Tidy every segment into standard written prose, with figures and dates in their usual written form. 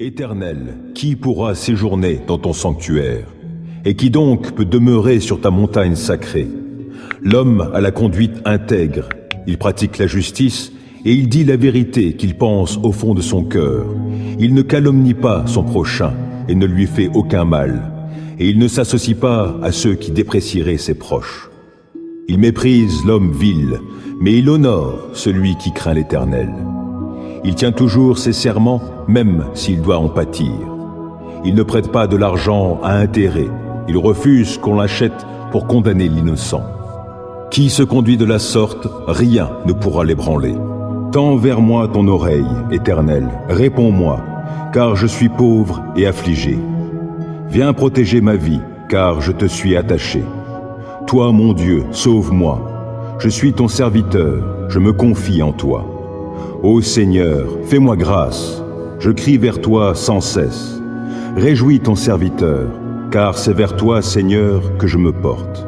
Éternel, qui pourra séjourner dans ton sanctuaire? Et qui donc peut demeurer sur ta montagne sacrée? L'homme a la conduite intègre, il pratique la justice et il dit la vérité qu'il pense au fond de son cœur. Il ne calomnie pas son prochain et ne lui fait aucun mal, et il ne s'associe pas à ceux qui déprécieraient ses proches. Il méprise l'homme vil, mais il honore celui qui craint l'Éternel. Il tient toujours ses serments, même s'il doit en pâtir. Il ne prête pas de l'argent à intérêt. Il refuse qu'on l'achète pour condamner l'innocent. Qui se conduit de la sorte, rien ne pourra l'ébranler. Tends vers moi ton oreille, Éternel, réponds-moi, car je suis pauvre et affligé. Viens protéger ma vie, car je te suis attaché. Toi, mon Dieu, sauve-moi. Je suis ton serviteur, je me confie en toi. Ô Seigneur, fais-moi grâce. Je crie vers toi sans cesse. Réjouis ton serviteur, car c'est vers toi, Seigneur, que je me porte.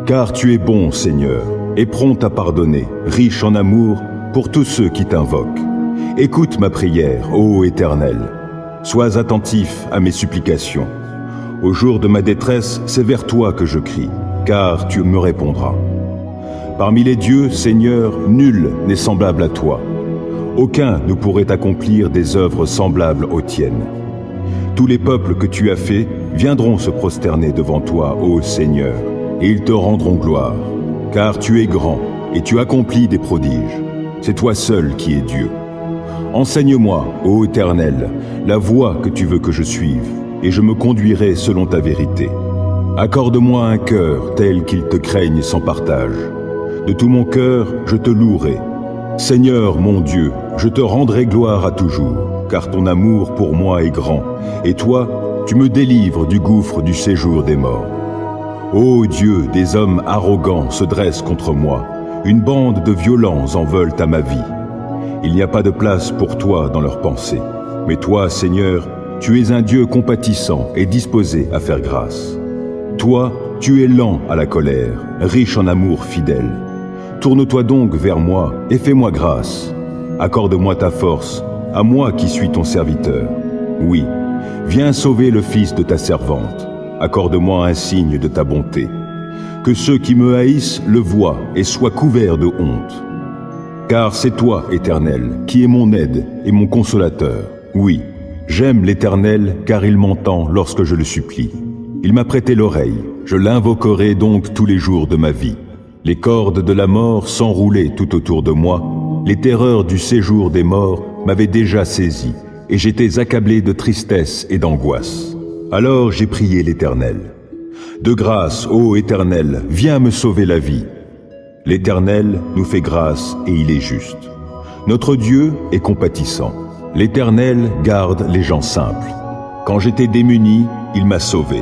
Car tu es bon, Seigneur, et prompt à pardonner, riche en amour pour tous ceux qui t'invoquent. Écoute ma prière, ô Éternel. Sois attentif à mes supplications. Au jour de ma détresse, c'est vers toi que je crie, car tu me répondras. Parmi les dieux, Seigneur, nul n'est semblable à toi. Aucun ne pourrait accomplir des œuvres semblables aux tiennes. Tous les peuples que tu as faits viendront se prosterner devant toi, ô Seigneur, et ils te rendront gloire. Car tu es grand et tu accomplis des prodiges. C'est toi seul qui es Dieu. Enseigne-moi, ô Éternel, la voie que tu veux que je suive, et je me conduirai selon ta vérité. Accorde-moi un cœur tel qu'il te craigne sans partage. De tout mon cœur, je te louerai. Seigneur mon Dieu, je te rendrai gloire à toujours, car ton amour pour moi est grand, et toi, tu me délivres du gouffre du séjour des morts. Ô Dieu, des hommes arrogants se dressent contre moi, une bande de violents en veulent à ma vie. Il n'y a pas de place pour toi dans leurs pensées, mais toi, Seigneur, tu es un Dieu compatissant et disposé à faire grâce. Toi, tu es lent à la colère, riche en amour fidèle. Tourne-toi donc vers moi et fais-moi grâce. Accorde-moi ta force, à moi qui suis ton serviteur. Oui, viens sauver le fils de ta servante. Accorde-moi un signe de ta bonté. Que ceux qui me haïssent le voient et soient couverts de honte. Car c'est toi, Éternel, qui es mon aide et mon consolateur. Oui, j'aime l'Éternel car il m'entend lorsque je le supplie. Il m'a prêté l'oreille, je l'invoquerai donc tous les jours de ma vie. Les cordes de la mort s'enroulaient tout autour de moi, les terreurs du séjour des morts m'avaient déjà saisi, et j'étais accablé de tristesse et d'angoisse. Alors j'ai prié l'Éternel. De grâce, ô Éternel, viens me sauver la vie. L'Éternel nous fait grâce et il est juste. Notre Dieu est compatissant. L'Éternel garde les gens simples. Quand j'étais démuni, il m'a sauvé.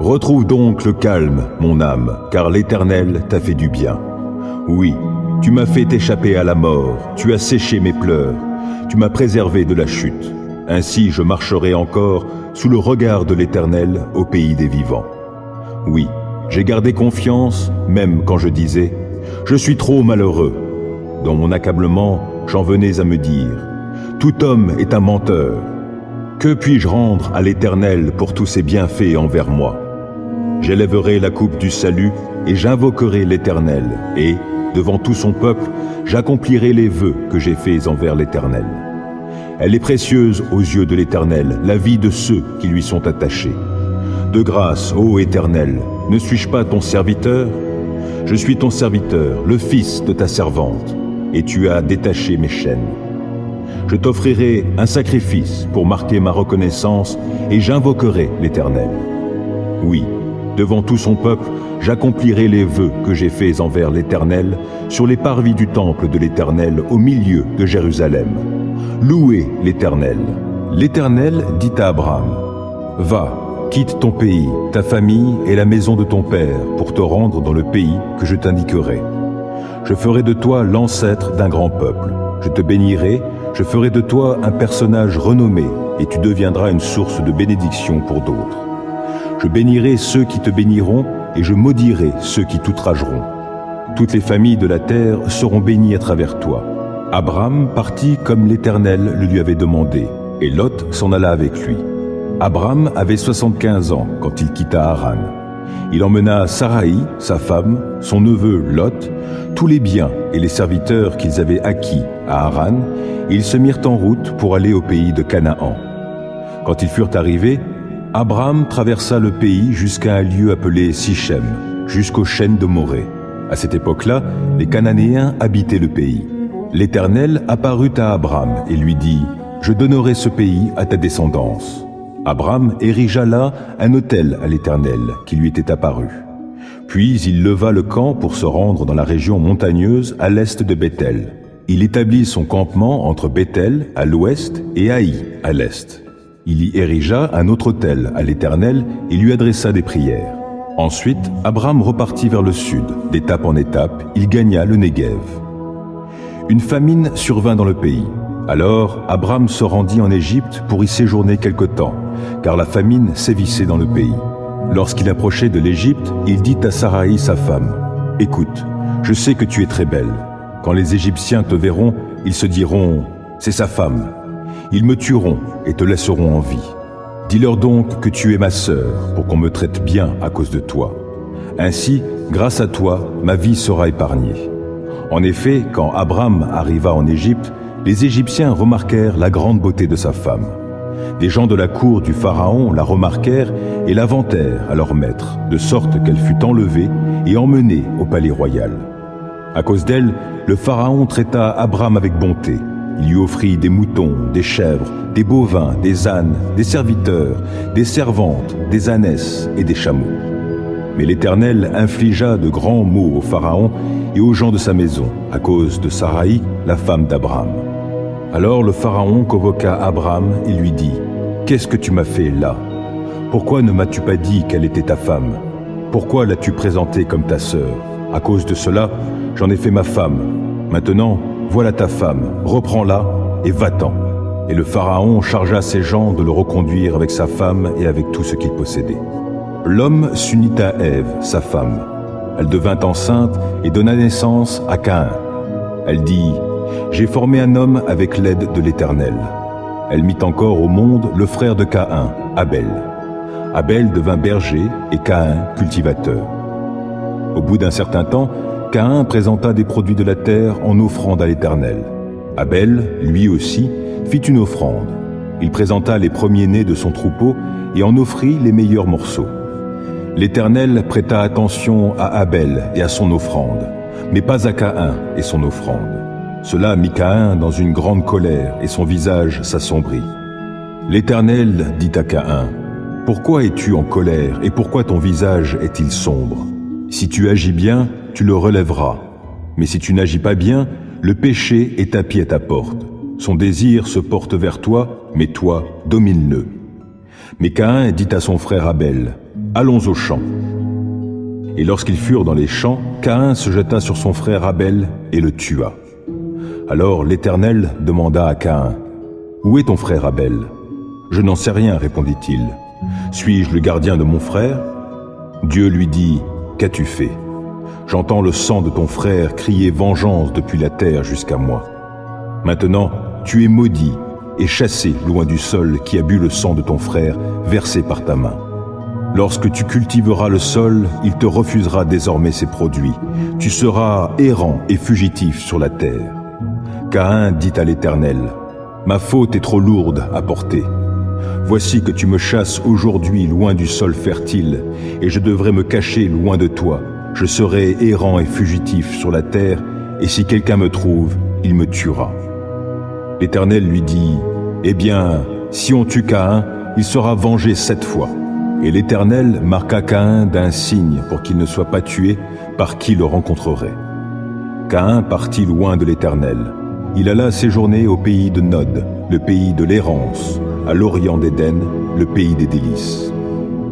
Retrouve donc le calme, mon âme, car l'Éternel t'a fait du bien. Oui, tu m'as fait échapper à la mort, tu as séché mes pleurs, tu m'as préservé de la chute. Ainsi je marcherai encore sous le regard de l'Éternel au pays des vivants. Oui, j'ai gardé confiance, même quand je disais « Je suis trop malheureux ». Dans mon accablement, j'en venais à me dire « Tout homme est un menteur. Que puis-je rendre à l'Éternel pour tous ses bienfaits envers moi ?» J'élèverai la coupe du salut et j'invoquerai l'Éternel, et, devant tout son peuple, j'accomplirai les vœux que j'ai faits envers l'Éternel. Elle est précieuse aux yeux de l'Éternel, la vie de ceux qui lui sont attachés. De grâce, ô Éternel, ne suis-je pas ton serviteur? Je suis ton serviteur, le fils de ta servante, et tu as détaché mes chaînes. Je t'offrirai un sacrifice pour marquer ma reconnaissance, et j'invoquerai l'Éternel. Oui, devant tout son peuple, j'accomplirai les vœux que j'ai faits envers l'Éternel sur les parvis du temple de l'Éternel au milieu de Jérusalem. Louez l'Éternel. L'Éternel dit à Abraham, « Va, quitte ton pays, ta famille et la maison de ton père pour te rendre dans le pays que je t'indiquerai. Je ferai de toi l'ancêtre d'un grand peuple. Je te bénirai, je ferai de toi un personnage renommé et tu deviendras une source de bénédiction pour d'autres. Je bénirai ceux qui te béniront et je maudirai ceux qui t'outrageront. Toutes les familles de la terre seront bénies à travers toi. Abraham partit comme l'Éternel le lui avait demandé, et Lot s'en alla avec lui. Abram avait 75 ans quand il quitta Haran. Il emmena Saraï, sa femme, son neveu Lot, tous les biens et les serviteurs qu'ils avaient acquis à Haran, et ils se mirent en route pour aller au pays de Canaan. Quand ils furent arrivés, Abram traversa le pays jusqu'à un lieu appelé Sichem, jusqu'aux chênes de Morée. À cette époque-là, les Cananéens habitaient le pays. L'Éternel apparut à Abram et lui dit « Je donnerai ce pays à ta descendance. » Abram érigea là un autel à l'Éternel qui lui était apparu. Puis il leva le camp pour se rendre dans la région montagneuse à l'est de Béthel. Il établit son campement entre Béthel à l'ouest et Haï à l'est. Il y érigea un autre autel à l'Éternel et lui adressa des prières. Ensuite, Abram repartit vers le sud. D'étape en étape, il gagna le Néguev. Une famine survint dans le pays. Alors, Abram se rendit en Égypte pour y séjourner quelque temps, car la famine sévissait dans le pays. Lorsqu'il approchait de l'Égypte, il dit à Saraï, sa femme, « Écoute, je sais que tu es très belle. Quand les Égyptiens te verront, ils se diront, « C'est sa femme. » Ils me tueront et te laisseront en vie. Dis-leur donc que tu es ma sœur, pour qu'on me traite bien à cause de toi. Ainsi, grâce à toi, ma vie sera épargnée. » En effet, quand Abram arriva en Égypte, les Égyptiens remarquèrent la grande beauté de sa femme. Des gens de la cour du Pharaon la remarquèrent et la vantèrent à leur maître, de sorte qu'elle fut enlevée et emmenée au palais royal. À cause d'elle, le Pharaon traita Abram avec bonté. Il lui offrit des moutons, des chèvres, des bovins, des ânes, des serviteurs, des servantes, des ânesses et des chameaux. Mais l'Éternel infligea de grands maux au Pharaon et aux gens de sa maison, à cause de Saraï, la femme d'Abram. Alors le Pharaon convoqua Abram et lui dit, « Qu'est-ce que tu m'as fait là? Pourquoi ne m'as-tu pas dit qu'elle était ta femme? Pourquoi l'as-tu présentée comme ta sœur? À cause de cela, j'en ai fait ma femme. Maintenant, voilà ta femme, reprends-la et va-t'en. » Et le Pharaon chargea ses gens de le reconduire avec sa femme et avec tout ce qu'il possédait. L'homme s'unit à Ève, sa femme. Elle devint enceinte et donna naissance à Caïn. Elle dit, « J'ai formé un homme avec l'aide de l'Éternel. » Elle mit encore au monde le frère de Caïn, Abel. Abel devint berger et Caïn cultivateur. Au bout d'un certain temps, Caïn présenta des produits de la terre en offrande à l'Éternel. Abel, lui aussi, fit une offrande. Il présenta les premiers-nés de son troupeau et en offrit les meilleurs morceaux. L'Éternel prêta attention à Abel et à son offrande, mais pas à Caïn et son offrande. Cela mit Caïn dans une grande colère et son visage s'assombrit. L'Éternel dit à Caïn, « Pourquoi es-tu en colère et pourquoi ton visage est-il sombre? Si tu agis bien, tu le relèveras. Mais si tu n'agis pas bien, le péché est tapis à ta porte. Son désir se porte vers toi, mais toi, domine-le. » Mais Caïn dit à son frère Abel, « Allons au champ. » Et lorsqu'ils furent dans les champs, Caïn se jeta sur son frère Abel et le tua. Alors l'Éternel demanda à Caïn, « Où est ton frère Abel? » « Je n'en sais rien, répondit-il. « Suis-je le gardien de mon frère ?» Dieu lui dit, « Qu'as-tu fait? J'entends le sang de ton frère crier vengeance depuis la terre jusqu'à moi. Maintenant, tu es maudit et chassé loin du sol qui a bu le sang de ton frère versé par ta main. Lorsque tu cultiveras le sol, il te refusera désormais ses produits. Tu seras errant et fugitif sur la terre. » Caïn dit à l'Éternel, « Ma faute est trop lourde à porter. Voici que tu me chasses aujourd'hui loin du sol fertile, et je devrais me cacher loin de toi. Je serai errant et fugitif sur la terre, et si quelqu'un me trouve, il me tuera. » L'Éternel lui dit, « Eh bien, si on tue Caïn, il sera vengé 7 fois. » Et l'Éternel marqua Caïn d'un signe pour qu'il ne soit pas tué par qui le rencontrerait. Caïn partit loin de l'Éternel. Il alla séjourner au pays de Nod, le pays de l'errance, à l'orient d'Éden, le pays des délices.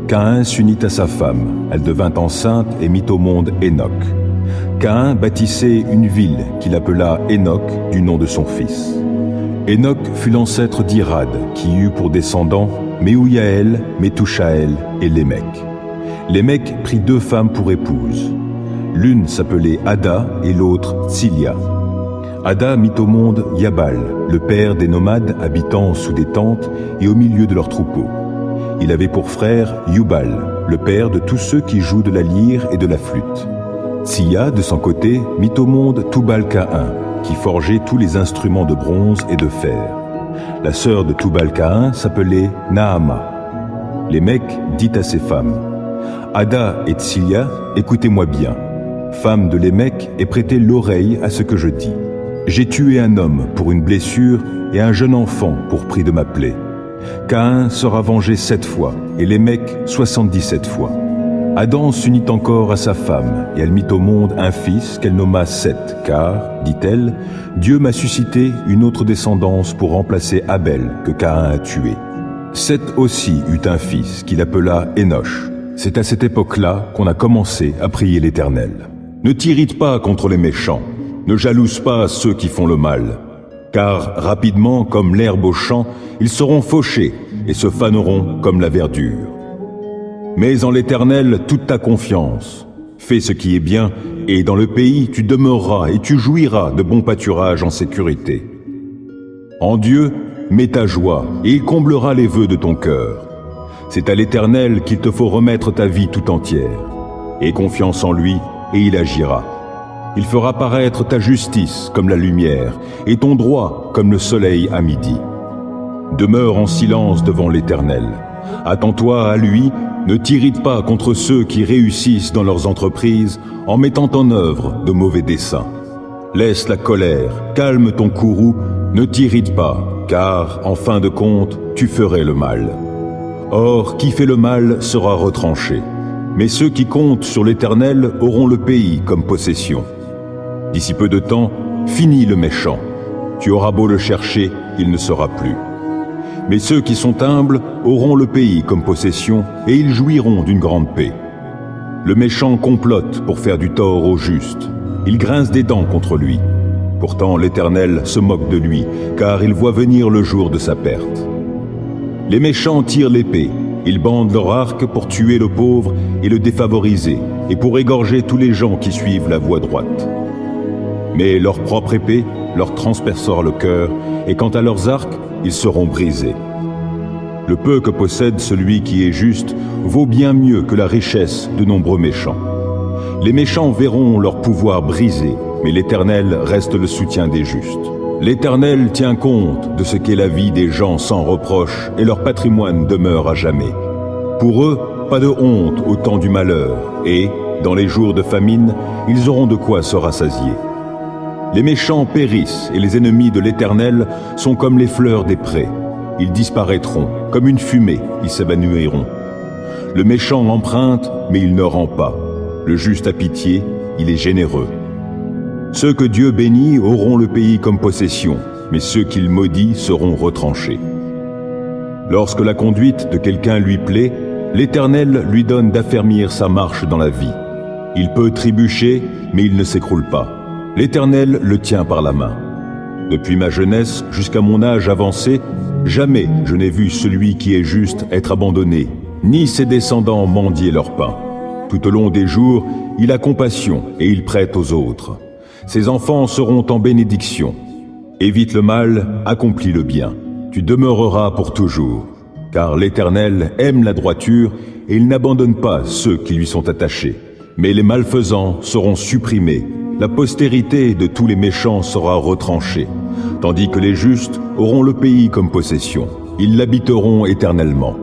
Caïn s'unit à sa femme, elle devint enceinte et mit au monde Hénoc. Caïn bâtissait une ville qu'il appela Hénoc du nom de son fils. Hénoc fut l'ancêtre d'Irad, qui eut pour descendants Méhouyaël, Métouchaël et Lémec. Lémec prit 2 femmes pour épouses. L'une s'appelait Ada et l'autre Tsilia. Ada mit au monde Yabal, le père des nomades habitant sous des tentes et au milieu de leurs troupeaux. Il avait pour frère Yubal, le père de tous ceux qui jouent de la lyre et de la flûte. Tsiya, de son côté, mit au monde Tubal-Caïn, qui forgeait tous les instruments de bronze et de fer. La sœur de Tubal-Caïn s'appelait Naama. Lémec dit à ses femmes, « Ada et Tsiya, écoutez-moi bien. Femmes de Lémec, et prêtez l'oreille à ce que je dis. J'ai tué un homme pour une blessure et un jeune enfant pour prix de ma plaie. Caïn sera vengé 7 fois et Lémec 77 fois. Adam s'unit encore à sa femme et elle mit au monde un fils qu'elle nomma Seth, car, dit-elle, Dieu m'a suscité une autre descendance pour remplacer Abel que Caïn a tué. Seth aussi eut un fils qu'il appela Énoch. C'est à cette époque-là qu'on a commencé à prier l'Éternel. Ne t'irrite pas contre les méchants, ne jalouse pas ceux qui font le mal, car rapidement, comme l'herbe au champ, ils seront fauchés et se faneront comme la verdure. Mets en l'Éternel toute ta confiance, fais ce qui est bien, et dans le pays tu demeureras et tu jouiras de bons pâturages en sécurité. En Dieu, mets ta joie, et il comblera les vœux de ton cœur. C'est à l'Éternel qu'il te faut remettre ta vie tout entière. Aie confiance en lui, et il agira. Il fera paraître ta justice comme la lumière, et ton droit comme le soleil à midi. Demeure en silence devant l'Éternel. Attends-toi à lui, ne t'irrite pas contre ceux qui réussissent dans leurs entreprises en mettant en œuvre de mauvais desseins. Laisse la colère, calme ton courroux, ne t'irrite pas, car, en fin de compte, tu ferais le mal. Or, qui fait le mal sera retranché. Mais ceux qui comptent sur l'Éternel auront le pays comme possession. D'ici peu de temps, finis le méchant. Tu auras beau le chercher, il ne sera plus. Mais ceux qui sont humbles auront le pays comme possession et ils jouiront d'une grande paix. Le méchant complote pour faire du tort au juste. Il grince des dents contre lui. Pourtant l'Éternel se moque de lui, car il voit venir le jour de sa perte. Les méchants tirent l'épée. Ils bandent leur arc pour tuer le pauvre et le défavoriser, et pour égorger tous les gens qui suivent la voie droite. Mais leur propre épée leur transpercera le cœur, et quant à leurs arcs, ils seront brisés. Le peu que possède celui qui est juste vaut bien mieux que la richesse de nombreux méchants. Les méchants verront leur pouvoir brisé, mais l'Éternel reste le soutien des justes. L'Éternel tient compte de ce qu'est la vie des gens sans reproche, et leur patrimoine demeure à jamais. Pour eux, pas de honte au temps du malheur, et, dans les jours de famine, ils auront de quoi se rassasier. Les méchants périssent, et les ennemis de l'Éternel sont comme les fleurs des prés. Ils disparaîtront, comme une fumée, ils s'évanouiront. Le méchant emprunte, mais il ne rend pas. Le juste a pitié, il est généreux. Ceux que Dieu bénit auront le pays comme possession, mais ceux qu'il maudit seront retranchés. Lorsque la conduite de quelqu'un lui plaît, l'Éternel lui donne d'affermir sa marche dans la vie. Il peut trébucher, mais il ne s'écroule pas. L'Éternel le tient par la main. Depuis ma jeunesse jusqu'à mon âge avancé, jamais je n'ai vu celui qui est juste être abandonné, ni ses descendants mendier leur pain. Tout au long des jours, il a compassion et il prête aux autres. Ses enfants seront en bénédiction. Évite le mal, accomplis le bien. Tu demeureras pour toujours. Car l'Éternel aime la droiture et il n'abandonne pas ceux qui lui sont attachés. Mais les malfaisants seront supprimés. La postérité de tous les méchants sera retranchée, tandis que les justes auront le pays comme possession. Ils l'habiteront éternellement.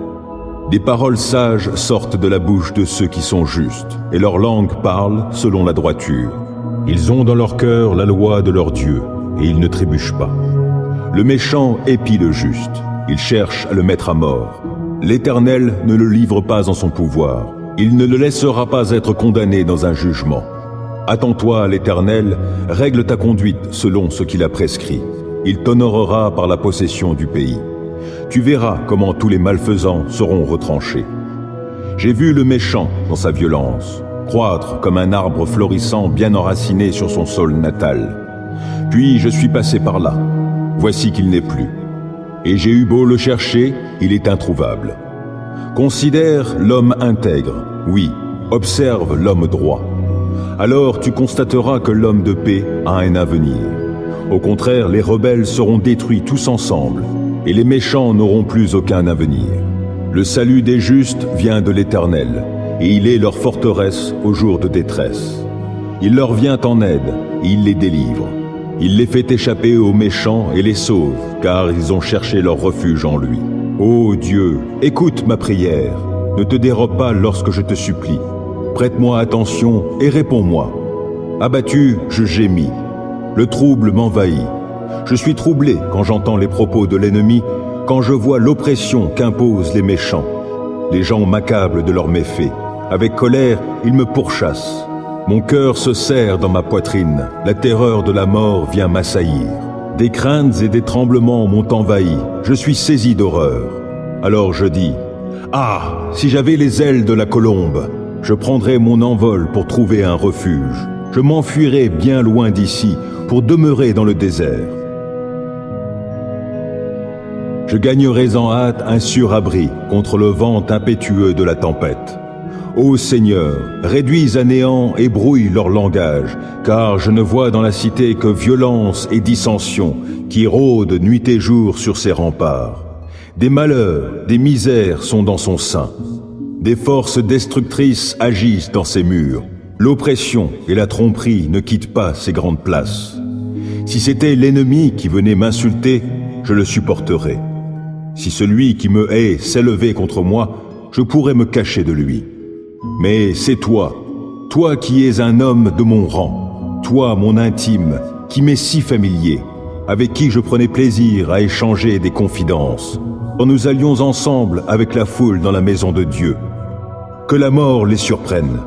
Des paroles sages sortent de la bouche de ceux qui sont justes, et leur langue parle selon la droiture. Ils ont dans leur cœur la loi de leur Dieu, et ils ne trébuchent pas. Le méchant épie le juste, il cherche à le mettre à mort. L'Éternel ne le livre pas en son pouvoir, il ne le laissera pas être condamné dans un jugement. Attends-toi à l'Éternel, règle ta conduite selon ce qu'il a prescrit. Il t'honorera par la possession du pays. Tu verras comment tous les malfaisants seront retranchés. J'ai vu le méchant dans sa violence, croître comme un arbre florissant bien enraciné sur son sol natal. Puis je suis passé par là. Voici qu'il n'est plus. Et j'ai eu beau le chercher, il est introuvable. Considère l'homme intègre, oui, observe l'homme droit. Alors tu constateras que l'homme de paix a un avenir. Au contraire, les rebelles seront détruits tous ensemble, et les méchants n'auront plus aucun avenir. Le salut des justes vient de l'Éternel, et il est leur forteresse au jour de détresse. Il leur vient en aide, et il les délivre. Il les fait échapper aux méchants et les sauve, car ils ont cherché leur refuge en lui. Ô Dieu, écoute ma prière, ne te dérobe pas lorsque je te supplie. Prête-moi attention et réponds-moi. Abattu, je gémis. Le trouble m'envahit. Je suis troublé quand j'entends les propos de l'ennemi, quand je vois l'oppression qu'imposent les méchants. Les gens m'accablent de leurs méfaits. Avec colère, ils me pourchassent. Mon cœur se serre dans ma poitrine. La terreur de la mort vient m'assaillir. Des craintes et des tremblements m'ont envahi. Je suis saisi d'horreur. Alors je dis, « Ah, si j'avais les ailes de la colombe, je prendrais mon envol pour trouver un refuge. Je m'enfuirais bien loin d'ici pour demeurer dans le désert. Je gagnerais en hâte un sûr abri contre le vent impétueux de la tempête. Ô Seigneur, réduis à néant et brouille leur langage, car je ne vois dans la cité que violence et dissension qui rôdent nuit et jour sur ses remparts. Des malheurs, des misères sont dans son sein. Des forces destructrices agissent dans ses murs. L'oppression et la tromperie ne quittent pas ces grandes places. Si c'était l'ennemi qui venait m'insulter, je le supporterais. Si celui qui me hait s'élevait contre moi, je pourrais me cacher de lui. Mais c'est toi, toi qui es un homme de mon rang, toi mon intime, qui m'est si familier, avec qui je prenais plaisir à échanger des confidences, quand nous allions ensemble avec la foule dans la maison de Dieu. Que la mort les surprenne,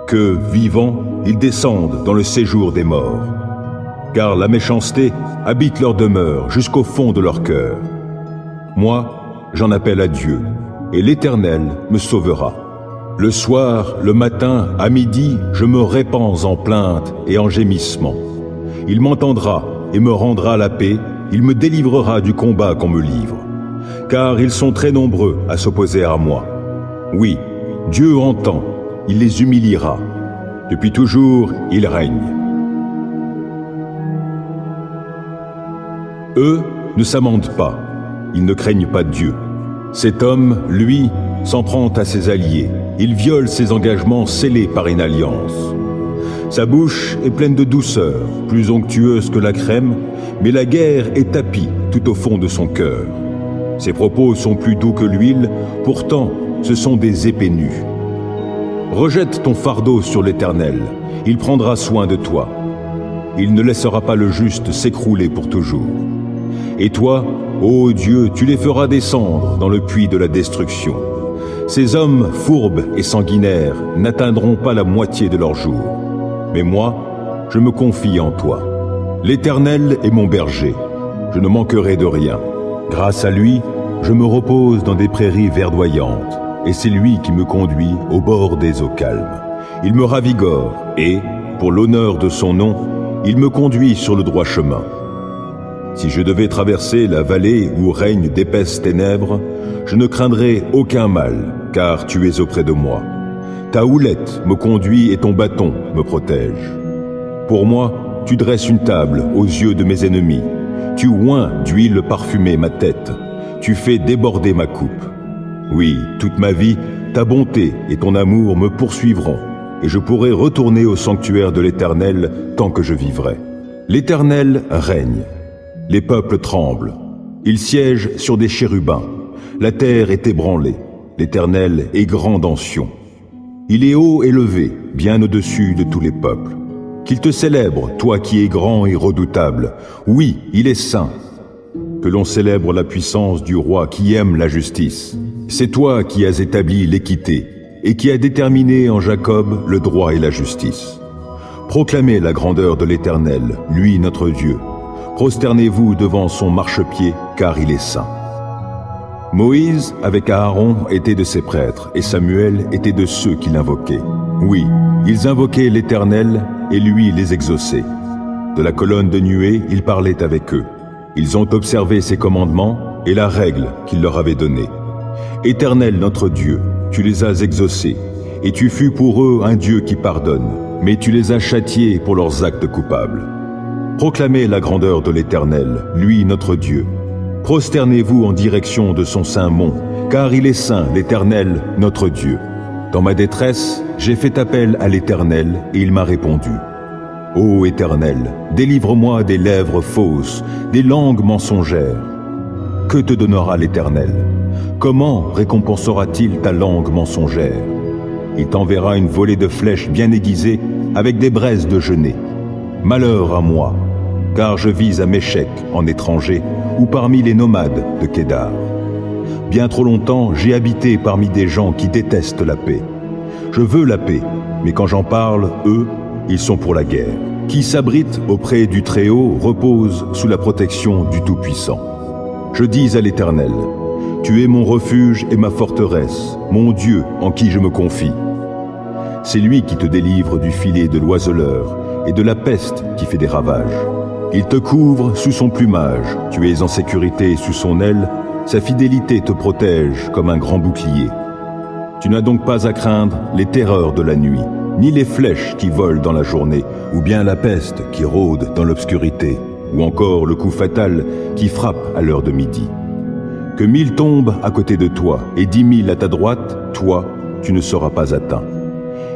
que, vivants, ils descendent dans le séjour des morts. Car la méchanceté habite leur demeure jusqu'au fond de leur cœur. Moi, j'en appelle à Dieu, et l'Éternel me sauvera. Le soir, le matin, à midi, je me répands en plaintes et en gémissements. Il m'entendra et me rendra la paix, il me délivrera du combat qu'on me livre. Car ils sont très nombreux à s'opposer à moi. Oui, Dieu entend, il les humiliera. Depuis toujours, il règne. Eux ne s'amendent pas, ils ne craignent pas Dieu. Cet homme, lui, s'en prend à ses alliés. Il viole ses engagements scellés par une alliance. Sa bouche est pleine de douceur, plus onctueuse que la crème, mais la guerre est tapie tout au fond de son cœur. Ses propos sont plus doux que l'huile, pourtant ce sont des épées nues. Rejette ton fardeau sur l'Éternel, il prendra soin de toi. Il ne laissera pas le juste s'écrouler pour toujours. Et toi, ô Dieu, tu les feras descendre dans le puits de la destruction. Ces hommes fourbes et sanguinaires n'atteindront pas la moitié de leur jour. Mais moi, je me confie en toi. L'Éternel est mon berger, je ne manquerai de rien. Grâce à lui, je me repose dans des prairies verdoyantes, et c'est lui qui me conduit au bord des eaux calmes. Il me ravigore et, pour l'honneur de son nom, il me conduit sur le droit chemin. Si je devais traverser la vallée où règnent d'épaisses ténèbres, je ne craindrai aucun mal, car tu es auprès de moi. Ta houlette me conduit et ton bâton me protège. Pour moi, tu dresses une table aux yeux de mes ennemis. Tu oins d'huile parfumée ma tête. Tu fais déborder ma coupe. Oui, toute ma vie, ta bonté et ton amour me poursuivront, et je pourrai retourner au sanctuaire de l'Éternel tant que je vivrai. L'Éternel règne. Les peuples tremblent. Il siège sur des chérubins. La terre est ébranlée. L'Éternel est grand en Sion. Il est haut et élevé, bien au-dessus de tous les peuples. Qu'il te célèbre, toi qui es grand et redoutable. Oui, il est saint. Que l'on célèbre la puissance du roi qui aime la justice. C'est toi qui as établi l'équité et qui as déterminé en Jacob le droit et la justice. Proclamez la grandeur de l'Éternel, lui notre Dieu. Prosternez-vous devant son marchepied, car il est saint. Moïse, avec Aaron, était de ses prêtres, et Samuel était de ceux qui l'invoquaient. Oui, ils invoquaient l'Éternel, et lui les exauçait. De la colonne de nuée, il parlait avec eux. Ils ont observé ses commandements et la règle qu'il leur avait donnée. Éternel notre Dieu, tu les as exaucés, et tu fus pour eux un Dieu qui pardonne, mais tu les as châtiés pour leurs actes coupables. Proclamez la grandeur de l'Éternel, lui notre Dieu. Prosternez-vous en direction de son saint mont, car il est saint, l'Éternel, notre Dieu. Dans ma détresse, j'ai fait appel à l'Éternel et il m'a répondu. Ô Éternel, délivre-moi des lèvres fausses, des langues mensongères. Que te donnera l'Éternel? Comment récompensera-t-il ta langue mensongère? Il t'enverra une volée de flèches bien aiguisées avec des braises de genêt. Malheur à moi, car je vis à Méchec en étranger ou parmi les nomades de Kédar. Bien trop longtemps, j'ai habité parmi des gens qui détestent la paix. Je veux la paix, mais quand j'en parle, eux, ils sont pour la guerre. Qui s'abrite auprès du Très-Haut repose sous la protection du Tout-Puissant. Je dis à l'Éternel, tu es mon refuge et ma forteresse, mon Dieu en qui je me confie. C'est lui qui te délivre du filet de l'oiseleur et de la peste qui fait des ravages. Il te couvre sous son plumage, tu es en sécurité sous son aile, sa fidélité te protège comme un grand bouclier. Tu n'as donc pas à craindre les terreurs de la nuit, ni les flèches qui volent dans la journée, ou bien la peste qui rôde dans l'obscurité, ou encore le coup fatal qui frappe à l'heure de midi. Que 1000 tombent à côté de toi et 10 000 à ta droite, toi, tu ne seras pas atteint.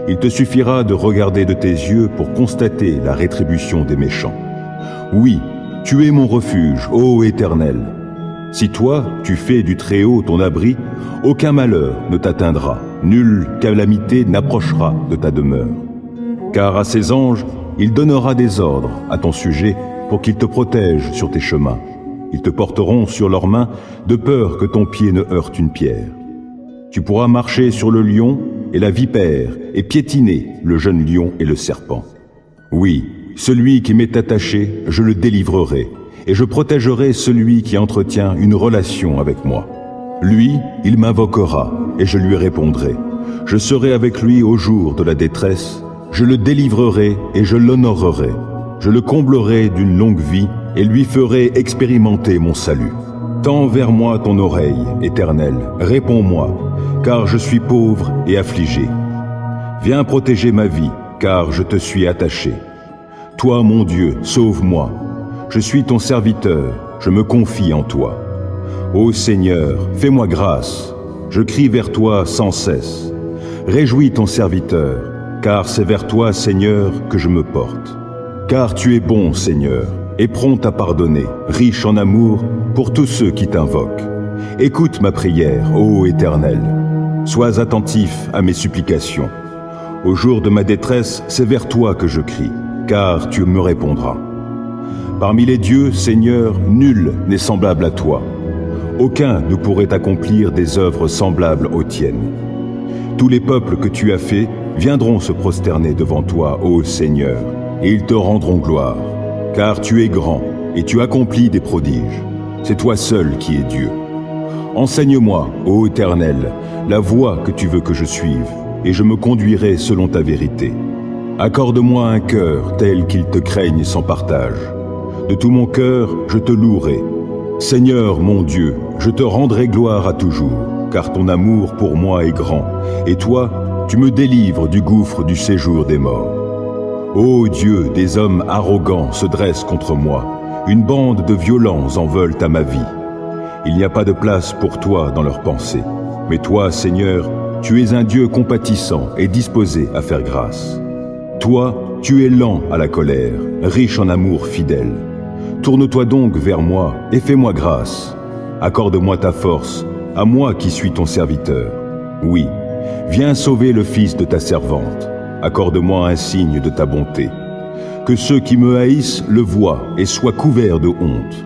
Il te suffira de regarder de tes yeux pour constater la rétribution des méchants. Oui, tu es mon refuge, ô Éternel. Si toi, tu fais du Très-Haut ton abri, aucun malheur ne t'atteindra, nulle calamité n'approchera de ta demeure. Car à ses anges, il donnera des ordres à ton sujet pour qu'ils te protègent sur tes chemins. Ils te porteront sur leurs mains de peur que ton pied ne heurte une pierre. Tu pourras marcher sur le lion et la vipère et piétiner le jeune lion et le serpent. Oui, celui qui m'est attaché, je le délivrerai, et je protégerai celui qui entretient une relation avec moi. Lui, il m'invoquera, et je lui répondrai. Je serai avec lui au jour de la détresse, je le délivrerai et je l'honorerai. Je le comblerai d'une longue vie et lui ferai expérimenter mon salut. Tends vers moi ton oreille, Éternel, réponds-moi, car je suis pauvre et affligé. Viens protéger ma vie, car je te suis attaché. Toi, mon Dieu, sauve-moi. Je suis ton serviteur, je me confie en toi. Ô Seigneur, fais-moi grâce. Je crie vers toi sans cesse. Réjouis ton serviteur, car c'est vers toi, Seigneur, que je me porte. Car tu es bon, Seigneur, et prompt à pardonner, riche en amour pour tous ceux qui t'invoquent. Écoute ma prière, ô Éternel. Sois attentif à mes supplications. Au jour de ma détresse, c'est vers toi que je crie, car tu me répondras. Parmi les dieux, Seigneur, nul n'est semblable à toi. Aucun ne pourrait accomplir des œuvres semblables aux tiennes. Tous les peuples que tu as faits viendront se prosterner devant toi, ô Seigneur, et ils te rendront gloire. Car tu es grand et tu accomplis des prodiges. C'est toi seul qui es Dieu. Enseigne-moi, ô Éternel, la voie que tu veux que je suive, et je me conduirai selon ta vérité. Accorde-moi un cœur tel qu'il te craigne sans partage. De tout mon cœur, je te louerai. Seigneur mon Dieu, je te rendrai gloire à toujours, car ton amour pour moi est grand, et toi, tu me délivres du gouffre du séjour des morts. Ô Dieu, des hommes arrogants se dressent contre moi, une bande de violents en veulent à ma vie. Il n'y a pas de place pour toi dans leurs pensées, mais toi, Seigneur, tu es un Dieu compatissant et disposé à faire grâce. Toi, tu es lent à la colère, riche en amour fidèle. Tourne-toi donc vers moi et fais-moi grâce. Accorde-moi ta force, à moi qui suis ton serviteur. Oui, viens sauver le fils de ta servante. Accorde-moi un signe de ta bonté. Que ceux qui me haïssent le voient et soient couverts de honte.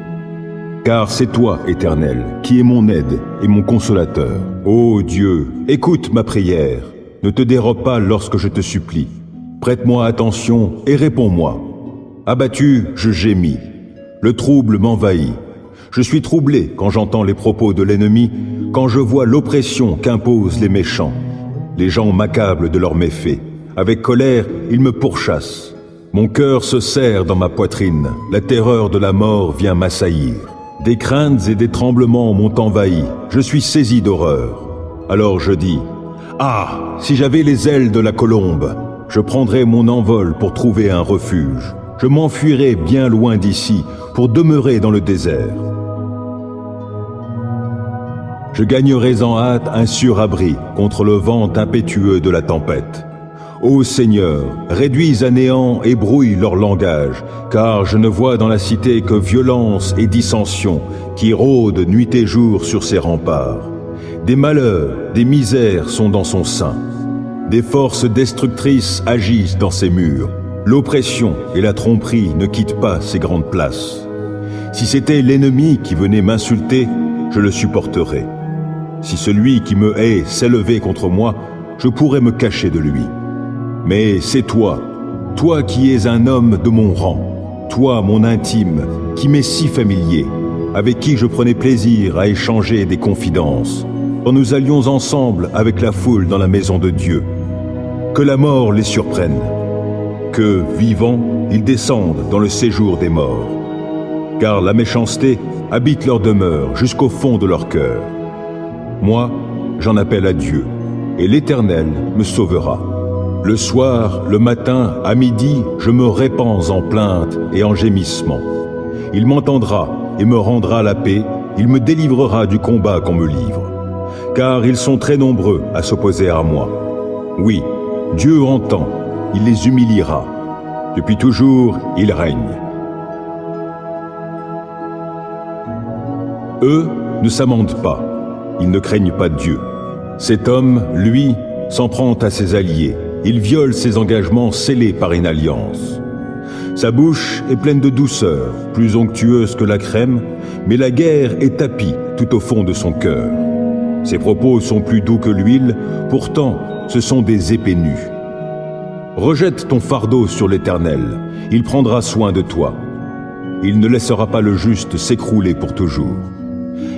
Car c'est toi, Éternel, qui es mon aide et mon consolateur. Ô Dieu, écoute ma prière. Ne te dérobe pas lorsque je te supplie. Prête-moi attention et réponds-moi. Abattu, je gémis. Le trouble m'envahit. Je suis troublé quand j'entends les propos de l'ennemi, quand je vois l'oppression qu'imposent les méchants. Les gens m'accablent de leurs méfaits. Avec colère, ils me pourchassent. Mon cœur se serre dans ma poitrine. La terreur de la mort vient m'assaillir. Des craintes et des tremblements m'ont envahi. Je suis saisi d'horreur. Alors je dis, « Ah, si j'avais les ailes de la colombe, je prendrais mon envol pour trouver un refuge. je m'enfuirai bien loin d'ici pour demeurer dans le désert. Je gagnerai en hâte un sûr abri contre le vent impétueux de la tempête. Ô Seigneur, réduis à néant et brouille leur langage, car je ne vois dans la cité que violence et dissension qui rôdent nuit et jour sur ses remparts. Des malheurs, des misères sont dans son sein. Des forces destructrices agissent dans ses murs. L'oppression et la tromperie ne quittent pas ces grandes places. Si c'était l'ennemi qui venait m'insulter, je le supporterais. Si celui qui me hait s'élevait contre moi, je pourrais me cacher de lui. Mais c'est toi, toi qui es un homme de mon rang, toi mon intime, qui m'est si familier, avec qui je prenais plaisir à échanger des confidences, quand nous allions ensemble avec la foule dans la maison de Dieu. Que la mort les surprenne, que, vivants, ils descendent dans le séjour des morts. Car la méchanceté habite leur demeure jusqu'au fond de leur cœur. Moi, j'en appelle à Dieu, et l'Éternel me sauvera. Le soir, le matin, à midi, je me répands en plaintes et en gémissements. Il m'entendra et me rendra la paix, il me délivrera du combat qu'on me livre. Car ils sont très nombreux à s'opposer à moi. Oui, Dieu entend, il les humiliera. Depuis toujours, il règne. Eux ne s'amendent pas, ils ne craignent pas Dieu. Cet homme, lui, s'en prend à ses alliés. Il viole ses engagements scellés par une alliance. Sa bouche est pleine de douceur, plus onctueuse que la crème, mais la guerre est tapie tout au fond de son cœur. Ses propos sont plus doux que l'huile, pourtant ce sont des épées nues. Rejette ton fardeau sur l'Éternel, il prendra soin de toi. Il ne laissera pas le juste s'écrouler pour toujours.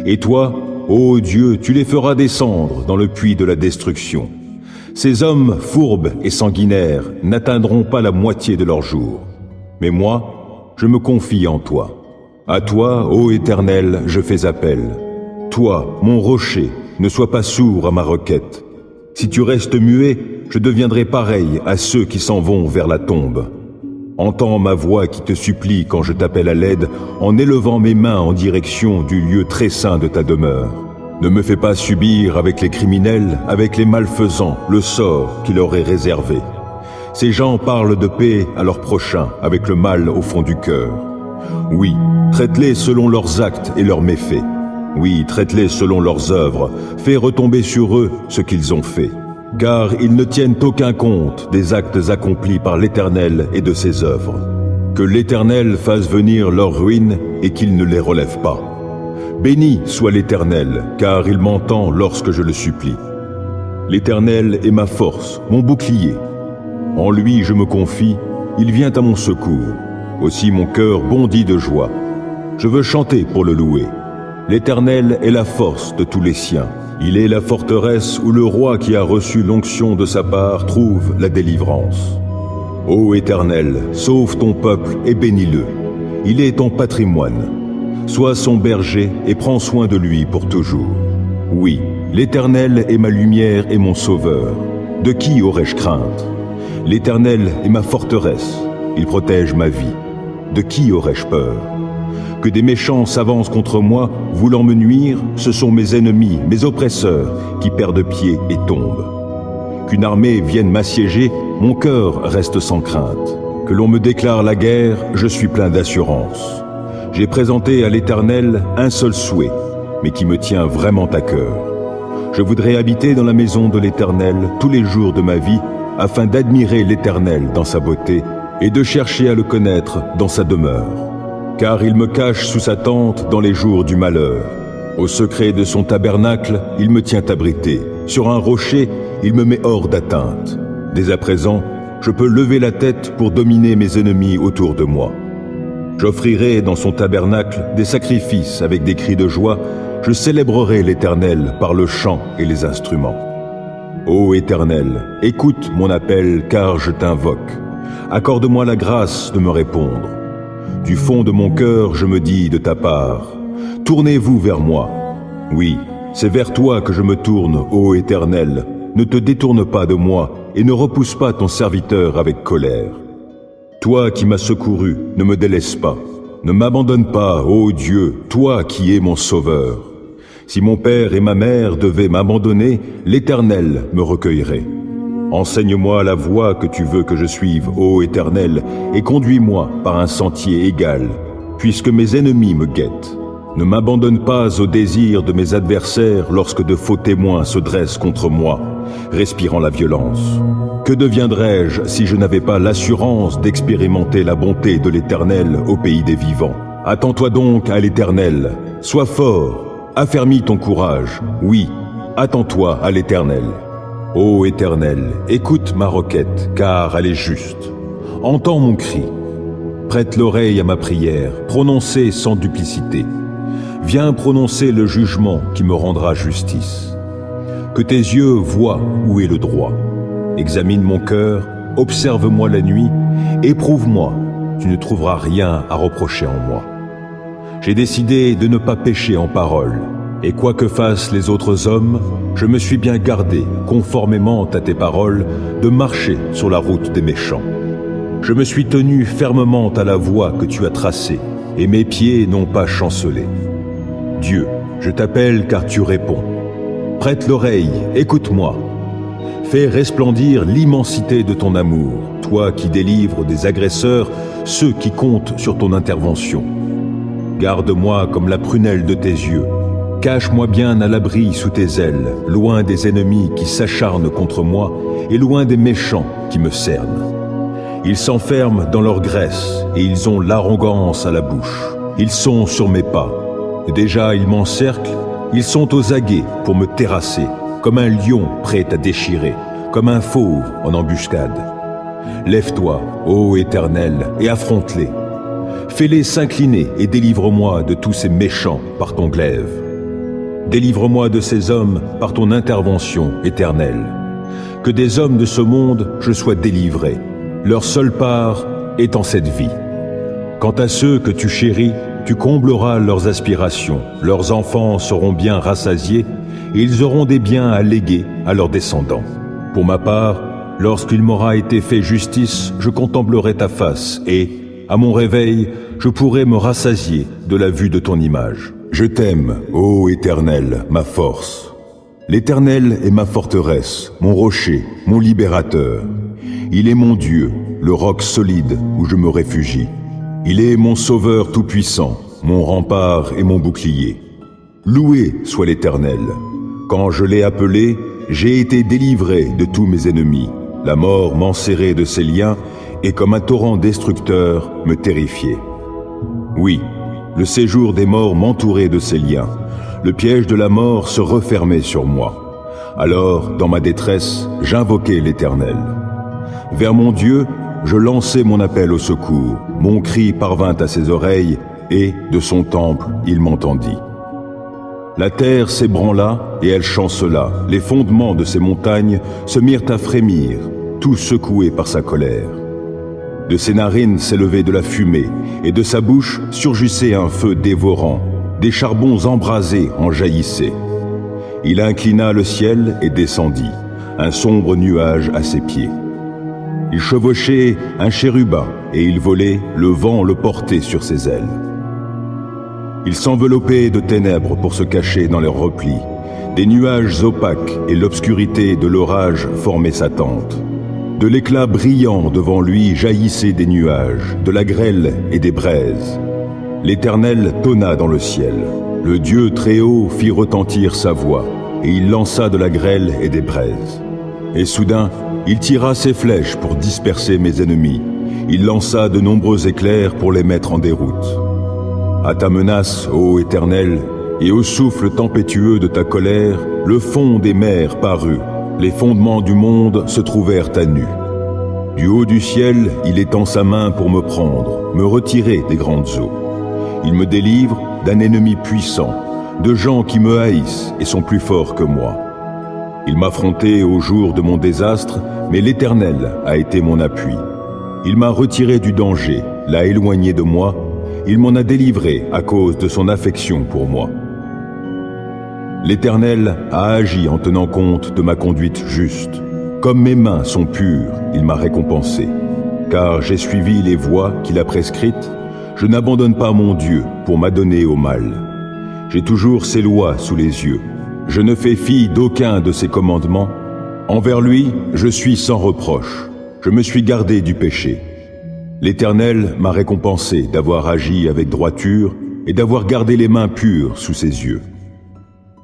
Et toi, ô Dieu, tu les feras descendre dans le puits de la destruction. Ces hommes fourbes et sanguinaires n'atteindront pas la moitié de leur jour. Mais moi, je me confie en toi. À toi, ô Éternel, je fais appel. Toi, mon rocher, ne sois pas sourd à ma requête. Si tu restes muet, je deviendrai pareil à ceux qui s'en vont vers la tombe. Entends ma voix qui te supplie quand je t'appelle à l'aide en élevant mes mains en direction du lieu très saint de ta demeure. Ne me fais pas subir avec les criminels, avec les malfaisants, le sort qui leur est réservé. Ces gens parlent de paix à leurs prochains, avec le mal au fond du cœur. Oui, traite-les selon leurs actes et leurs méfaits. Oui, traite-les selon leurs œuvres, fais retomber sur eux ce qu'ils ont fait. Car ils ne tiennent aucun compte des actes accomplis par l'Éternel et de ses œuvres. Que l'Éternel fasse venir leur ruine et qu'il ne les relève pas. Béni soit l'Éternel, car il m'entend lorsque je le supplie. L'Éternel est ma force, mon bouclier. En lui je me confie, il vient à mon secours. Aussi mon cœur bondit de joie. Je veux chanter pour le louer. L'Éternel est la force de tous les siens. Il est la forteresse où le roi qui a reçu l'onction de sa part trouve la délivrance. Ô Éternel, sauve ton peuple et bénis-le. Il est ton patrimoine. Sois son berger et prends soin de lui pour toujours. Oui, l'Éternel est ma lumière et mon sauveur. De qui aurais-je crainte? L'Éternel est ma forteresse. Il protège ma vie. De qui aurais-je peur? Que des méchants s'avancent contre moi, voulant me nuire, ce sont mes ennemis, mes oppresseurs, qui perdent pied et tombent. Qu'une armée vienne m'assiéger, mon cœur reste sans crainte. Que l'on me déclare la guerre, je suis plein d'assurance. J'ai présenté à l'Éternel un seul souhait, mais qui me tient vraiment à cœur. Je voudrais habiter dans la maison de l'Éternel tous les jours de ma vie, afin d'admirer l'Éternel dans sa beauté et de chercher à le connaître dans sa demeure. Car il me cache sous sa tente dans les jours du malheur. Au secret de son tabernacle, il me tient abrité. Sur un rocher, il me met hors d'atteinte. Dès à présent, je peux lever la tête pour dominer mes ennemis autour de moi. J'offrirai dans son tabernacle des sacrifices avec des cris de joie. Je célébrerai l'Éternel par le chant et les instruments. Ô Éternel, écoute mon appel car je t'invoque. Accorde-moi la grâce de me répondre. Du fond de mon cœur, je me dis de ta part, tournez-vous vers moi. Oui, c'est vers toi que je me tourne, ô Éternel. Ne te détourne pas de moi et ne repousse pas ton serviteur avec colère. Toi qui m'as secouru, ne me délaisse pas. Ne m'abandonne pas, ô Dieu, toi qui es mon sauveur. Si mon père et ma mère devaient m'abandonner, l'Éternel me recueillerait. Enseigne-moi la voie que tu veux que je suive, ô Éternel, et conduis-moi par un sentier égal, puisque mes ennemis me guettent. Ne m'abandonne pas au désir de mes adversaires lorsque de faux témoins se dressent contre moi, respirant la violence. Que deviendrais-je si je n'avais pas l'assurance d'expérimenter la bonté de l'Éternel au pays des vivants? Attends-toi donc à l'Éternel, sois fort, affermis ton courage, oui, attends-toi à l'Éternel. Ô Éternel, écoute ma requête, car elle est juste. Entends mon cri. Prête l'oreille à ma prière, prononcée sans duplicité. Viens prononcer le jugement qui me rendra justice. Que tes yeux voient où est le droit. Examine mon cœur, observe-moi la nuit, éprouve-moi, tu ne trouveras rien à reprocher en moi. J'ai décidé de ne pas pécher en parole. Et quoi que fassent les autres hommes, je me suis bien gardé, conformément à tes paroles, de marcher sur la route des méchants. Je me suis tenu fermement à la voie que tu as tracée, et mes pieds n'ont pas chancelé. Dieu, je t'appelle car tu réponds. Prête l'oreille, écoute-moi. Fais resplendir l'immensité de ton amour, toi qui délivres des agresseurs ceux qui comptent sur ton intervention. Garde-moi comme la prunelle de tes yeux. Cache-moi bien à l'abri sous tes ailes, loin des ennemis qui s'acharnent contre moi et loin des méchants qui me cernent. Ils s'enferment dans leur graisse et ils ont l'arrogance à la bouche. Ils sont sur mes pas. Et déjà ils m'encerclent, ils sont aux aguets pour me terrasser, comme un lion prêt à déchirer, comme un fauve en embuscade. Lève-toi, ô Éternel, et affronte-les. Fais-les s'incliner et délivre-moi de tous ces méchants par ton glaive. Délivre-moi de ces hommes par ton intervention éternelle. Que des hommes de ce monde je sois délivré, leur seule part étant cette vie. Quant à ceux que tu chéris, tu combleras leurs aspirations, leurs enfants seront bien rassasiés, et ils auront des biens à léguer à leurs descendants. Pour ma part, lorsqu'il m'aura été fait justice, je contemplerai ta face, et, à mon réveil, je pourrai me rassasier de la vue de ton image. Je t'aime, ô Éternel, ma force. L'Éternel est ma forteresse, mon rocher, mon libérateur. Il est mon Dieu, le roc solide où je me réfugie. Il est mon sauveur tout-puissant, mon rempart et mon bouclier. Loué soit l'Éternel. Quand je l'ai appelé, j'ai été délivré de tous mes ennemis. La mort m'enserrait de ses liens et comme un torrent destructeur me terrifiait. Oui, le séjour des morts m'entourait de ses liens. Le piège de la mort se refermait sur moi. Alors, dans ma détresse, j'invoquai l'Éternel. Vers mon Dieu, je lançai mon appel au secours. Mon cri parvint à ses oreilles, et, de son temple, il m'entendit. La terre s'ébranla, et elle chancela. Les fondements de ces montagnes se mirent à frémir, tout secoués par sa colère. De ses narines s'élevait de la fumée, et de sa bouche surgissait un feu dévorant. Des charbons embrasés en jaillissaient. Il inclina le ciel et descendit, un sombre nuage à ses pieds. Il chevauchait un chérubin, et il volait, le vent le portait sur ses ailes. Il s'enveloppait de ténèbres pour se cacher dans leurs replis. Des nuages opaques et l'obscurité de l'orage formaient sa tente. De l'éclat brillant devant lui jaillissaient des nuages, de la grêle et des braises. L'Éternel tonna dans le ciel. Le Dieu Très-Haut fit retentir sa voix, et il lança de la grêle et des braises. Et soudain, il tira ses flèches pour disperser mes ennemis. Il lança de nombreux éclairs pour les mettre en déroute. À ta menace, ô Éternel, et au souffle tempétueux de ta colère, le fond des mers parut. Les fondements du monde se trouvèrent à nu. Du haut du ciel, il étend sa main pour me prendre, me retirer des grandes eaux. Il me délivre d'un ennemi puissant, de gens qui me haïssent et sont plus forts que moi. Il m'affrontait au jour de mon désastre, mais l'Éternel a été mon appui. Il m'a retiré du danger, l'a éloigné de moi, il m'en a délivré à cause de son affection pour moi. L'Éternel a agi en tenant compte de ma conduite juste. Comme mes mains sont pures, il m'a récompensé. car j'ai suivi les voies qu'il a prescrites. Je n'abandonne pas mon Dieu pour m'adonner au mal. J'ai toujours ses lois sous les yeux. Je ne fais fi d'aucun de ses commandements. Envers lui, je suis sans reproche. Je me suis gardé du péché. L'Éternel m'a récompensé d'avoir agi avec droiture et d'avoir gardé les mains pures sous ses yeux.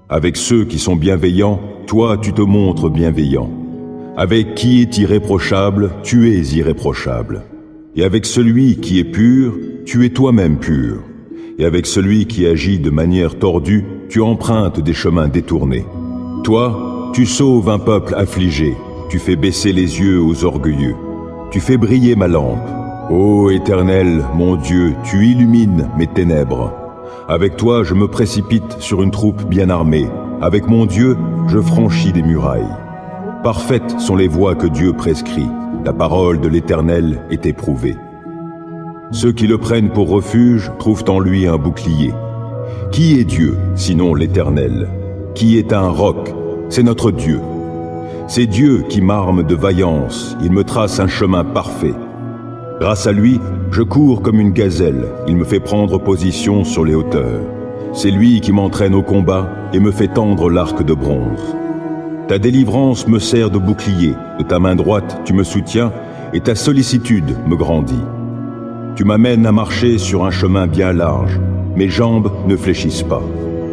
Avec ceux qui sont bienveillants, toi tu te montres bienveillant. Avec qui est irréprochable, tu es irréprochable. Et avec celui qui est pur, tu es toi-même pur. Et avec celui qui agit de manière tordue, tu empruntes des chemins détournés. Toi, tu sauves un peuple affligé, tu fais baisser les yeux aux orgueilleux. Tu fais briller ma lampe. Ô Éternel, mon Dieu, tu illumines mes ténèbres. Avec toi, je me précipite sur une troupe bien armée. Avec mon Dieu, je franchis des murailles. Parfaites sont les voies que Dieu prescrit. La parole de l'Éternel est éprouvée. Ceux qui le prennent pour refuge trouvent en lui un bouclier. Qui est Dieu, sinon l'Éternel? Qui est un roc? C'est notre Dieu. C'est Dieu qui m'arme de vaillance, il me trace un chemin parfait. Grâce à lui, je cours comme une gazelle, il me fait prendre position sur les hauteurs. C'est lui qui m'entraîne au combat et me fait tendre l'arc de bronze. Ta délivrance me sert de bouclier, de ta main droite tu me soutiens et ta sollicitude me grandit. Tu m'amènes à marcher sur un chemin bien large, mes jambes ne fléchissent pas.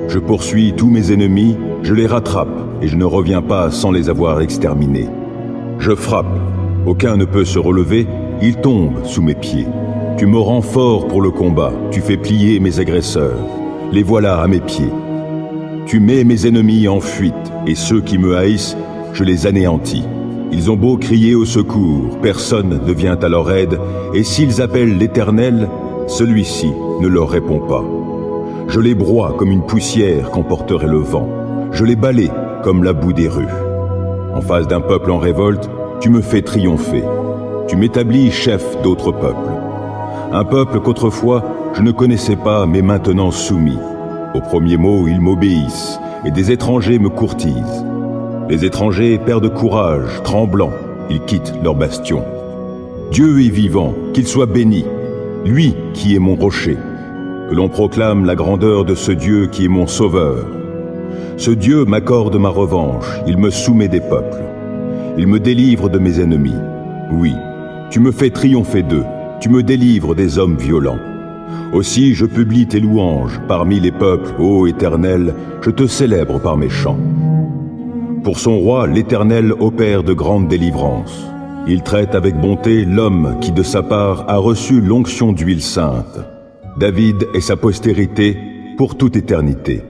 Je poursuis tous mes ennemis, je les rattrape et je ne reviens pas sans les avoir exterminés. Je frappe, aucun ne peut se relever, ils tombent sous mes pieds. Tu me rends fort pour le combat, tu fais plier mes agresseurs. Les voilà à mes pieds. Tu mets mes ennemis en fuite, et ceux qui me haïssent, je les anéantis. Ils ont beau crier au secours, personne ne vient à leur aide, et s'ils appellent l'Éternel, celui-ci ne leur répond pas. Je les broie comme une poussière qu'emporterait le vent. Je les balaie comme la boue des rues. En face d'un peuple en révolte, tu me fais triompher. Tu m'établis chef d'autres peuples. Un peuple qu'autrefois je ne connaissais pas, mais maintenant soumis. Au premier mot, ils m'obéissent, et des étrangers me courtisent. Les étrangers perdent courage, tremblants, ils quittent leur bastion. Dieu est vivant, qu'il soit béni, lui qui est mon rocher. Que l'on proclame la grandeur de ce Dieu qui est mon sauveur. Ce Dieu m'accorde ma revanche, il me soumet des peuples. Il me délivre de mes ennemis. Oui, tu me fais triompher d'eux, tu me délivres des hommes violents. Aussi je publie tes louanges parmi les peuples, ô Éternel, je te célèbre par mes chants. Pour son roi, l'Éternel opère de grandes délivrances. Il traite avec bonté l'homme qui de sa part a reçu l'onction d'huile sainte. David et sa postérité pour toute éternité.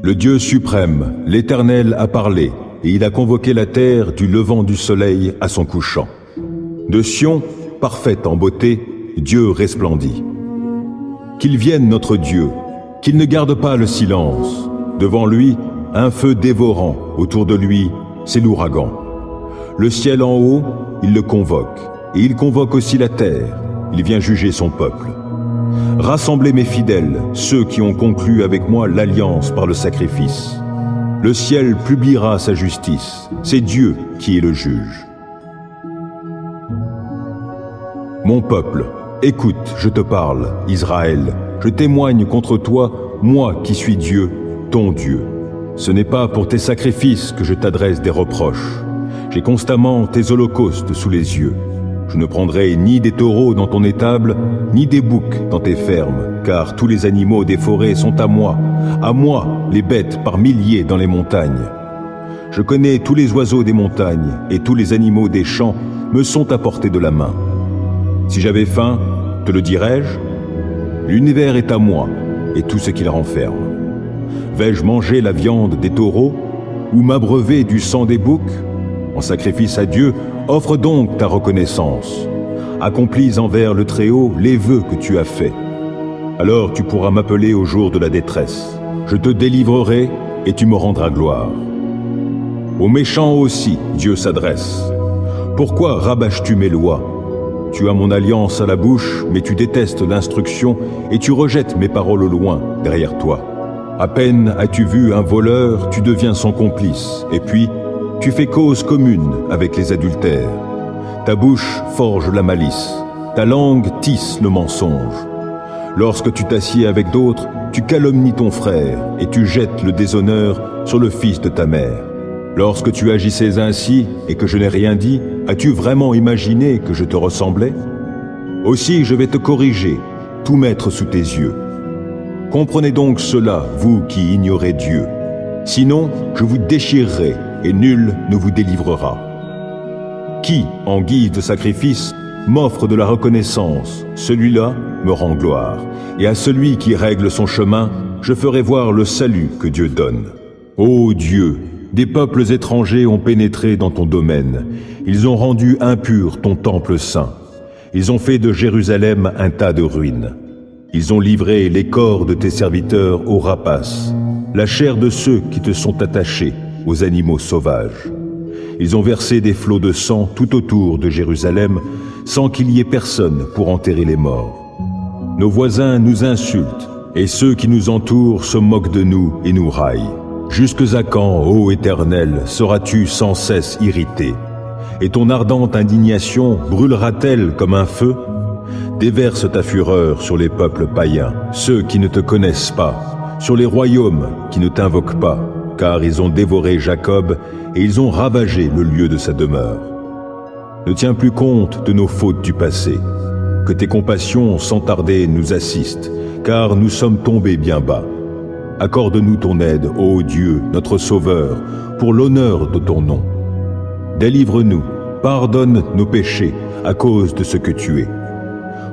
Le Dieu suprême, l'Éternel a parlé, et il a convoqué la terre du levant du soleil à son couchant. De Sion, parfaite en beauté, Dieu resplendit. Qu'il vienne notre Dieu, qu'il ne garde pas le silence. Devant lui, un feu dévorant, autour de lui, c'est l'ouragan. Le ciel en haut, il le convoque, et il convoque aussi la terre, il vient juger son peuple. Rassemblez mes fidèles, ceux qui ont conclu avec moi l'alliance par le sacrifice. Le ciel publiera sa justice, c'est Dieu qui est le juge. Mon peuple, écoute, je te parle, Israël, je témoigne contre toi, moi qui suis Dieu, ton Dieu. Ce n'est pas pour tes sacrifices que je t'adresse des reproches. J'ai constamment tes holocaustes sous les yeux. Je ne prendrai ni des taureaux dans ton étable, ni des boucs dans tes fermes, car tous les animaux des forêts sont à moi les bêtes par milliers dans les montagnes. Je connais tous les oiseaux des montagnes, et tous les animaux des champs me sont à portée de la main. Si j'avais faim, te le dirais-je? L'univers est à moi, et tout ce qu'il renferme. Vais-je manger la viande des taureaux, ou m'abreuver du sang des boucs? En sacrifice à Dieu, offre donc ta reconnaissance. Accomplis envers le Très-Haut les vœux que tu as faits. Alors tu pourras m'appeler au jour de la détresse. Je te délivrerai et tu me rendras gloire. Aux méchants aussi, Dieu s'adresse. Pourquoi rabâches-tu mes lois? Tu as mon alliance à la bouche, mais tu détestes l'instruction et tu rejettes mes paroles au loin, derrière toi. À peine as-tu vu un voleur, tu deviens son complice, et puis tu fais cause commune avec les adultères. Ta bouche forge la malice, Ta langue tisse le mensonge. Lorsque tu t'assieds avec d'autres, tu calomnies ton frère et tu jettes le déshonneur sur le fils de ta mère. Lorsque tu agissais ainsi et que je n'ai rien dit, as-tu vraiment imaginé que je te ressemblais? Aussi je vais te corriger, tout mettre sous tes yeux. Comprenez donc cela, vous qui ignorez Dieu. Sinon, je vous déchirerai et nul ne vous délivrera. Qui, en guise de sacrifice, m'offre de la reconnaissance, celui-là me rend gloire. Et à celui qui règle son chemin, je ferai voir le salut que Dieu donne. Ô Dieu, des peuples étrangers ont pénétré dans ton domaine. Ils ont rendu impur ton temple saint. Ils ont fait de Jérusalem un tas de ruines. Ils ont livré les corps de tes serviteurs aux rapaces, la chair de ceux qui te sont attachés, aux animaux sauvages. Ils ont versé des flots de sang tout autour de Jérusalem, sans qu'il y ait personne pour enterrer les morts. Nos voisins nous insultent, et ceux qui nous entourent se moquent de nous et nous raillent. Jusque à quand, ô Éternel, seras-tu sans cesse irrité? Et ton ardente indignation brûlera-t-elle comme un feu? Déverse ta fureur sur les peuples païens, ceux qui ne te connaissent pas, sur les royaumes qui ne t'invoquent pas, car ils ont dévoré Jacob et ils ont ravagé le lieu de sa demeure. Ne tiens plus compte de nos fautes du passé, que tes compassions sans tarder nous assistent, car nous sommes tombés bien bas. Accorde-nous ton aide, ô Dieu, notre Sauveur, pour l'honneur de ton nom. Délivre-nous, pardonne nos péchés à cause de ce que tu es.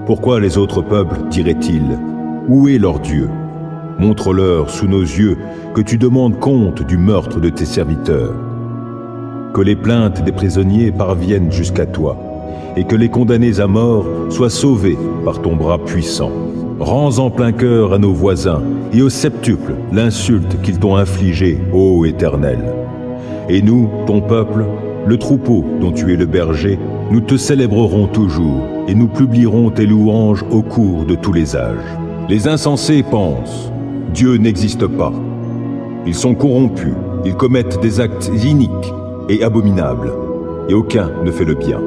Pourquoi les autres peuples diraient-ils, où est leur Dieu? Montre-leur sous nos yeux que tu demandes compte du meurtre de tes serviteurs. Que les plaintes des prisonniers parviennent jusqu'à toi, et que les condamnés à mort soient sauvés par ton bras puissant. Rends en plein cœur à nos voisins et au septuple l'insulte qu'ils t'ont infligée, ô Éternel. Et nous, ton peuple, le troupeau dont tu es le berger, nous te célébrerons toujours et nous publierons tes louanges au cours de tous les âges. Les insensés pensent, Dieu n'existe pas. Ils sont corrompus, ils commettent des actes iniques et abominables, et aucun ne fait le bien.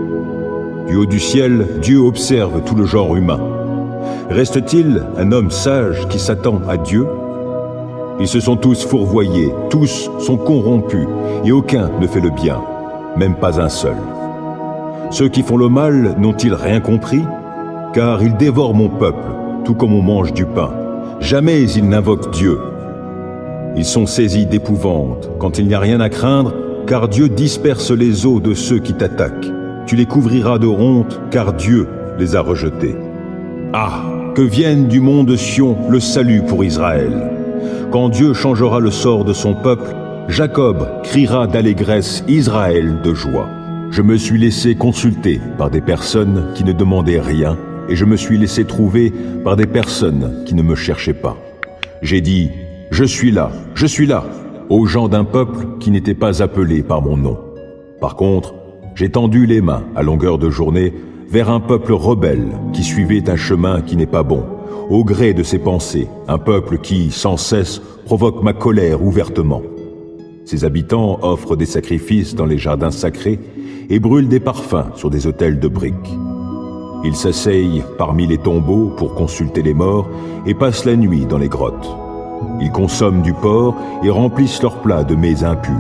Du haut du ciel, Dieu observe tout le genre humain. Reste-t-il un homme sage qui s'attend à Dieu? Ils se sont tous fourvoyés, tous sont corrompus, et aucun ne fait le bien, même pas un seul. Ceux qui font le mal n'ont-ils rien compris? Car ils dévorent mon peuple, tout comme on mange du pain. Jamais ils n'invoquent Dieu. Ils sont saisis d'épouvante quand il n'y a rien à craindre, car Dieu disperse les os de ceux qui t'attaquent. Tu les couvriras de honte, car Dieu les a rejetés. Ah, que vienne du mont de Sion le salut pour Israël. Quand Dieu changera le sort de son peuple, Jacob criera d'allégresse, Israël de joie. Je me suis laissé consulter par des personnes qui ne demandaient rien, et je me suis laissé trouver par des personnes qui ne me cherchaient pas. J'ai dit, je suis là, aux gens d'un peuple qui n'était pas appelé par mon nom. Par contre, j'ai tendu les mains à longueur de journée vers un peuple rebelle qui suivait un chemin qui n'est pas bon, au gré de ses pensées, un peuple qui, sans cesse, provoque ma colère ouvertement. Ses habitants offrent des sacrifices dans les jardins sacrés et brûlent des parfums sur des autels de briques. Ils s'asseyent parmi les tombeaux pour consulter les morts et passent la nuit dans les grottes. Ils consomment du porc et remplissent leurs plats de mets impurs.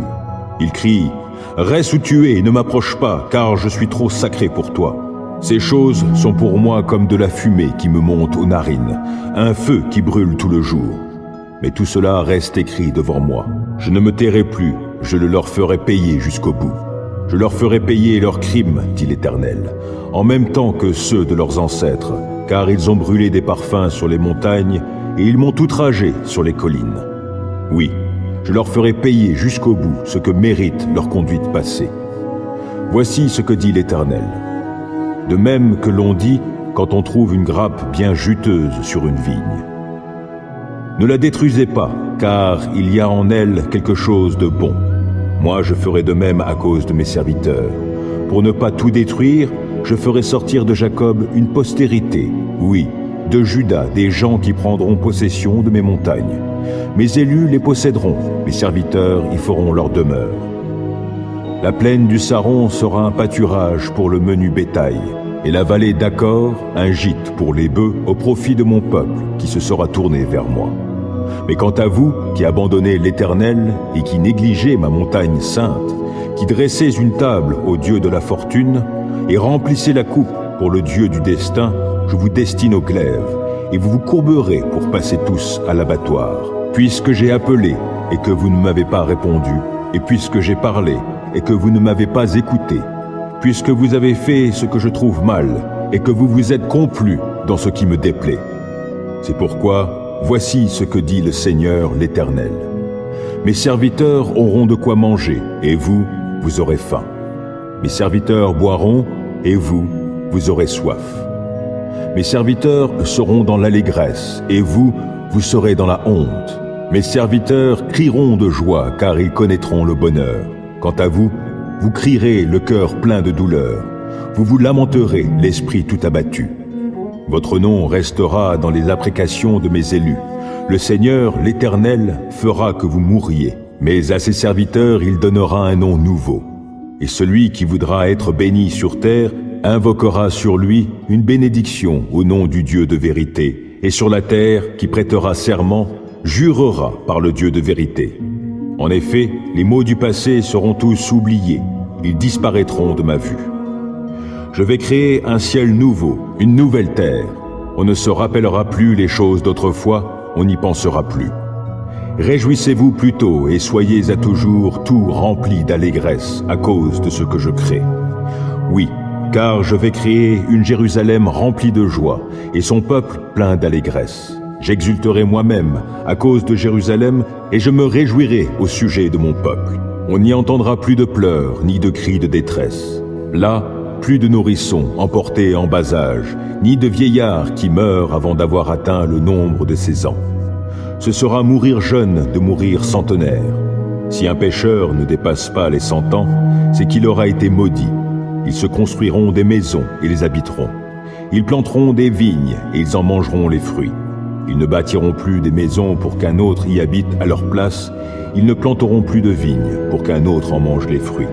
Ils crient « Reste où tu es et ne m'approche pas, car je suis trop sacré pour toi ». Ces choses sont pour moi comme de la fumée qui me monte aux narines, un feu qui brûle tout le jour. Mais tout cela reste écrit devant moi. Je ne me tairai plus, je le leur ferai payer jusqu'au bout. Je leur ferai payer leurs crimes, dit l'Éternel, en même temps que ceux de leurs ancêtres, car ils ont brûlé des parfums sur les montagnes et ils m'ont outragé sur les collines. Oui, je leur ferai payer jusqu'au bout ce que mérite leur conduite passée. Voici ce que dit l'Éternel. De même que l'on dit quand on trouve une grappe bien juteuse sur une vigne. Ne la détruisez pas, car il y a en elle quelque chose de bon. Moi, je ferai de même à cause de mes serviteurs. Pour ne pas tout détruire, je ferai sortir de Jacob une postérité, oui, de Juda, des gens qui prendront possession de mes montagnes. Mes élus les posséderont, mes serviteurs y feront leur demeure. La plaine du Saron sera un pâturage pour le menu bétail, et la vallée d'Accor un gîte pour les bœufs au profit de mon peuple qui se sera tourné vers moi. Mais quant à vous, qui abandonnez l'Éternel et qui négligez ma montagne sainte, qui dressez une table au Dieu de la fortune et remplissez la coupe pour le Dieu du destin, je vous destine au glaive, et vous vous courberez pour passer tous à l'abattoir. Puisque j'ai appelé et que vous ne m'avez pas répondu, et puisque j'ai parlé et que vous ne m'avez pas écouté, puisque vous avez fait ce que je trouve mal et que vous vous êtes complu dans ce qui me déplaît. C'est pourquoi, voici ce que dit le Seigneur l'Éternel. Mes serviteurs auront de quoi manger, et vous, vous aurez faim. Mes serviteurs boiront, et vous, vous aurez soif. Mes serviteurs seront dans l'allégresse, et vous, vous serez dans la honte. Mes serviteurs crieront de joie, car ils connaîtront le bonheur. Quant à vous, vous crierez le cœur plein de douleur. Vous vous lamenterez, l'esprit tout abattu. Votre nom restera dans les imprécations de mes élus. Le Seigneur, l'Éternel, fera que vous mourriez. Mais à ses serviteurs, il donnera un nom nouveau. Et celui qui voudra être béni sur terre invoquera sur lui une bénédiction au nom du Dieu de vérité. Et sur la terre, qui prêtera serment, jurera par le Dieu de vérité. En effet, les maux du passé seront tous oubliés. Ils disparaîtront de ma vue. Je vais créer un ciel nouveau, une nouvelle terre. On ne se rappellera plus les choses d'autrefois, on n'y pensera plus. Réjouissez-vous plutôt et soyez à toujours tout remplis d'allégresse à cause de ce que je crée. Oui, car je vais créer une Jérusalem remplie de joie et son peuple plein d'allégresse. J'exulterai moi-même à cause de Jérusalem et je me réjouirai au sujet de mon peuple. On n'y entendra plus de pleurs ni de cris de détresse. Là, plus de nourrissons emportés en bas âge, ni de vieillards qui meurent avant d'avoir atteint le nombre de ses ans. Ce sera mourir jeune de mourir centenaire. Si un pécheur ne dépasse pas les 100 ans, c'est qu'il aura été maudit. Ils se construiront des maisons et les habiteront. Ils planteront des vignes et ils en mangeront les fruits. Ils ne bâtiront plus des maisons pour qu'un autre y habite à leur place. Ils ne planteront plus de vignes pour qu'un autre en mange les fruits.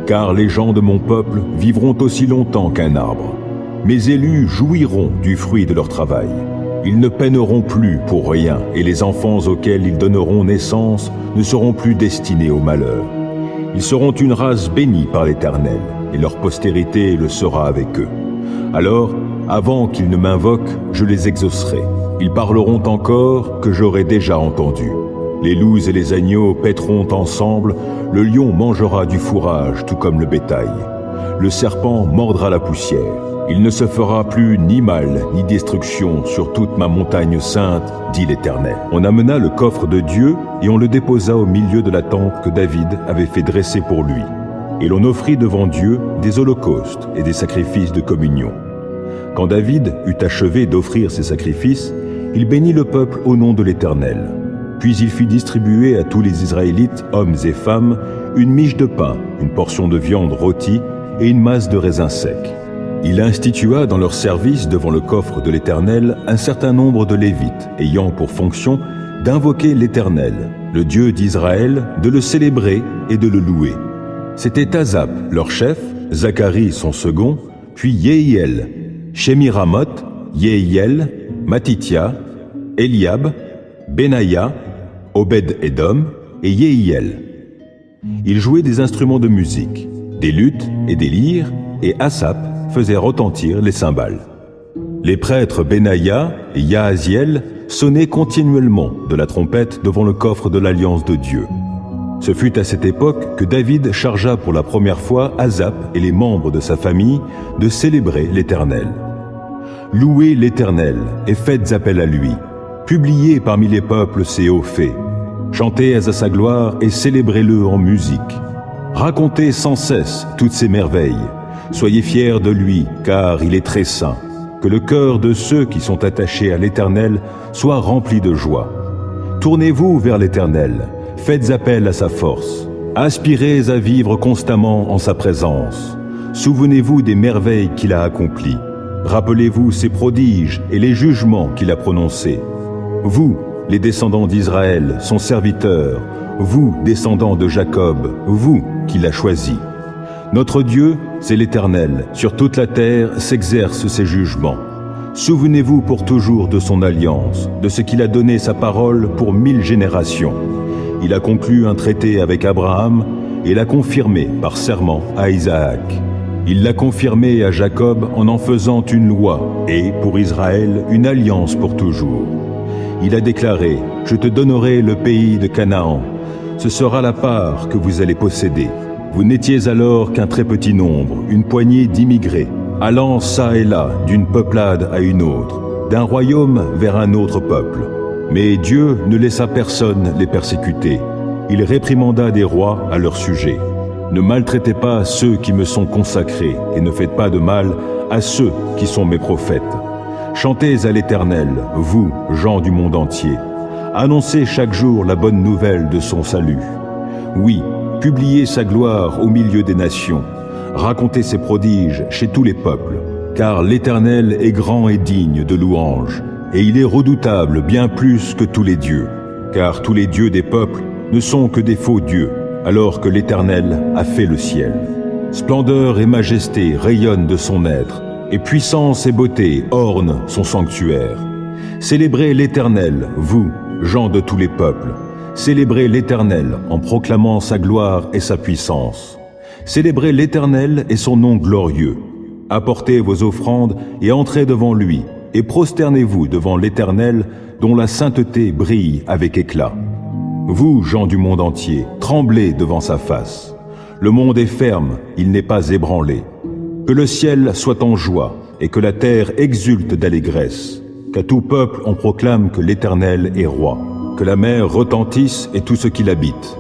Car les gens de mon peuple vivront aussi longtemps qu'un arbre. Mes élus jouiront du fruit de leur travail. Ils ne peineront plus pour rien, et les enfants auxquels ils donneront naissance ne seront plus destinés au malheur. Ils seront une race bénie par l'Éternel, et leur postérité le sera avec eux. Alors, avant qu'ils ne m'invoquent, je les exaucerai. Ils parleront encore que j'aurai déjà entendu. Les loups et les agneaux paîtront ensemble, le lion mangera du fourrage tout comme le bétail. Le serpent mordra la poussière. Il ne se fera plus ni mal ni destruction sur toute ma montagne sainte, dit l'Éternel. On amena le coffre de Dieu et on le déposa au milieu de la tente que David avait fait dresser pour lui. Et l'on offrit devant Dieu des holocaustes et des sacrifices de communion. Quand David eut achevé d'offrir ses sacrifices, il bénit le peuple au nom de l'Éternel. Puis il fit distribuer à tous les Israélites, hommes et femmes, une miche de pain, une portion de viande rôtie et une masse de raisins secs. Il institua dans leur service devant le coffre de l'Éternel un certain nombre de Lévites, ayant pour fonction d'invoquer l'Éternel, le Dieu d'Israël, de le célébrer et de le louer. C'était Asaph, leur chef, Zacharie, son second, puis Yehiel, Shemiramoth, Yehiel, Matithia, Eliab, Benaïa, Obed-Édom et Yehiel. Ils jouaient des instruments de musique, des luttes et des lyres, et Asaph faisait retentir les cymbales. Les prêtres Benaïa et Yahaziel sonnaient continuellement de la trompette devant le coffre de l'alliance de Dieu. Ce fut à cette époque que David chargea pour la première fois Asaph et les membres de sa famille de célébrer l'Éternel. Louez l'Éternel et faites appel à lui. Publiez parmi les peuples ses hauts faits. Chantez à sa gloire et célébrez-le en musique. Racontez sans cesse toutes ses merveilles. Soyez fiers de lui, car il est très saint. Que le cœur de ceux qui sont attachés à l'Éternel soit rempli de joie. Tournez-vous vers l'Éternel, faites appel à sa force. Aspirez à vivre constamment en sa présence. Souvenez-vous des merveilles qu'il a accomplies. Rappelez-vous ses prodiges et les jugements qu'il a prononcés. Vous, les descendants d'Israël, son serviteur, vous, descendants de Jacob, vous qui l'a choisi. Notre Dieu c'est l'Éternel. Sur toute la terre s'exercent ses jugements. Souvenez-vous pour toujours de son alliance, de ce qu'il a donné sa parole pour 1000 générations. Il a conclu un traité avec Abraham et l'a confirmé par serment à Isaac. Il l'a confirmé à Jacob en faisant une loi et, pour Israël, une alliance pour toujours. Il a déclaré « Je te donnerai le pays de Canaan. Ce sera la part que vous allez posséder. » Vous n'étiez alors qu'un très petit nombre, une poignée d'immigrés, allant çà et là d'une peuplade à une autre, d'un royaume vers un autre peuple. Mais Dieu ne laissa personne les persécuter. Il réprimanda des rois à leur sujet. Ne maltraitez pas ceux qui me sont consacrés, et ne faites pas de mal à ceux qui sont mes prophètes. Chantez à l'Éternel, vous, gens du monde entier. Annoncez chaque jour la bonne nouvelle de son salut. Oui, publiez sa gloire au milieu des nations. Racontez ses prodiges chez tous les peuples. Car l'Éternel est grand et digne de louange, et il est redoutable bien plus que tous les dieux. Car tous les dieux des peuples ne sont que des faux dieux, alors que l'Éternel a fait le ciel. Splendeur et majesté rayonnent de son être, et puissance et beauté ornent son sanctuaire. Célébrez l'Éternel, vous, gens de tous les peuples. Célébrez l'Éternel en proclamant sa gloire et sa puissance. Célébrez l'Éternel et son nom glorieux. Apportez vos offrandes et entrez devant lui, et prosternez-vous devant l'Éternel, dont la sainteté brille avec éclat. Vous, gens du monde entier, tremblez devant sa face. Le monde est ferme, il n'est pas ébranlé. Que le ciel soit en joie, et que la terre exulte d'allégresse. Qu'à tout peuple on proclame que l'Éternel est roi. Que la mer retentisse et tout ce qui l'habite.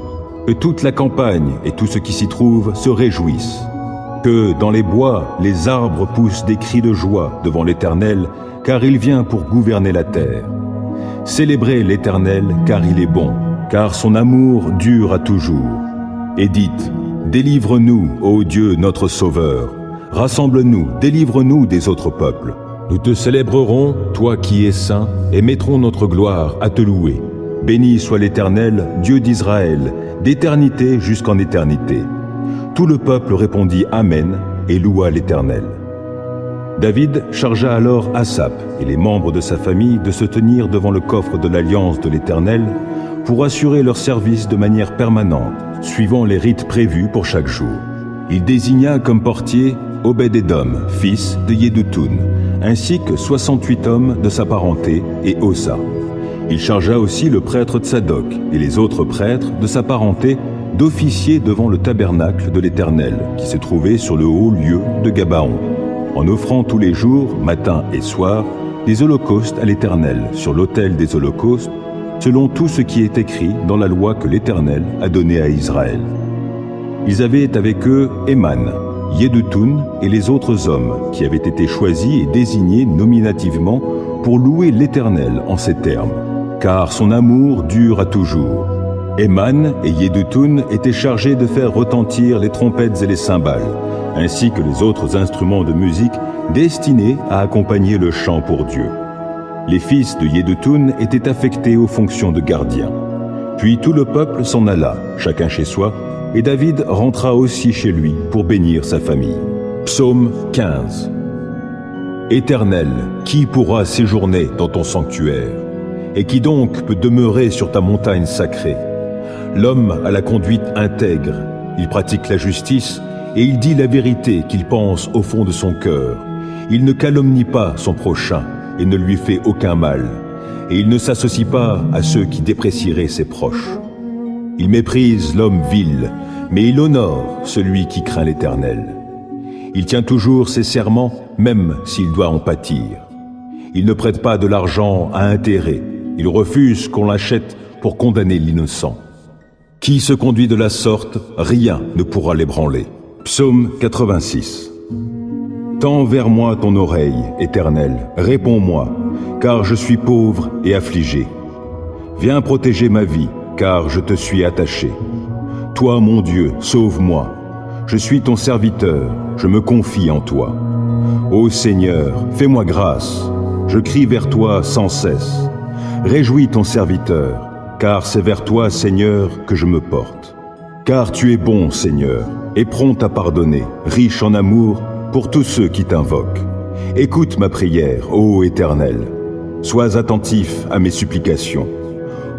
Que toute la campagne et tout ce qui s'y trouve se réjouissent. Que dans les bois, les arbres poussent des cris de joie devant l'Éternel, car il vient pour gouverner la terre. Célébrez l'Éternel, car il est bon, car son amour dure à toujours. Et dites, délivre-nous, ô Dieu notre Sauveur. Rassemble-nous, délivre-nous des autres peuples. Nous te célébrerons, toi qui es saint, et mettrons notre gloire à te louer. Béni soit l'Éternel, Dieu d'Israël, d'éternité jusqu'en éternité. Tout le peuple répondit Amen et loua l'Éternel. David chargea alors Asaph et les membres de sa famille de se tenir devant le coffre de l'alliance de l'Éternel pour assurer leur service de manière permanente, suivant les rites prévus pour chaque jour. Il désigna comme portier Obed-Édom, fils de Yéduthun, ainsi que 68 hommes de sa parenté et Osa. Il chargea aussi le prêtre Tsadok et les autres prêtres de sa parenté d'officier devant le tabernacle de l'Éternel, qui se trouvait sur le haut lieu de Gabaon, en offrant tous les jours, matin et soir, des holocaustes à l'Éternel sur l'autel des holocaustes, selon tout ce qui est écrit dans la loi que l'Éternel a donnée à Israël. Ils avaient avec eux Éman, Yéduthun et les autres hommes qui avaient été choisis et désignés nominativement pour louer l'Éternel en ces termes, car son amour dure à toujours. Éman et Yéduthun étaient chargés de faire retentir les trompettes et les cymbales, ainsi que les autres instruments de musique destinés à accompagner le chant pour Dieu. Les fils de Yéduthun étaient affectés aux fonctions de gardiens. Puis tout le peuple s'en alla, chacun chez soi, et David rentra aussi chez lui pour bénir sa famille. Psaume 15. Éternel, qui pourra séjourner dans ton sanctuaire? Et qui donc peut demeurer sur ta montagne sacrée? L'homme a la conduite intègre, il pratique la justice et il dit la vérité qu'il pense au fond de son cœur. Il ne calomnie pas son prochain et ne lui fait aucun mal, et il ne s'associe pas à ceux qui déprécieraient ses proches. Il méprise l'homme vil, mais il honore celui qui craint l'Éternel. Il tient toujours ses serments, même s'il doit en pâtir. Il ne prête pas de l'argent à intérêt, il refuse qu'on l'achète pour condamner l'innocent. Qui se conduit de la sorte, rien ne pourra l'ébranler. Psaume 86. Tends vers moi ton oreille, Éternel, réponds-moi, car je suis pauvre et affligé. Viens protéger ma vie, car je te suis attaché. Toi, mon Dieu, sauve-moi. Je suis ton serviteur, je me confie en toi. Ô Seigneur, fais-moi grâce. Je crie vers toi sans cesse. Réjouis ton serviteur, car c'est vers toi, Seigneur, que je me porte. Car tu es bon, Seigneur, et prompt à pardonner, riche en amour pour tous ceux qui t'invoquent. Écoute ma prière, ô Éternel. Sois attentif à mes supplications.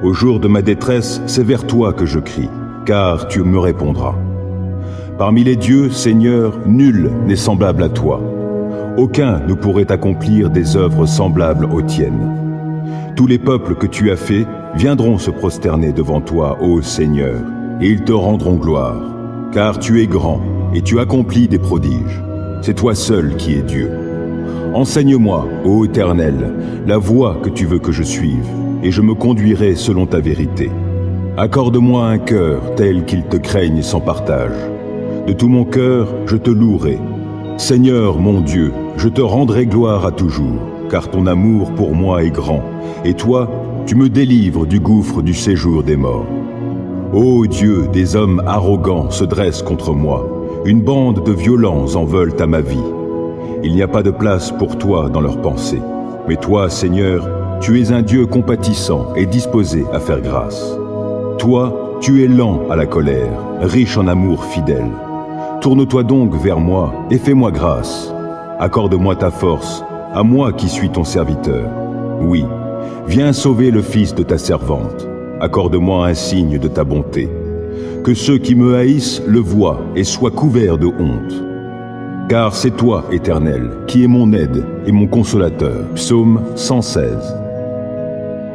Au jour de ma détresse, c'est vers toi que je crie, car tu me répondras. Parmi les dieux, Seigneur, nul n'est semblable à toi. Aucun ne pourrait accomplir des œuvres semblables aux tiennes. Tous les peuples que tu as faits viendront se prosterner devant toi, ô Seigneur, et ils te rendront gloire, car tu es grand et tu accomplis des prodiges. C'est toi seul qui es Dieu. Enseigne-moi, ô Éternel, la voie que tu veux que je suive, et je me conduirai selon ta vérité. Accorde-moi un cœur tel qu'il te craigne sans partage. De tout mon cœur, je te louerai. Seigneur mon Dieu, je te rendrai gloire à toujours, car ton amour pour moi est grand, et toi, tu me délivres du gouffre du séjour des morts. Ô Dieu, des hommes arrogants se dressent contre moi, une bande de violents en veulent à ma vie. Il n'y a pas de place pour toi dans leurs pensées, mais toi, Seigneur, tu es un Dieu compatissant et disposé à faire grâce. Toi, tu es lent à la colère, riche en amour fidèle. Tourne-toi donc vers moi et fais-moi grâce. Accorde-moi ta force, à moi qui suis ton serviteur. Oui, viens sauver le fils de ta servante. Accorde-moi un signe de ta bonté. Que ceux qui me haïssent le voient et soient couverts de honte. Car c'est toi, Éternel, qui es mon aide et mon consolateur. Psaume 116.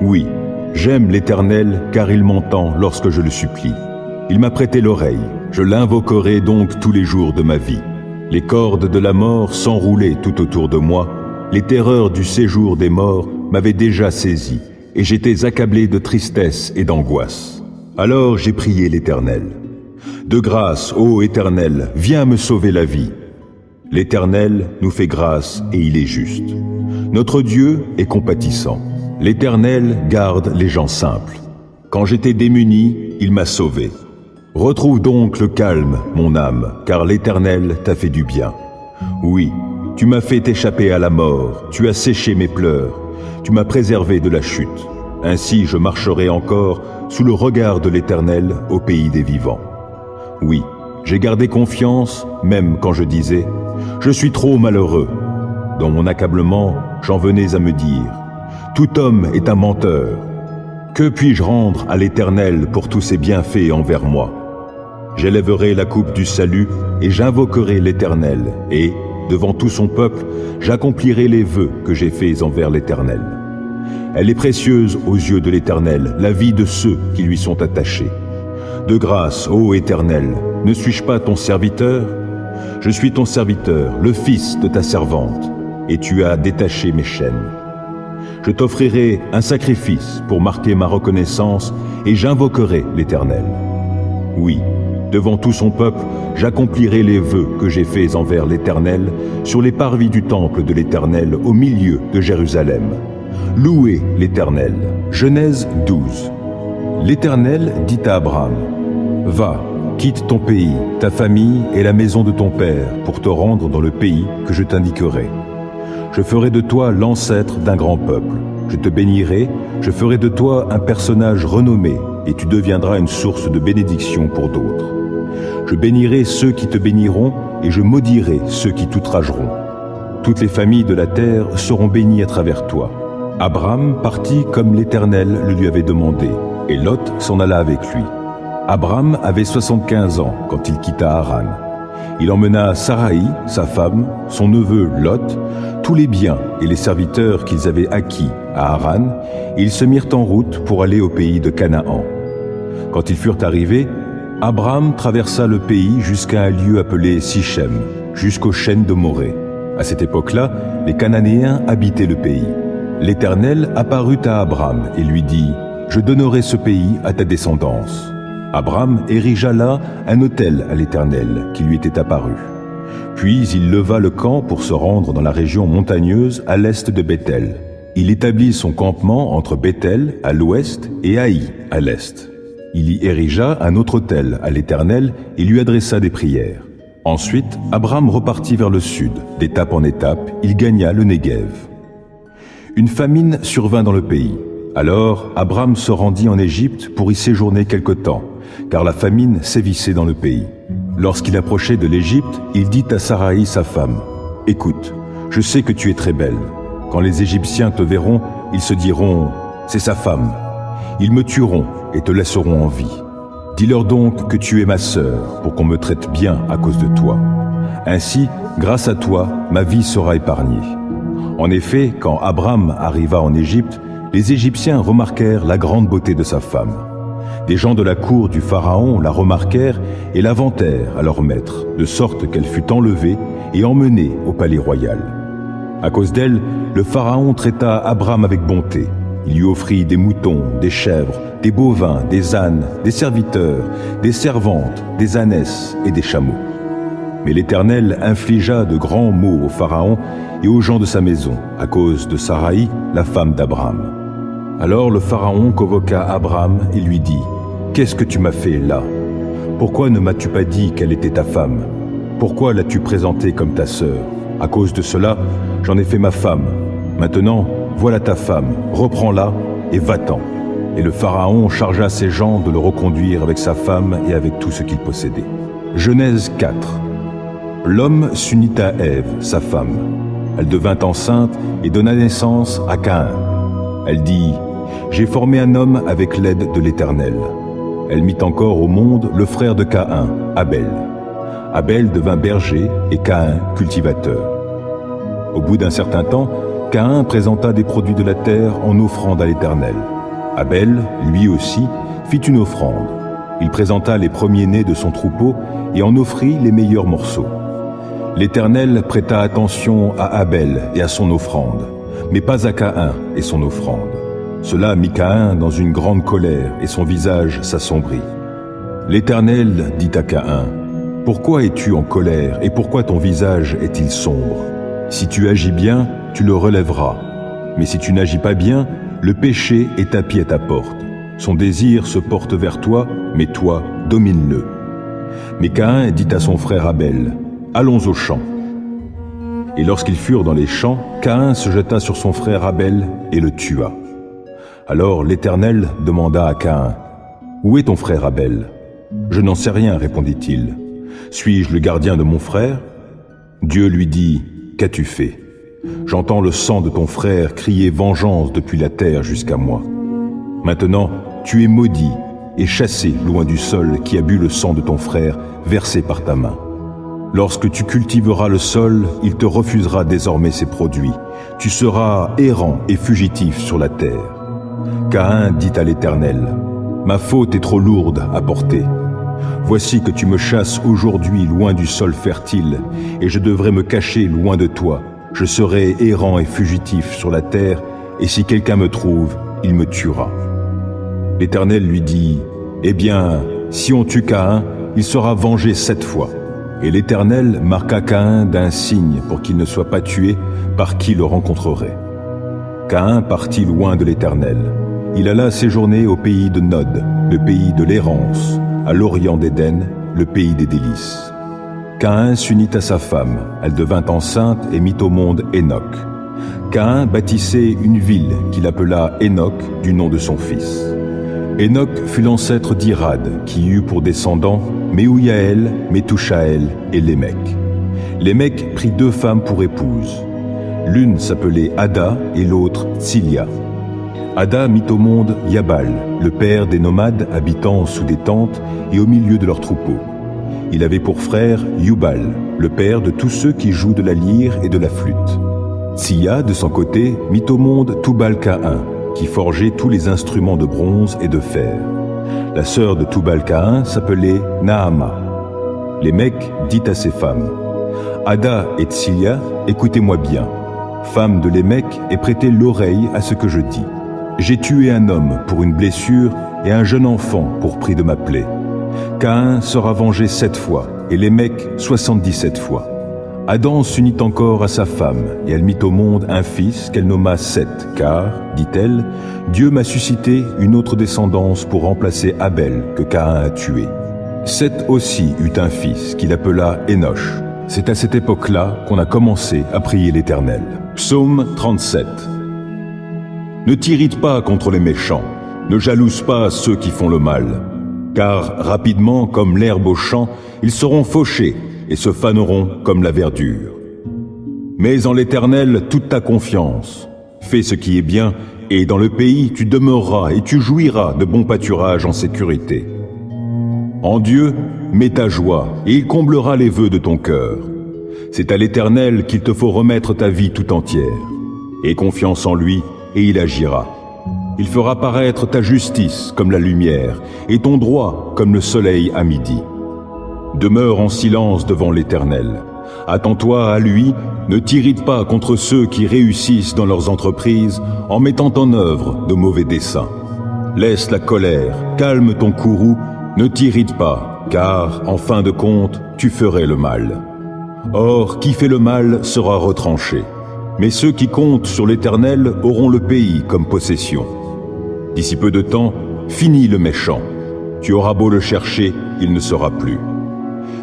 Oui, j'aime l'Éternel car il m'entend lorsque je le supplie. Il m'a prêté l'oreille, je l'invoquerai donc tous les jours de ma vie. Les cordes de la mort s'enroulaient tout autour de moi, les terreurs du séjour des morts m'avaient déjà saisi, et j'étais accablé de tristesse et d'angoisse. Alors j'ai prié l'Éternel. De grâce, ô Éternel, viens me sauver la vie. L'Éternel nous fait grâce et il est juste. Notre Dieu est compatissant. L'Éternel garde les gens simples. Quand j'étais démuni, il m'a sauvé. Retrouve donc le calme, mon âme, car l'Éternel t'a fait du bien. Oui, tu m'as fait échapper à la mort, tu as séché mes pleurs, tu m'as préservé de la chute. Ainsi je marcherai encore sous le regard de l'Éternel au pays des vivants. Oui, j'ai gardé confiance, même quand je disais « Je suis trop malheureux ». Dans mon accablement, j'en venais à me dire « Tout homme est un menteur. Que puis-je rendre à l'Éternel pour tous ses bienfaits envers moi ?» J'élèverai la coupe du salut et j'invoquerai l'Éternel, et, devant tout son peuple, j'accomplirai les vœux que j'ai faits envers l'Éternel. Elle est précieuse aux yeux de l'Éternel, la vie de ceux qui lui sont attachés. De grâce, ô Éternel, ne suis-je pas ton serviteur? Je suis ton serviteur, le fils de ta servante, et tu as détaché mes chaînes. Je t'offrirai un sacrifice pour marquer ma reconnaissance, et j'invoquerai l'Éternel. Oui, devant tout son peuple, j'accomplirai les vœux que j'ai faits envers l'Éternel sur les parvis du temple de l'Éternel au milieu de Jérusalem. Louez l'Éternel. Genèse 12. L'Éternel dit à Abraham, « Va, quitte ton pays, ta famille et la maison de ton père pour te rendre dans le pays que je t'indiquerai. Je ferai de toi l'ancêtre d'un grand peuple. Je te bénirai, je ferai de toi un personnage renommé et tu deviendras une source de bénédiction pour d'autres. Je bénirai ceux qui te béniront et je maudirai ceux qui t'outrageront. Toutes les familles de la terre seront bénies à travers toi. » Abraham partit comme l'Éternel le lui avait demandé, et Lot s'en alla avec lui. Abraham avait 75 ans quand il quitta Haran. Il emmena Saraï, sa femme, son neveu Lot, tous les biens et les serviteurs qu'ils avaient acquis à Haran, et ils se mirent en route pour aller au pays de Canaan. Quand ils furent arrivés, Abraham traversa le pays jusqu'à un lieu appelé Sichem, jusqu'aux chênes de Morée. À cette époque-là, les Cananéens habitaient le pays. L'Éternel apparut à Abraham et lui dit « Je donnerai ce pays à ta descendance. » Abraham érigea là un autel à l'Éternel qui lui était apparu. Puis il leva le camp pour se rendre dans la région montagneuse à l'est de Béthel. Il établit son campement entre Béthel à l'ouest et Haï à l'est. Il y érigea un autre autel à l'Éternel et lui adressa des prières. Ensuite, Abraham repartit vers le sud. D'étape en étape, il gagna le Néguev. Une famine survint dans le pays. Alors, Abraham se rendit en Égypte pour y séjourner quelque temps, car la famine sévissait dans le pays. Lorsqu'il approchait de l'Égypte, il dit à Saraï, sa femme, « Écoute, je sais que tu es très belle. Quand les Égyptiens te verront, ils se diront, « C'est sa femme ». Ils me tueront et te laisseront en vie. Dis-leur donc que tu es ma sœur, pour qu'on me traite bien à cause de toi. Ainsi, grâce à toi, ma vie sera épargnée. » En effet, quand Abram arriva en Égypte, les Égyptiens remarquèrent la grande beauté de sa femme. Des gens de la cour du Pharaon la remarquèrent et la vantèrent à leur maître, de sorte qu'elle fut enlevée et emmenée au palais royal. À cause d'elle, le Pharaon traita Abram avec bonté. Il lui offrit des moutons, des chèvres, des bovins, des ânes, des serviteurs, des servantes, des ânesses et des chameaux. Mais l'Éternel infligea de grands maux au Pharaon et aux gens de sa maison, à cause de Saraï, la femme d'Abram. Alors le Pharaon convoqua Abram et lui dit, « Qu'est-ce que tu m'as fait là? Pourquoi ne m'as-tu pas dit qu'elle était ta femme? Pourquoi l'as-tu présentée comme ta sœur? À cause de cela, j'en ai fait ma femme. Maintenant, voilà ta femme, reprends-la et va-t'en. » Et le Pharaon chargea ses gens de le reconduire avec sa femme et avec tout ce qu'il possédait. Genèse 4. L'homme s'unit à Ève, sa femme. Elle devint enceinte et donna naissance à Caïn. Elle dit, « J'ai formé un homme avec l'aide de l'Éternel. » Elle mit encore au monde le frère de Caïn, Abel. Abel devint berger et Caïn cultivateur. Au bout d'un certain temps, Caïn présenta des produits de la terre en offrande à l'Éternel. Abel, lui aussi, fit une offrande. Il présenta les premiers-nés de son troupeau et en offrit les meilleurs morceaux. L'Éternel prêta attention à Abel et à son offrande, mais pas à Caïn et son offrande. Cela mit Caïn dans une grande colère et son visage s'assombrit. L'Éternel dit à Caïn, « Pourquoi es-tu en colère et pourquoi ton visage est-il sombre? Si tu agis bien, tu le relèveras. Mais si tu n'agis pas bien, le péché est tapis à ta porte. Son désir se porte vers toi, mais toi, domine-le. » Mais Caïn dit à son frère Abel, « Allons au champ. » Et lorsqu'ils furent dans les champs, Caïn se jeta sur son frère Abel et le tua. Alors l'Éternel demanda à Caïn, « Où est ton frère Abel? » « Je n'en sais rien, répondit-il. « Suis-je le gardien de mon frère ?» Dieu lui dit, « Qu'as-tu fait? J'entends le sang de ton frère crier vengeance depuis la terre jusqu'à moi. Maintenant, tu es maudit et chassé loin du sol qui a bu le sang de ton frère versé par ta main. Lorsque tu cultiveras le sol, il te refusera désormais ses produits. Tu seras errant et fugitif sur la terre. » Caïn dit à l'Éternel, « Ma faute est trop lourde à porter. Voici que tu me chasses aujourd'hui loin du sol fertile, et je devrais me cacher loin de toi. Je serai errant et fugitif sur la terre, et si quelqu'un me trouve, il me tuera. » L'Éternel lui dit, « Eh bien, si on tue Caïn, il sera vengé 7 fois. » Et l'Éternel marqua Caïn d'un signe pour qu'il ne soit pas tué par qui le rencontrerait. Caïn partit loin de l'Éternel. Il alla séjourner au pays de Nod, le pays de l'errance, à l'orient d'Éden, le pays des délices. Caïn s'unit à sa femme, elle devint enceinte et mit au monde Hénoc. Caïn bâtissait une ville qu'il appela Hénoc du nom de son fils. Hénoc fut l'ancêtre d'Irad, qui eut pour descendants Méhouyaël, Métouchaël et Lémec. Lémec prit 2 femmes pour épouses. L'une s'appelait Ada et l'autre Tsilia. Ada mit au monde Yabal, le père des nomades habitant sous des tentes et au milieu de leurs troupeaux. Il avait pour frère Yubal, le père de tous ceux qui jouent de la lyre et de la flûte. Tsiya, de son côté, mit au monde Tubal-Caïn, qui forgeait tous les instruments de bronze et de fer. La sœur de Tubal-Caïn s'appelait Naama. Lémec dit à ses femmes, « Ada et Tsilia, écoutez-moi bien. Femmes de Lémec, et prêtez l'oreille à ce que je dis. J'ai tué un homme pour une blessure et un jeune enfant pour prix de ma plaie. Caïn sera vengé 7 fois et Lémec 77 fois. Adam s'unit encore à sa femme et elle mit au monde un fils qu'elle nomma Seth, car, dit-elle, Dieu m'a suscité une autre descendance pour remplacer Abel que Caïn a tué. Seth aussi eut un fils qu'il appela Énoch. C'est à cette époque-là qu'on a commencé à prier l'Éternel. Psaume 37. Ne t'irrite pas contre les méchants, ne jalouse pas ceux qui font le mal. Car rapidement, comme l'herbe au champ, ils seront fauchés et se faneront comme la verdure. Mets en l'Éternel toute ta confiance. Fais ce qui est bien, et dans le pays tu demeureras et tu jouiras de bons pâturages en sécurité. En Dieu, mets ta joie, et il comblera les vœux de ton cœur. C'est à l'Éternel qu'il te faut remettre ta vie tout entière. Aie confiance en lui, et il agira. Il fera paraître ta justice comme la lumière, et ton droit comme le soleil à midi. Demeure en silence devant l'Éternel. Attends-toi à lui, ne t'irrite pas contre ceux qui réussissent dans leurs entreprises en mettant en œuvre de mauvais desseins. Laisse la colère, calme ton courroux, ne t'irrite pas, car, en fin de compte, tu ferais le mal. Or, qui fait le mal sera retranché. Mais ceux qui comptent sur l'Éternel auront le pays comme possession. D'ici peu de temps, finis le méchant. Tu auras beau le chercher, il ne sera plus.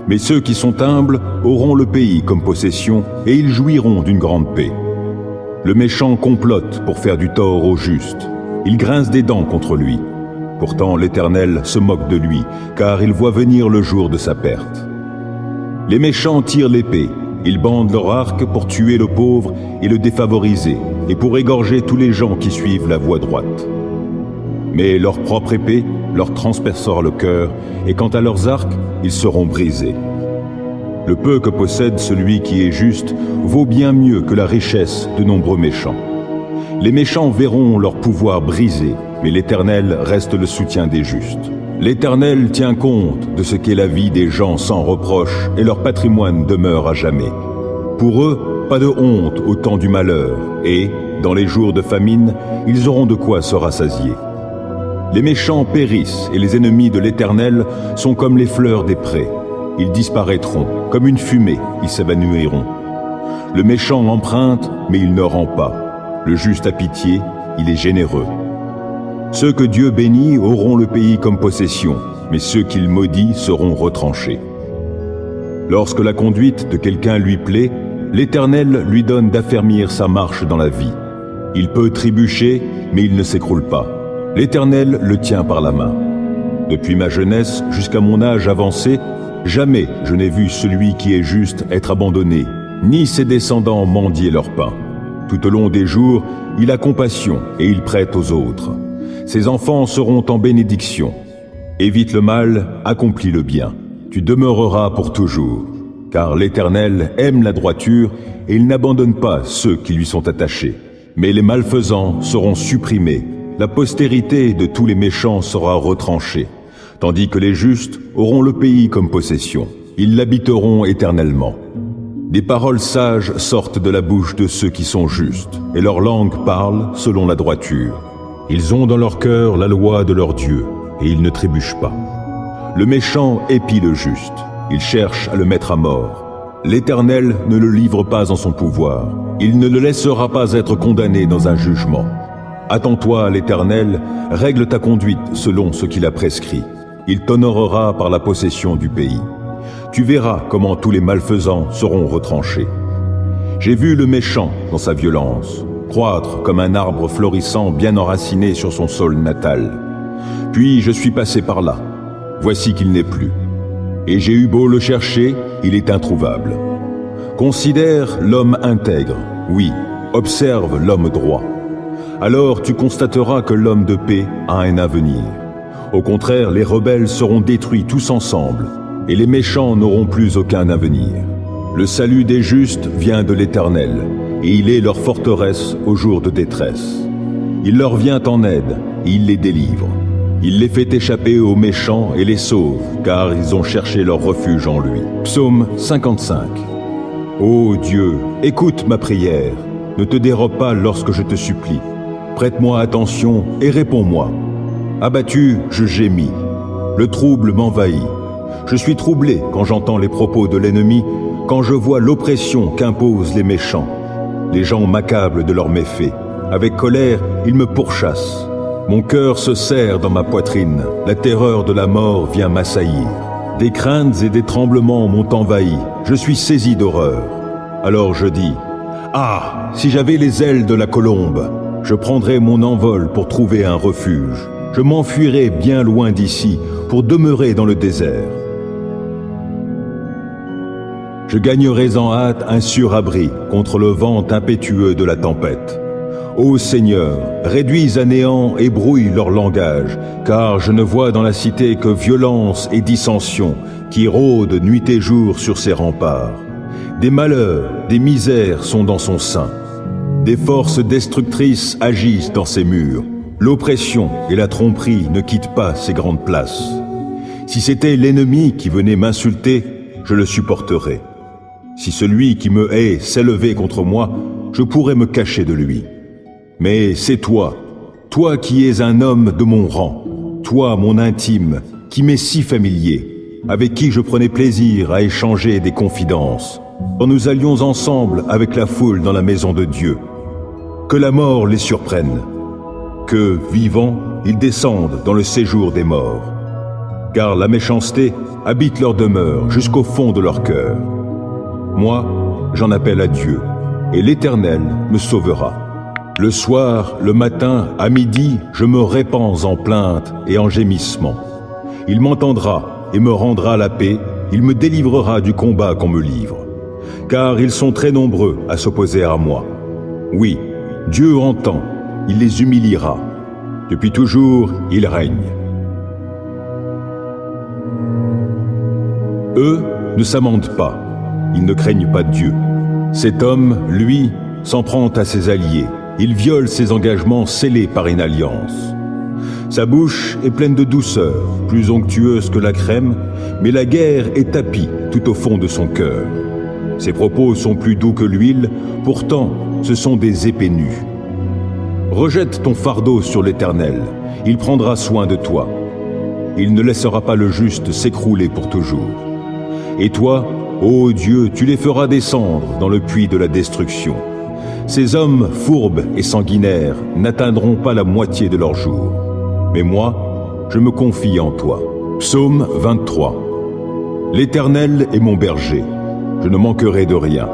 Mais ceux qui sont humbles auront le pays comme possession et ils jouiront d'une grande paix. Le méchant complote pour faire du tort au juste. Il grince des dents contre lui. Pourtant l'Éternel se moque de lui, car il voit venir le jour de sa perte. Les méchants tirent l'épée. Ils bandent leur arc pour tuer le pauvre et le défavorisé, et pour égorger tous les gens qui suivent la voie droite. Mais leur propre épée leur transpercera le cœur, et quant à leurs arcs, ils seront brisés. Le peu que possède celui qui est juste vaut bien mieux que la richesse de nombreux méchants. Les méchants verront leur pouvoir brisé, mais l'Éternel reste le soutien des justes. L'Éternel tient compte de ce qu'est la vie des gens sans reproche, et leur patrimoine demeure à jamais. Pour eux, pas de honte au temps du malheur, et, dans les jours de famine, ils auront de quoi se rassasier. Les méchants périssent, et les ennemis de l'Éternel sont comme les fleurs des prés. Ils disparaîtront, comme une fumée, ils s'évanouiront. Le méchant emprunte, mais il ne rend pas. Le juste a pitié, il est généreux. Ceux que Dieu bénit auront le pays comme possession, mais ceux qu'il maudit seront retranchés. Lorsque la conduite de quelqu'un lui plaît, l'Éternel lui donne d'affermir sa marche dans la vie. Il peut trébucher, mais il ne s'écroule pas. L'Éternel le tient par la main. Depuis ma jeunesse jusqu'à mon âge avancé, jamais je n'ai vu celui qui est juste être abandonné, ni ses descendants mendier leur pain. Tout au long des jours, il a compassion et il prête aux autres. Ses enfants seront en bénédiction. Évite le mal, accomplis le bien. Tu demeureras pour toujours. Car l'Éternel aime la droiture et il n'abandonne pas ceux qui lui sont attachés. Mais les malfaisants seront supprimés. La postérité de tous les méchants sera retranchée, tandis que les justes auront le pays comme possession. Ils l'habiteront éternellement. Des paroles sages sortent de la bouche de ceux qui sont justes, et leur langue parle selon la droiture. Ils ont dans leur cœur la loi de leur Dieu, et ils ne trébuchent pas. Le méchant épie le juste, il cherche à le mettre à mort. L'Éternel ne le livre pas en son pouvoir, il ne le laissera pas être condamné dans un jugement. Attends-toi à l'Éternel, règle ta conduite selon ce qu'il a prescrit. Il t'honorera par la possession du pays. Tu verras comment tous les malfaisants seront retranchés. J'ai vu le méchant dans sa violence, croître comme un arbre florissant bien enraciné sur son sol natal. Puis je suis passé par là. Voici qu'il n'est plus. Et j'ai eu beau le chercher, il est introuvable. Considère l'homme intègre, oui, observe l'homme droit. Alors tu constateras que l'homme de paix a un avenir. Au contraire, les rebelles seront détruits tous ensemble, et les méchants n'auront plus aucun avenir. Le salut des justes vient de l'Éternel, et il est leur forteresse au jour de détresse. Il leur vient en aide, et il les délivre. Il les fait échapper aux méchants et les sauve, car ils ont cherché leur refuge en lui. Psaume 55. Ô Dieu, écoute ma prière, ne te dérobe pas lorsque je te supplie. Prête-moi attention et réponds-moi. Abattu, je gémis. Le trouble m'envahit. Je suis troublé quand j'entends les propos de l'ennemi, quand je vois l'oppression qu'imposent les méchants. Les gens m'accablent de leurs méfaits. Avec colère, ils me pourchassent. Mon cœur se serre dans ma poitrine. La terreur de la mort vient m'assaillir. Des craintes et des tremblements m'ont envahi. Je suis saisi d'horreur. Alors je dis, « Ah, si j'avais les ailes de la colombe ! Je prendrais mon envol pour trouver un refuge. Je je m'enfuirai bien loin d'ici pour demeurer dans le désert. Je gagnerai en hâte un sûr abri contre le vent impétueux de la tempête. Ô Seigneur, réduis à néant et brouille leur langage, car je ne vois dans la cité que violence et dissension qui rôdent nuit et jour sur ses remparts. Des malheurs, des misères sont dans son sein. Des forces destructrices agissent dans ses murs. L'oppression et la tromperie ne quittent pas ses grandes places. Si c'était l'ennemi qui venait m'insulter, je le supporterais. Si celui qui me hait s'élevait contre moi, je pourrais me cacher de lui. Mais c'est toi, toi qui es un homme de mon rang, toi mon intime, qui m'est si familier, avec qui je prenais plaisir à échanger des confidences, quand nous allions ensemble avec la foule dans la maison de Dieu. Que la mort les surprenne, que, vivants, ils descendent dans le séjour des morts. Car la méchanceté habite leur demeure jusqu'au fond de leur cœur. Moi, j'en appelle à Dieu, et l'Éternel me sauvera. Le soir, le matin, à midi, je me répands en plaintes et en gémissements. Il m'entendra et me rendra la paix, il me délivrera du combat qu'on me livre. Car ils sont très nombreux à s'opposer à moi. Oui, Dieu entend, il les humiliera. Depuis toujours, il règne. Eux ne s'amendent pas, ils ne craignent pas Dieu. Cet homme, lui, s'en prend à ses alliés. Il viole ses engagements scellés par une alliance. Sa bouche est pleine de douceur, plus onctueuse que la crème, mais la guerre est tapie tout au fond de son cœur. Ses propos sont plus doux que l'huile, pourtant ce sont des épées nues. Rejette ton fardeau sur l'Éternel, il prendra soin de toi. Il ne laissera pas le juste s'écrouler pour toujours. Et toi, ô Dieu, tu les feras descendre dans le puits de la destruction. Ces hommes fourbes et sanguinaires n'atteindront pas la moitié de leur jour. Mais moi, je me confie en toi. Psaume 23. L'Éternel est mon berger, je ne manquerai de rien.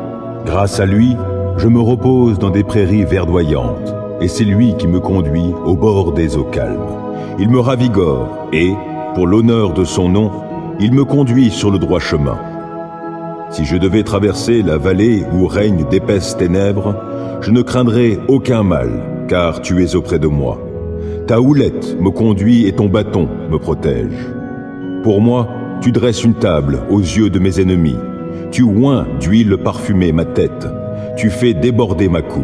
Grâce à lui, je me repose dans des prairies verdoyantes, et c'est lui qui me conduit au bord des eaux calmes. Il me ravigore et, pour l'honneur de son nom, il me conduit sur le droit chemin. Si je devais traverser la vallée où règnent d'épaisses ténèbres, je ne craindrai aucun mal, car tu es auprès de moi. Ta houlette me conduit et ton bâton me protège. Pour moi, tu dresses une table aux yeux de mes ennemis. Tu oins d'huile parfumée ma tête. Tu fais déborder ma coupe.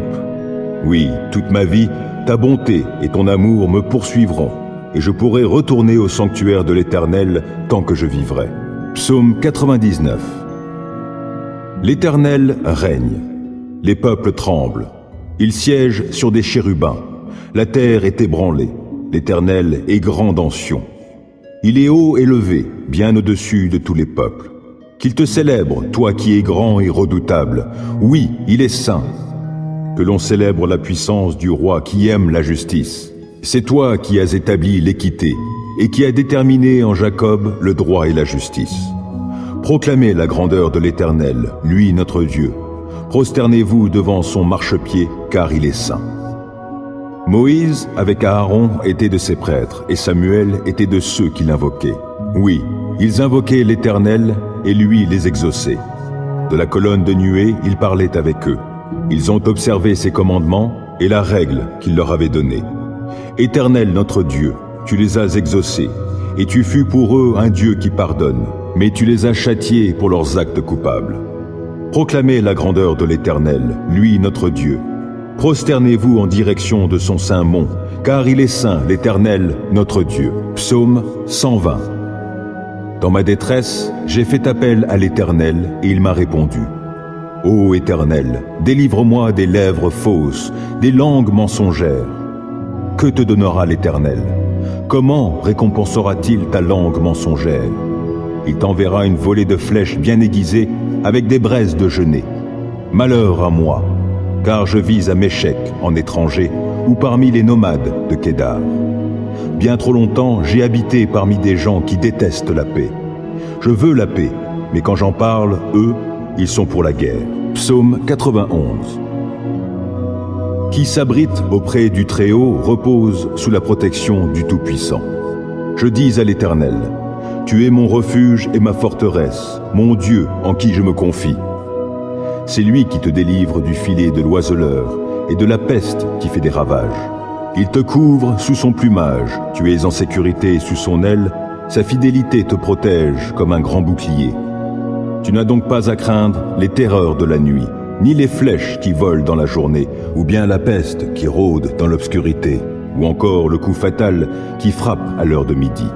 Oui, toute ma vie, ta bonté et ton amour me poursuivront, et je pourrai retourner au sanctuaire de l'Éternel tant que je vivrai. Psaume 99. L'Éternel règne. Les peuples tremblent. Il siège sur des chérubins. La terre est ébranlée. L'Éternel est grand en Sion. Il est haut et élevé, bien au-dessus de tous les peuples. Qu'il te célèbre, toi qui es grand et redoutable. Oui, il est saint. Que l'on célèbre la puissance du roi qui aime la justice. C'est toi qui as établi l'équité et qui as déterminé en Jacob le droit et la justice. Proclamez la grandeur de l'Éternel, lui notre Dieu. Prosternez-vous devant son marchepied, car il est saint. Moïse, avec Aaron, était de ses prêtres, et Samuel était de ceux qui l'invoquaient. Oui, ils invoquaient l'Éternel, et lui les exauçait. De la colonne de nuée, il parlait avec eux. Ils ont observé ses commandements et la règle qu'il leur avait donnée. Éternel notre Dieu, tu les as exaucés, et tu fus pour eux un Dieu qui pardonne, mais tu les as châtiés pour leurs actes coupables. Proclamez la grandeur de l'Éternel, lui notre Dieu. Prosternez-vous en direction de son saint mont, car il est saint, l'Éternel, notre Dieu. Psaume 120. Dans ma détresse, j'ai fait appel à l'Éternel, et il m'a répondu. Ô Éternel, délivre-moi des lèvres fausses, des langues mensongères. Que te donnera l'Éternel? Comment récompensera-t-il ta langue mensongère? Il t'enverra une volée de flèches bien aiguisées, avec des braises de genêt. Malheur à moi, car je vis à Méchec, en étranger, ou parmi les nomades de Kédar. Bien trop longtemps, j'ai habité parmi des gens qui détestent la paix. Je veux la paix, mais quand j'en parle, eux, ils sont pour la guerre. Psaume 91. Qui s'abrite auprès du Très-Haut repose sous la protection du Tout-Puissant. Je dis à l'Éternel, tu es mon refuge et ma forteresse, mon Dieu en qui je me confie. C'est lui qui te délivre du filet de l'oiseleur et de la peste qui fait des ravages. Il te couvre sous son plumage, tu es en sécurité sous son aile, sa fidélité te protège comme un grand bouclier. Tu n'as donc pas à craindre les terreurs de la nuit, ni les flèches qui volent dans la journée, ou bien la peste qui rôde dans l'obscurité, ou encore le coup fatal qui frappe à l'heure de midi.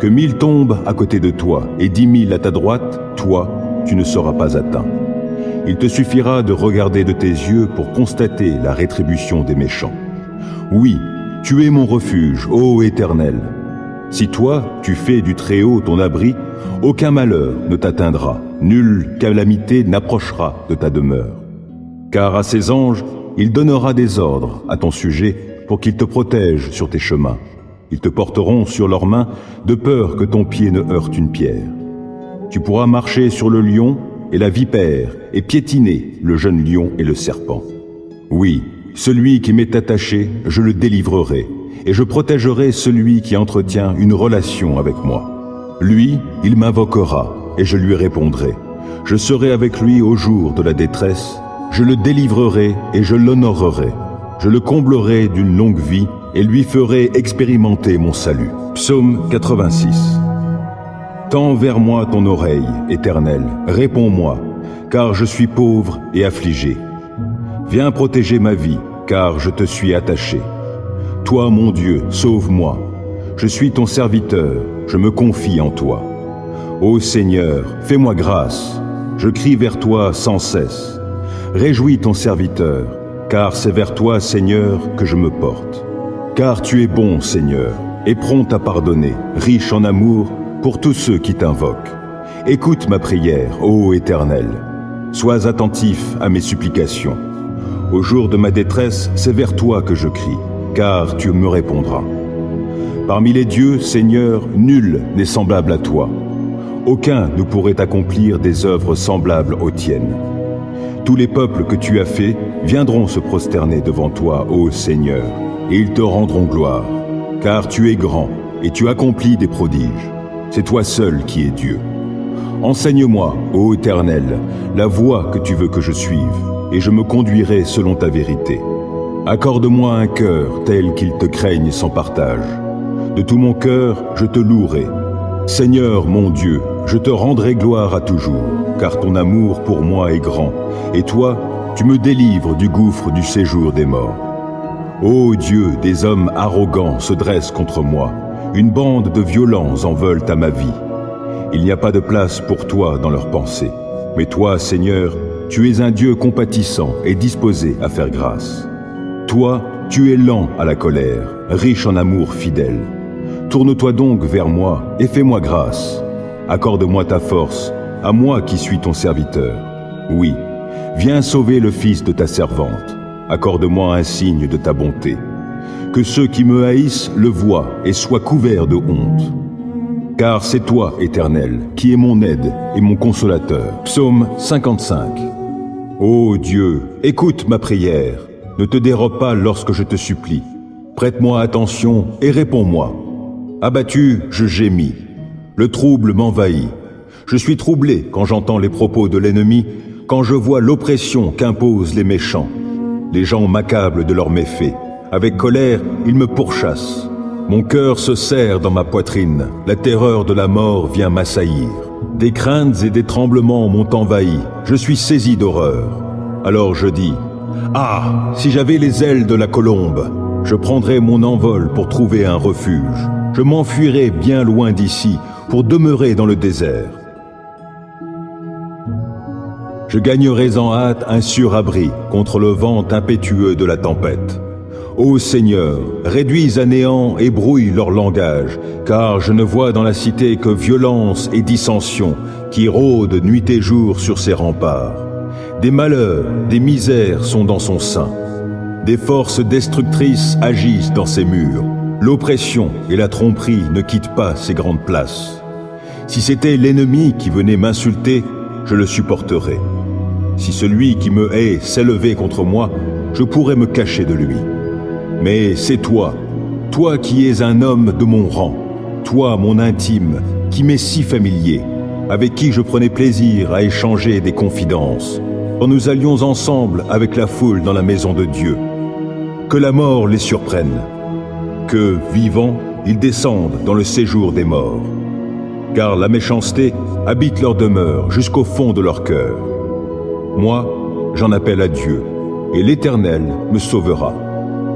Que 1000 tombent à côté de toi et 10 000 à ta droite, toi, tu ne seras pas atteint. Il te suffira de regarder de tes yeux pour constater la rétribution des méchants. Oui, tu es mon refuge, ô Éternel. Si toi, tu fais du Très-Haut ton abri, aucun malheur ne t'atteindra, nulle calamité n'approchera de ta demeure. Car à ses anges, il donnera des ordres à ton sujet pour qu'ils te protègent sur tes chemins. Ils te porteront sur leurs mains de peur que ton pied ne heurte une pierre. Tu pourras marcher sur le lion et la vipère et piétiner le jeune lion et le serpent. Oui, celui qui m'est attaché, je le délivrerai, et je protégerai celui qui entretient une relation avec moi. Lui, il m'invoquera, et je lui répondrai. Je serai avec lui au jour de la détresse, je le délivrerai et je l'honorerai. Je le comblerai d'une longue vie et lui ferai expérimenter mon salut. Psaume 86. Tends vers moi ton oreille, Éternel, réponds-moi, car je suis pauvre et affligé. Viens protéger ma vie, car je te suis attaché. Toi, mon Dieu, sauve-moi. Je suis ton serviteur, je me confie en toi. Ô Seigneur, fais-moi grâce. Je crie vers toi sans cesse. Réjouis ton serviteur, car c'est vers toi, Seigneur, que je me porte. Car tu es bon, Seigneur, et prompt à pardonner, riche en amour pour tous ceux qui t'invoquent. Écoute ma prière, ô Éternel. Sois attentif à mes supplications. Au jour de ma détresse, c'est vers toi que je crie, car tu me répondras. Parmi les dieux, Seigneur, nul n'est semblable à toi. Aucun ne pourrait accomplir des œuvres semblables aux tiennes. Tous les peuples que tu as faits viendront se prosterner devant toi, ô Seigneur, et ils te rendront gloire, car tu es grand et tu accomplis des prodiges. C'est toi seul qui es Dieu. Enseigne-moi, ô Éternel, la voie que tu veux que je suive, et je me conduirai selon ta vérité. Accorde-moi un cœur tel qu'il te craigne sans partage. De tout mon cœur, je te louerai. Seigneur mon Dieu, je te rendrai gloire à toujours, car ton amour pour moi est grand, et toi, tu me délivres du gouffre du séjour des morts. Ô Dieu, des hommes arrogants se dressent contre moi, une bande de violents en veulent à ma vie. Il n'y a pas de place pour toi dans leurs pensées, mais toi, Seigneur, tu es un Dieu compatissant et disposé à faire grâce. Toi, tu es lent à la colère, riche en amour fidèle. Tourne-toi donc vers moi et fais-moi grâce. Accorde-moi ta force, à moi qui suis ton serviteur. Oui, viens sauver le fils de ta servante. Accorde-moi un signe de ta bonté. Que ceux qui me haïssent le voient et soient couverts de honte. Car c'est toi, Éternel, qui es mon aide et mon consolateur. Psaume 55. Ô Dieu, écoute ma prière. Ne te dérobe pas lorsque je te supplie. Prête-moi attention et réponds-moi. Abattu, je gémis. Le trouble m'envahit. Je suis troublé quand j'entends les propos de l'ennemi, quand je vois l'oppression qu'imposent les méchants. Les gens m'accablent de leurs méfaits. Avec colère, ils me pourchassent. Mon cœur se serre dans ma poitrine. La terreur de la mort vient m'assaillir. Des craintes et des tremblements m'ont envahi. Je suis saisi d'horreur. Alors je dis, « Ah, si j'avais les ailes de la colombe, je prendrais mon envol pour trouver un refuge. Je m'enfuirais bien loin d'ici pour demeurer dans le désert. Je gagnerais en hâte un sûr abri contre le vent impétueux de la tempête. Ô Seigneur, réduis à néant et brouille leur langage, car je ne vois dans la cité que violence et dissension qui rôdent nuit et jour sur ses remparts. Des malheurs, des misères sont dans son sein. Des forces destructrices agissent dans ses murs. L'oppression et la tromperie ne quittent pas ces grandes places. Si c'était l'ennemi qui venait m'insulter, je le supporterais. Si celui qui me hait s'élevait contre moi, je pourrais me cacher de lui. Mais c'est toi, toi qui es un homme de mon rang, toi mon intime, qui m'est si familier, avec qui je prenais plaisir à échanger des confidences, quand nous allions ensemble avec la foule dans la maison de Dieu. Que la mort les surprenne, que, vivants, ils descendent dans le séjour des morts. Car la méchanceté habite leur demeure jusqu'au fond de leur cœur. Moi, j'en appelle à Dieu, et l'Éternel me sauvera.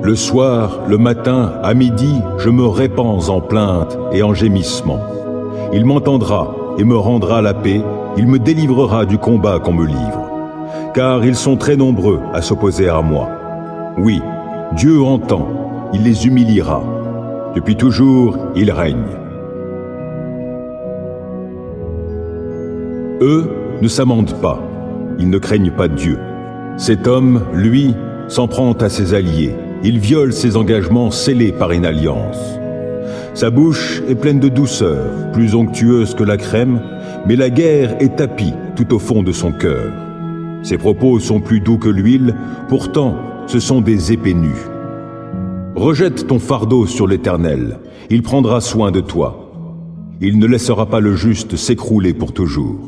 Le soir, le matin, à midi, je me répands en plaintes et en gémissements. Il m'entendra et me rendra la paix, il me délivrera du combat qu'on me livre. Car ils sont très nombreux à s'opposer à moi. Oui, Dieu entend, il les humiliera. Depuis toujours, il règne. Eux ne s'amendent pas, ils ne craignent pas Dieu. Cet homme, lui, s'en prend à ses alliés. Il viole ses engagements scellés par une alliance. Sa bouche est pleine de douceur, plus onctueuse que la crème, mais la guerre est tapie tout au fond de son cœur. Ses propos sont plus doux que l'huile, pourtant ce sont des épées nues. Rejette ton fardeau sur l'Éternel, il prendra soin de toi. Il ne laissera pas le juste s'écrouler pour toujours.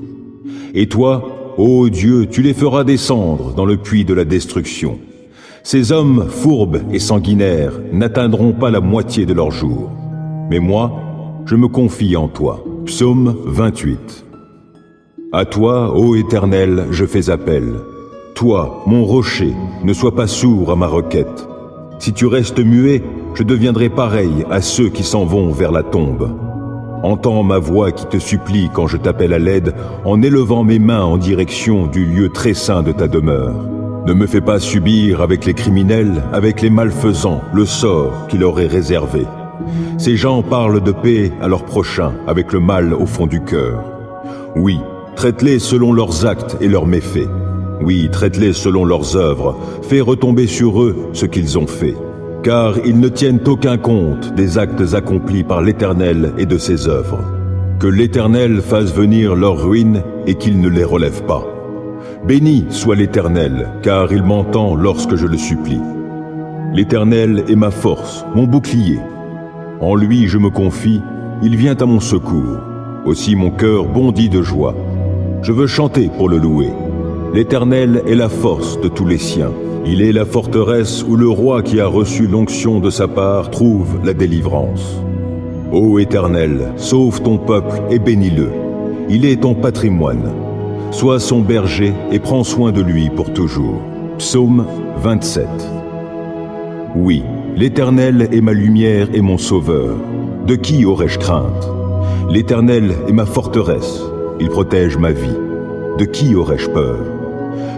Et toi, ô Dieu, tu les feras descendre dans le puits de la destruction. Ces hommes fourbes et sanguinaires n'atteindront pas la moitié de leur jour. Mais moi, je me confie en toi. Psaume 28. À toi, ô Éternel, je fais appel. Toi, mon rocher, ne sois pas sourd à ma requête. Si tu restes muet, je deviendrai pareil à ceux qui s'en vont vers la tombe. Entends ma voix qui te supplie quand je t'appelle à l'aide, en élevant mes mains en direction du lieu très saint de ta demeure. Ne me fais pas subir avec les criminels, avec les malfaisants, le sort qui leur est réservé. Ces gens parlent de paix à leurs prochains, avec le mal au fond du cœur. Oui, traite-les selon leurs actes et leurs méfaits. Oui, traite-les selon leurs œuvres, fais retomber sur eux ce qu'ils ont fait. Car ils ne tiennent aucun compte des actes accomplis par l'Éternel et de ses œuvres. Que l'Éternel fasse venir leur ruine et qu'il ne les relève pas. Béni soit l'Éternel, car il m'entend lorsque je le supplie. L'Éternel est ma force, mon bouclier. En lui je me confie, il vient à mon secours. Aussi mon cœur bondit de joie. Je veux chanter pour le louer. L'Éternel est la force de tous les siens. Il est la forteresse où le roi qui a reçu l'onction de sa part trouve la délivrance. Ô Éternel, sauve ton peuple et bénis-le. Il est ton patrimoine. Sois son berger et prends soin de lui pour toujours. Psaume 27. Oui, l'Éternel est ma lumière et mon sauveur. De qui aurais-je crainte? L'Éternel est ma forteresse. Il protège ma vie. De qui aurais-je peur?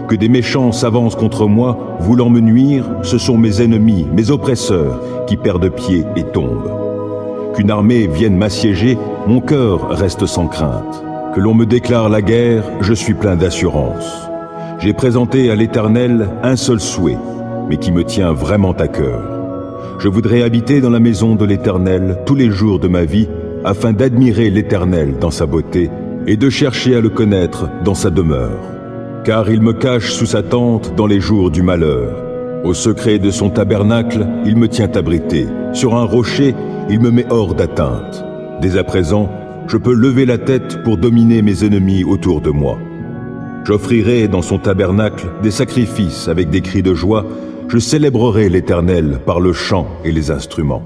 Que des méchants s'avancent contre moi, voulant me nuire, ce sont mes ennemis, mes oppresseurs, qui perdent pied et tombent. Qu'une armée vienne m'assiéger, mon cœur reste sans crainte. Que l'on me déclare la guerre, je suis plein d'assurance. J'ai présenté à l'Éternel un seul souhait, mais qui me tient vraiment à cœur. Je voudrais habiter dans la maison de l'Éternel tous les jours de ma vie, afin d'admirer l'Éternel dans sa beauté et de chercher à le connaître dans sa demeure. Car il me cache sous sa tente dans les jours du malheur. Au secret de son tabernacle, il me tient abrité. Sur un rocher, il me met hors d'atteinte. Dès à présent, je peux lever la tête pour dominer mes ennemis autour de moi. J'offrirai dans son tabernacle des sacrifices avec des cris de joie. Je célébrerai l'Éternel par le chant et les instruments.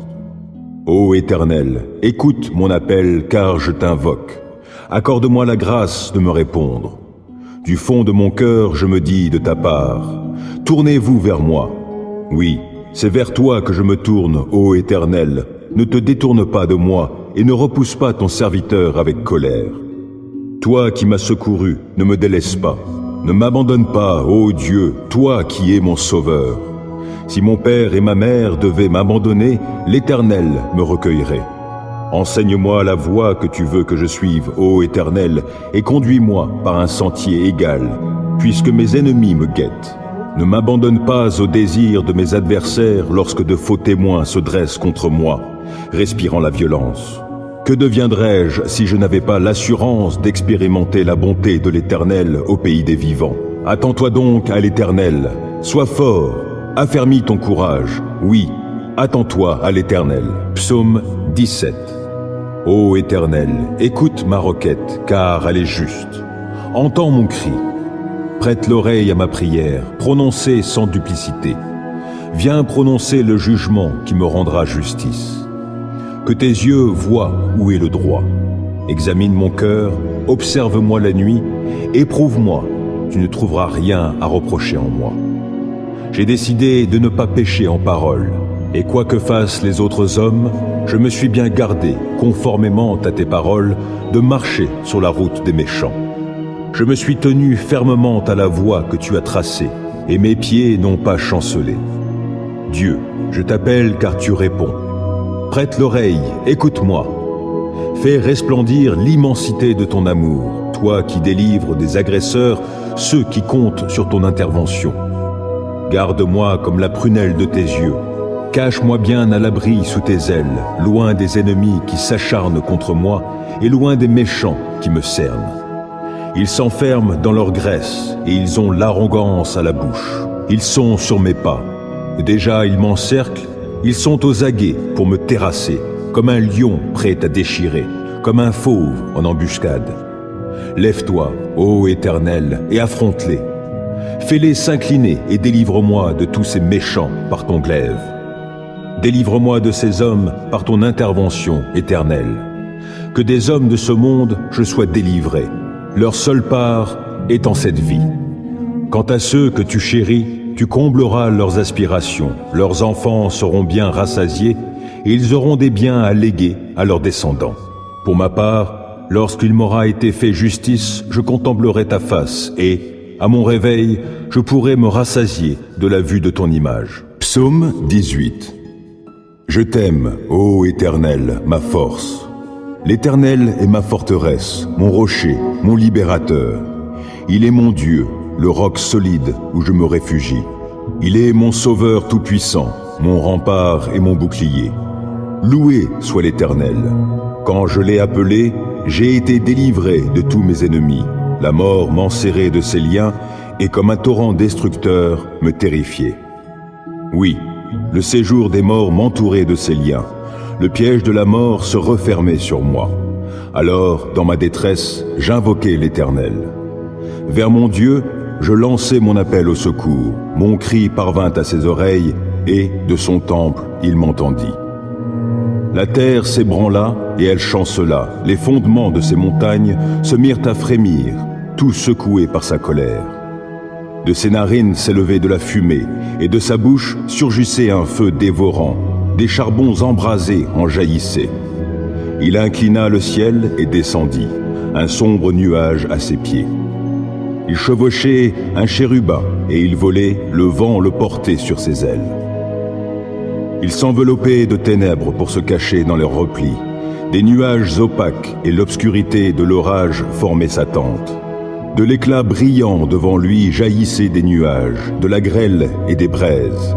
Ô Éternel, écoute mon appel car je t'invoque. Accorde-moi la grâce de me répondre. Du fond de mon cœur, je me dis de ta part, tournez-vous vers moi. Oui, c'est vers toi que je me tourne, ô Éternel. Ne te détourne pas de moi et ne repousse pas ton serviteur avec colère. Toi qui m'as secouru, ne me délaisse pas. Ne m'abandonne pas, ô Dieu, toi qui es mon sauveur. Si mon père et ma mère devaient m'abandonner, l'Éternel me recueillerait. Enseigne-moi la voie que tu veux que je suive, ô Éternel, et conduis-moi par un sentier égal, puisque mes ennemis me guettent. Ne m'abandonne pas au désir de mes adversaires lorsque de faux témoins se dressent contre moi, respirant la violence. Que deviendrais-je si je n'avais pas l'assurance d'expérimenter la bonté de l'Éternel au pays des vivants? Attends-toi donc à l'Éternel, sois fort, Affermis ton courage, oui, attends-toi à l'Éternel. Psaume 17. Ô Éternel, écoute ma requête, car elle est juste. Entends mon cri. Prête l'oreille à ma prière, prononcée sans duplicité. Viens prononcer le jugement qui me rendra justice. Que tes yeux voient où est le droit. Examine mon cœur, observe-moi la nuit, éprouve-moi, tu ne trouveras rien à reprocher en moi. J'ai décidé de ne pas pécher en parole, et quoi que fassent les autres hommes, je me suis bien gardé, conformément à tes paroles, de marcher sur la route des méchants. Je me suis tenu fermement à la voie que tu as tracée, et mes pieds n'ont pas chancelé. Dieu, je t'appelle car tu réponds. Prête l'oreille, écoute-moi. Fais resplendir l'immensité de ton amour, toi qui délivres des agresseurs ceux qui comptent sur ton intervention. Garde-moi comme la prunelle de tes yeux. Cache-moi bien à l'abri sous tes ailes, loin des ennemis qui s'acharnent contre moi et loin des méchants qui me cernent. Ils s'enferment dans leur graisse et ils ont l'arrogance à la bouche. Ils sont sur mes pas. Déjà ils m'encerclent, ils sont aux aguets pour me terrasser, comme un lion prêt à déchirer, comme un fauve en embuscade. Lève-toi, ô Éternel, et affronte-les. Fais-les s'incliner et délivre-moi de tous ces méchants par ton glaive. Délivre-moi de ces hommes par ton intervention éternelle. Que des hommes de ce monde je sois délivré. Leur seule part est en cette vie. Quant à ceux que tu chéris, tu combleras leurs aspirations. Leurs enfants seront bien rassasiés et ils auront des biens à léguer à leurs descendants. Pour ma part, lorsqu'il m'aura été fait justice, je contemplerai ta face et, à mon réveil, je pourrai me rassasier de la vue de ton image. Psaume 18. Je t'aime, ô Éternel, ma force. L'Éternel est ma forteresse, mon rocher, mon libérateur. Il est mon Dieu, le roc solide où je me réfugie. Il est mon sauveur tout-puissant, mon rempart et mon bouclier. Loué soit l'Éternel. Quand je l'ai appelé, j'ai été délivré de tous mes ennemis. La mort m'enserrait de ses liens et comme un torrent destructeur me terrifiait. Oui, le séjour des morts m'entourait de ses liens. Le piège de la mort se refermait sur moi. Alors, dans ma détresse, j'invoquai l'Éternel. Vers mon Dieu, je lançai mon appel au secours. Mon cri parvint à ses oreilles et, de son temple, il m'entendit. La terre s'ébranla et elle chancela. Les fondements de ces montagnes se mirent à frémir, tout secoués par sa colère. De ses narines s'élevait de la fumée, et de sa bouche surgissait un feu dévorant. Des charbons embrasés en jaillissaient. Il inclina le ciel et descendit, un sombre nuage à ses pieds. Il chevauchait un chérubin, et il volait, le vent le portait sur ses ailes. Il s'enveloppait de ténèbres pour se cacher dans leurs replis. Des nuages opaques et l'obscurité de l'orage formaient sa tente. De l'éclat brillant devant lui jaillissaient des nuages, de la grêle et des braises.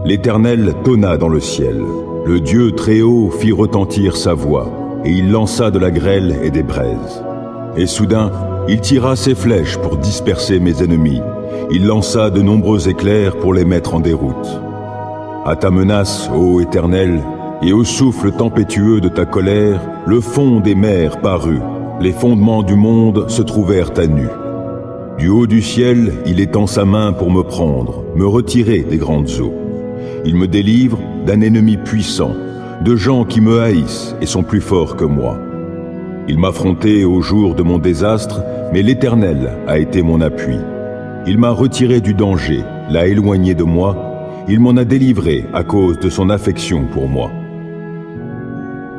L'Éternel tonna dans le ciel. Le Dieu Très-Haut fit retentir sa voix, et il lança de la grêle et des braises. Et soudain, il tira ses flèches pour disperser mes ennemis. Il lança de nombreux éclairs pour les mettre en déroute. À ta menace, ô Éternel, et au souffle tempétueux de ta colère, le fond des mers parut. Les fondements du monde se trouvèrent à nu. Du haut du ciel, il étend sa main pour me prendre, me retirer des grandes eaux. Il me délivre d'un ennemi puissant, de gens qui me haïssent et sont plus forts que moi. Il m'affrontait au jour de mon désastre, mais l'Éternel a été mon appui. Il m'a retiré du danger, l'a éloigné de moi, il m'en a délivré à cause de son affection pour moi.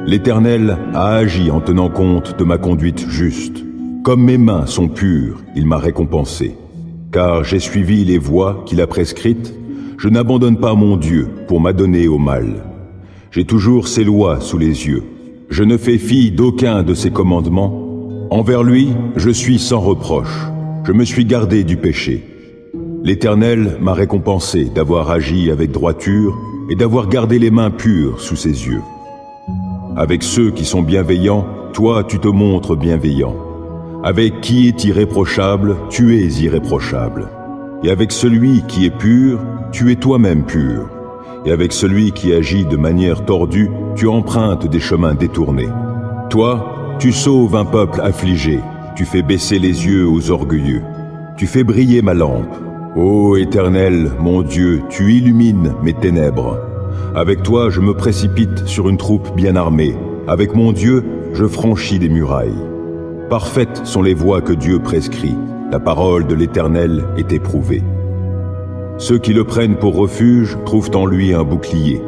L'Éternel a agi en tenant compte de ma conduite juste. Comme mes mains sont pures, il m'a récompensé. Car j'ai suivi les voies qu'il a prescrites, je n'abandonne pas mon Dieu pour m'adonner au mal. J'ai toujours ses lois sous les yeux. Je ne fais fi d'aucun de ses commandements. Envers lui, je suis sans reproche. Je me suis gardé du péché. L'Éternel m'a récompensé d'avoir agi avec droiture et d'avoir gardé les mains pures sous ses yeux. Avec ceux qui sont bienveillants, toi tu te montres bienveillant. Avec qui est irréprochable, tu es irréprochable. Et avec celui qui est pur, tu es toi-même pur. Et avec celui qui agit de manière tordue, tu empruntes des chemins détournés. Toi, tu sauves un peuple affligé, tu fais baisser les yeux aux orgueilleux. Tu fais briller ma lampe. Ô Éternel, mon Dieu, tu illumines mes ténèbres. Avec toi, je me précipite sur une troupe bien armée. Avec mon Dieu, je franchis des murailles. Parfaites sont les voies que Dieu prescrit. La parole de l'Éternel est éprouvée. Ceux qui le prennent pour refuge trouvent en lui un bouclier.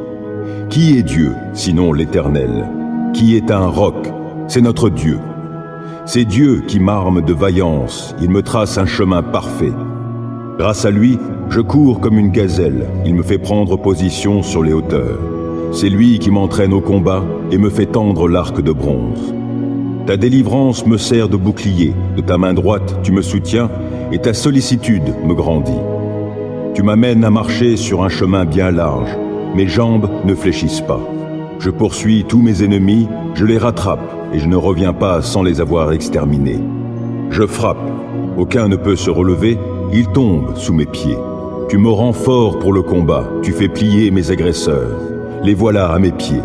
Qui est Dieu, sinon l'Éternel? Qui est un roc? C'est notre Dieu. C'est Dieu qui m'arme de vaillance, il me trace un chemin parfait. Grâce à lui, je cours comme une gazelle, il me fait prendre position sur les hauteurs. C'est lui qui m'entraîne au combat et me fait tendre l'arc de bronze. Ta délivrance me sert de bouclier, de ta main droite tu me soutiens et ta sollicitude me grandit. Tu m'amènes à marcher sur un chemin bien large, mes jambes ne fléchissent pas. Je poursuis tous mes ennemis, je les rattrape et je ne reviens pas sans les avoir exterminés. Je frappe, aucun ne peut se relever, ils tombent sous mes pieds. Tu me rends fort pour le combat, tu fais plier mes agresseurs, les voilà à mes pieds.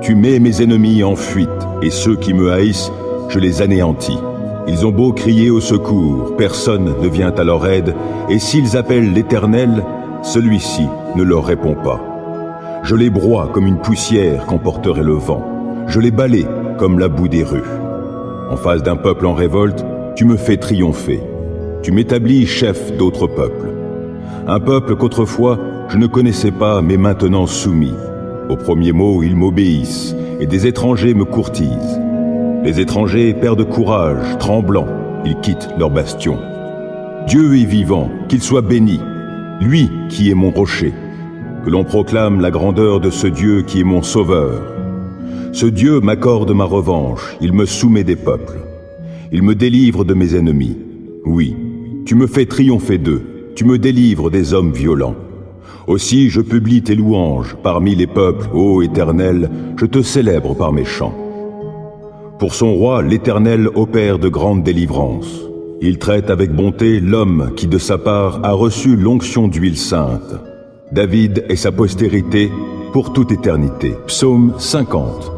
Tu mets mes ennemis en fuite, et ceux qui me haïssent, je les anéantis. Ils ont beau crier au secours, personne ne vient à leur aide, et s'ils appellent l'Éternel, celui-ci ne leur répond pas. Je les broie comme une poussière qu'emporterait le vent. Je les balaie comme la boue des rues. En face d'un peuple en révolte, tu me fais triompher. Tu m'établis chef d'autres peuples. Un peuple qu'autrefois je ne connaissais pas, mais maintenant soumis. Au premier mot, ils m'obéissent, et des étrangers me courtisent. Les étrangers perdent courage, tremblants, ils quittent leur bastion. Dieu est vivant, qu'il soit béni, lui qui est mon rocher. Que l'on proclame la grandeur de ce Dieu qui est mon sauveur. Ce Dieu m'accorde ma revanche, il me soumet des peuples. Il me délivre de mes ennemis. Oui, tu me fais triompher d'eux, tu me délivres des hommes violents. Aussi je publie tes louanges parmi les peuples, ô Éternel, je te célèbre par mes chants. Pour son roi, l'Éternel opère de grandes délivrances. Il traite avec bonté l'homme qui de sa part a reçu l'onction d'huile sainte. David et sa postérité pour toute éternité. Psaume 50.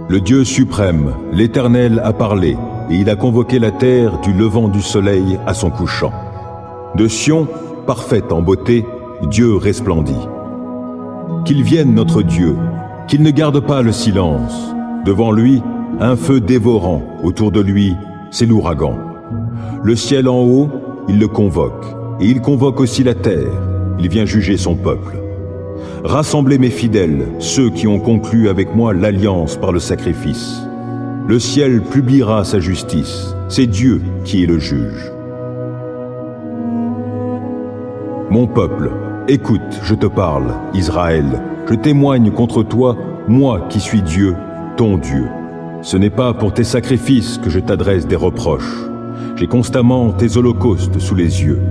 Le Dieu suprême, l'Éternel a parlé, et il a convoqué la terre du levant du soleil à son couchant. De Sion, parfaite en beauté, Dieu resplendit. Qu'il vienne notre Dieu, qu'il ne garde pas le silence. Devant lui, un feu dévorant, autour de lui, c'est l'ouragan. Le ciel en haut, il le convoque, et il convoque aussi la terre, il vient juger son peuple. Rassemblez mes fidèles, ceux qui ont conclu avec moi l'alliance par le sacrifice. Le ciel publiera sa justice, c'est Dieu qui est le juge. Mon peuple, écoute, je te parle, Israël, je témoigne contre toi, moi qui suis Dieu, ton Dieu. Ce n'est pas pour tes sacrifices que je t'adresse des reproches. J'ai constamment tes holocaustes sous les yeux.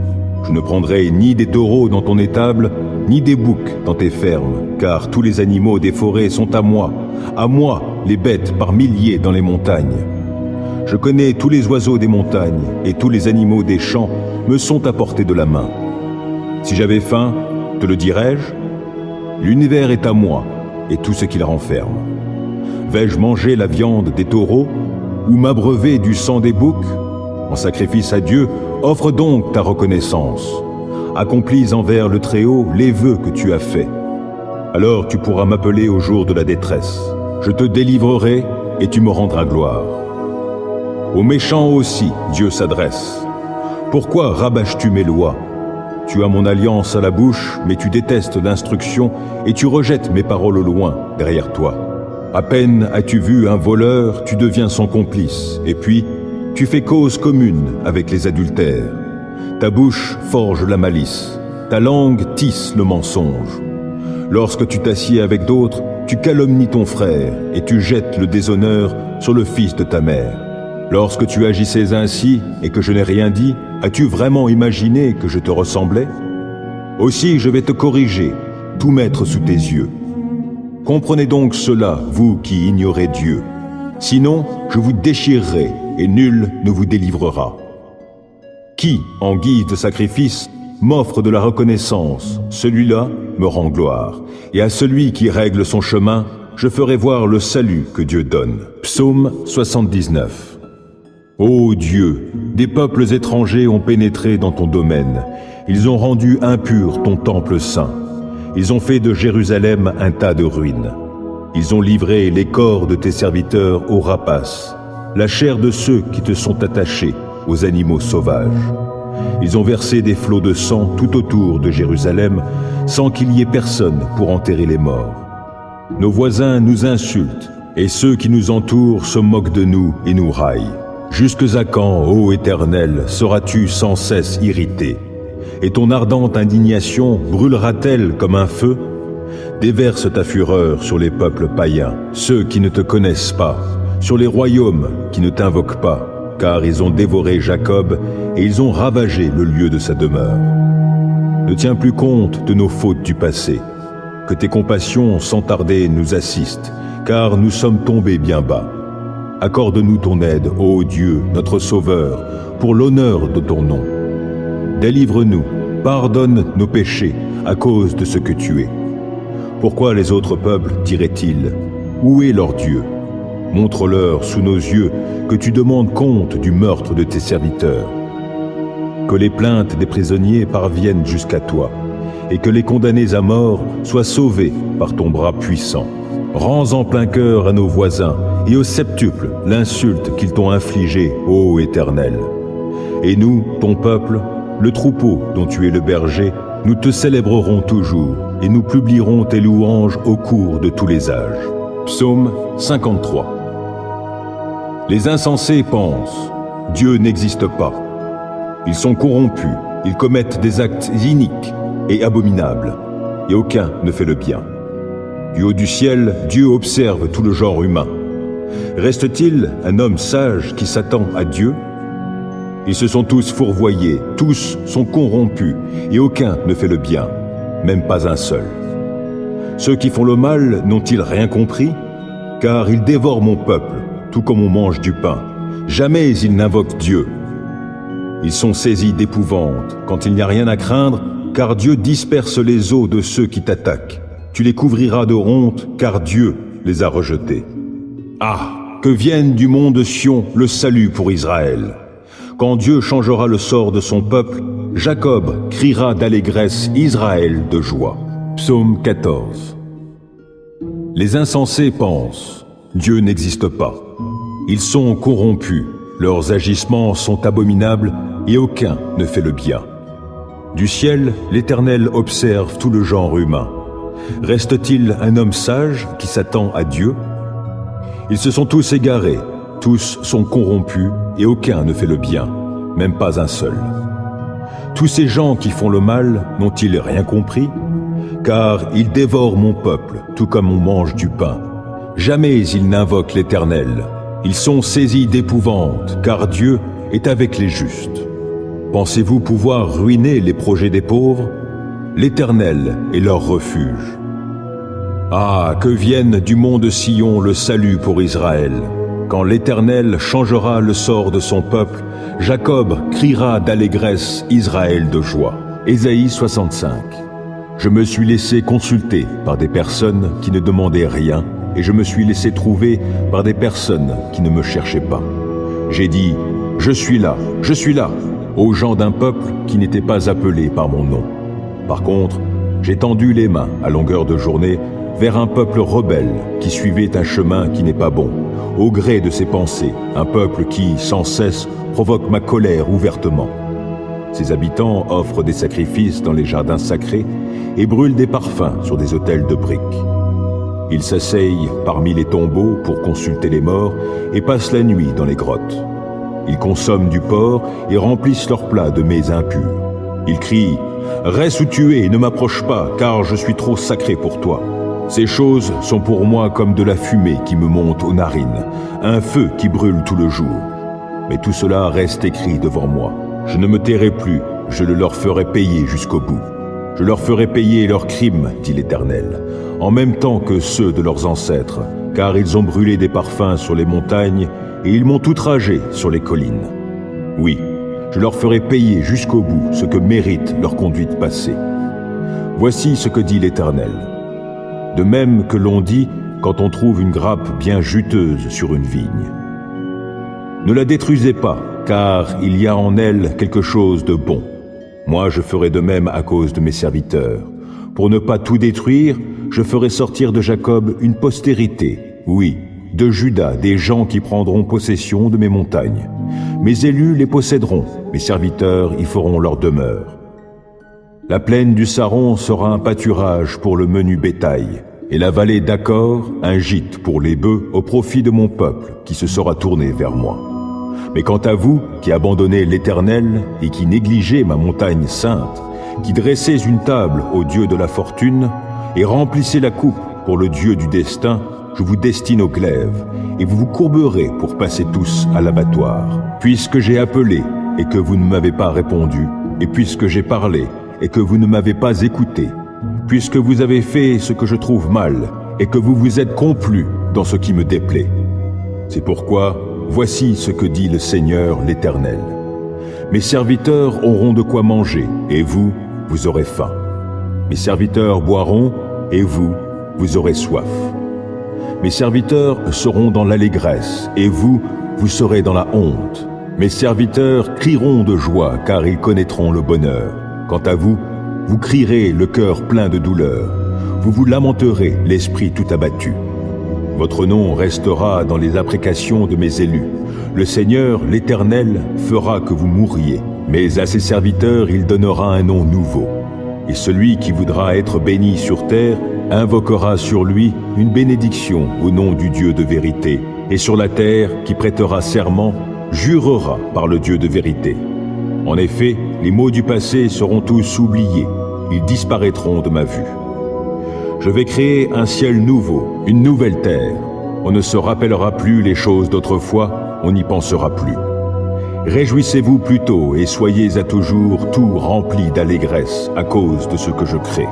Je ne prendrai ni des taureaux dans ton étable, ni des boucs dans tes fermes, car tous les animaux des forêts sont à moi les bêtes par milliers dans les montagnes. Je connais tous les oiseaux des montagnes, et tous les animaux des champs me sont à portée de la main. Si j'avais faim, te le dirais-je? L'univers est à moi, et tout ce qu'il renferme. Vais-je manger la viande des taureaux, ou m'abreuver du sang des boucs? En sacrifice à Dieu, offre donc ta reconnaissance. Accomplis envers le Très-Haut les vœux que tu as faits. Alors tu pourras m'appeler au jour de la détresse. Je te délivrerai et tu me rendras gloire. Aux méchants aussi, Dieu s'adresse. Pourquoi rabâches-tu mes lois? Tu as mon alliance à la bouche, mais tu détestes l'instruction et tu rejettes mes paroles au loin, derrière toi. À peine as-tu vu un voleur, tu deviens son complice, et puis tu fais cause commune avec les adultères. Ta bouche forge la malice, ta langue tisse le mensonge. Lorsque tu t'assieds avec d'autres, tu calomnies ton frère et tu jettes le déshonneur sur le fils de ta mère. Lorsque tu agissais ainsi et que je n'ai rien dit, as-tu vraiment imaginé que je te ressemblais? Aussi je vais te corriger, tout mettre sous tes yeux. Comprenez donc cela, vous qui ignorez Dieu. Sinon, je vous déchirerai et nul ne vous délivrera. Qui, en guise de sacrifice, m'offre de la reconnaissance, celui-là me rend gloire. Et à celui qui règle son chemin, je ferai voir le salut que Dieu donne. Psaume 79. Ô Dieu, des peuples étrangers ont pénétré dans ton domaine. Ils ont rendu impur ton temple saint. Ils ont fait de Jérusalem un tas de ruines. Ils ont livré les corps de tes serviteurs aux rapaces, la chair de ceux qui te sont attachés, aux animaux sauvages. Ils ont versé des flots de sang tout autour de Jérusalem, sans qu'il y ait personne pour enterrer les morts. Nos voisins nous insultent, et ceux qui nous entourent se moquent de nous et nous raillent. Jusque à quand, ô Éternel, seras-tu sans cesse irrité? Et ton ardente indignation brûlera-t-elle comme un feu? Déverse ta fureur sur les peuples païens, ceux qui ne te connaissent pas, sur les royaumes qui ne t'invoquent pas, car ils ont dévoré Jacob et ils ont ravagé le lieu de sa demeure. Ne tiens plus compte de nos fautes du passé, que tes compassions sans tarder nous assistent, car nous sommes tombés bien bas. Accorde-nous ton aide, ô Dieu, notre Sauveur, pour l'honneur de ton nom. Délivre-nous, pardonne nos péchés à cause de ce que tu es. Pourquoi les autres peuples diraient-ils, où est leur Dieu? Montre-leur sous nos yeux que tu demandes compte du meurtre de tes serviteurs. Que les plaintes des prisonniers parviennent jusqu'à toi, et que les condamnés à mort soient sauvés par ton bras puissant. Rends en plein cœur à nos voisins et au septuple l'insulte qu'ils t'ont infligée, ô Éternel. Et nous, ton peuple, le troupeau dont tu es le berger, nous te célébrerons toujours et nous publierons tes louanges au cours de tous les âges. Psaume 53. Les insensés pensent, Dieu n'existe pas. Ils sont corrompus, ils commettent des actes iniques et abominables, et aucun ne fait le bien. Du haut du ciel, Dieu observe tout le genre humain. Reste-t-il un homme sage qui s'attend à Dieu? Ils se sont tous fourvoyés, tous sont corrompus, et aucun ne fait le bien, même pas un seul. Ceux qui font le mal n'ont-ils rien compris? Car ils dévorent mon peuple, tout comme on mange du pain. Jamais ils n'invoquent Dieu. Ils sont saisis d'épouvante quand il n'y a rien à craindre, car Dieu disperse les os de ceux qui t'attaquent. Tu les couvriras de honte, car Dieu les a rejetés. Ah, que vienne du mont de Sion le salut pour Israël. Quand Dieu changera le sort de son peuple, Jacob criera d'allégresse, Israël de joie. Psaume 14. Les insensés pensent, Dieu n'existe pas. Ils sont corrompus, leurs agissements sont abominables et aucun ne fait le bien. Du ciel, l'Éternel observe tout le genre humain. Reste-t-il un homme sage qui s'attend à Dieu? Ils se sont tous égarés, tous sont corrompus et aucun ne fait le bien, même pas un seul. Tous ces gens qui font le mal n'ont-ils rien compris? Car ils dévorent mon peuple, tout comme on mange du pain. Jamais ils n'invoquent l'Éternel. Ils sont saisis d'épouvante, car Dieu est avec les justes. Pensez-vous pouvoir ruiner les projets des pauvres? L'Éternel est leur refuge. Ah, que vienne du mont de Sion le salut pour Israël. Quand l'Éternel changera le sort de son peuple, Jacob criera d'allégresse, Israël de joie. Ésaïe 65. Je me suis laissé consulter par des personnes qui ne demandaient rien, et je me suis laissé trouver par des personnes qui ne me cherchaient pas. J'ai dit, je suis là, aux gens d'un peuple qui n'était pas appelé par mon nom. Par contre, j'ai tendu les mains à longueur de journée vers un peuple rebelle qui suivait un chemin qui n'est pas bon, au gré de ses pensées, un peuple qui, sans cesse, provoque ma colère ouvertement. Ses habitants offrent des sacrifices dans les jardins sacrés et brûlent des parfums sur des autels de briques. Ils s'asseyent parmi les tombeaux pour consulter les morts et passent la nuit dans les grottes. Ils consomment du porc et remplissent leurs plats de mets impurs. Ils crient « Reste où tu es et ne m'approche pas, car je suis trop sacré pour toi ». Ces choses sont pour moi comme de la fumée qui me monte aux narines, un feu qui brûle tout le jour. Mais tout cela reste écrit devant moi. Je ne me tairai plus, je le leur ferai payer jusqu'au bout. Je leur ferai payer leurs crimes, dit l'Éternel, en même temps que ceux de leurs ancêtres, car ils ont brûlé des parfums sur les montagnes et ils m'ont outragé sur les collines. Oui, je leur ferai payer jusqu'au bout ce que mérite leur conduite passée. Voici ce que dit l'Éternel. De même que l'on dit quand on trouve une grappe bien juteuse sur une vigne. Ne la détruisez pas, car il y a en elle quelque chose de bon. Moi, je ferai de même à cause de mes serviteurs. Pour ne pas tout détruire, je ferai sortir de Jacob une postérité, oui, de Juda, des gens qui prendront possession de mes montagnes. Mes élus les posséderont, mes serviteurs y feront leur demeure. La plaine du Saron sera un pâturage pour le menu bétail, et la vallée d'Accor un gîte pour les bœufs au profit de mon peuple qui se sera tourné vers moi. Mais quant à vous, qui abandonnez l'Éternel et qui négligez ma montagne sainte, qui dressez une table au Dieu de la fortune et remplissez la coupe pour le Dieu du destin, je vous destine au glaive, et vous vous courberez pour passer tous à l'abattoir. Puisque j'ai appelé et que vous ne m'avez pas répondu, et puisque j'ai parlé et que vous ne m'avez pas écouté, puisque vous avez fait ce que je trouve mal, et que vous vous êtes complu dans ce qui me déplaît. C'est pourquoi, voici ce que dit le Seigneur l'Éternel. Mes serviteurs auront de quoi manger, et vous, vous aurez faim. Mes serviteurs boiront, et vous, vous aurez soif. Mes serviteurs seront dans l'allégresse, et vous, vous serez dans la honte. Mes serviteurs crieront de joie, car ils connaîtront le bonheur. Quant à vous, vous crierez le cœur plein de douleur. Vous vous lamenterez, l'esprit tout abattu. Votre nom restera dans les imprécations de mes élus. Le Seigneur, l'Éternel, fera que vous mourriez. Mais à ses serviteurs, il donnera un nom nouveau. Et celui qui voudra être béni sur terre invoquera sur lui une bénédiction au nom du Dieu de vérité. Et sur la terre, qui prêtera serment, jurera par le Dieu de vérité. En effet, les maux du passé seront tous oubliés. Ils disparaîtront de ma vue. Je vais créer un ciel nouveau, une nouvelle terre. On ne se rappellera plus les choses d'autrefois, on n'y pensera plus. Réjouissez-vous plutôt et soyez à toujours tout remplis d'allégresse à cause de ce que je crée.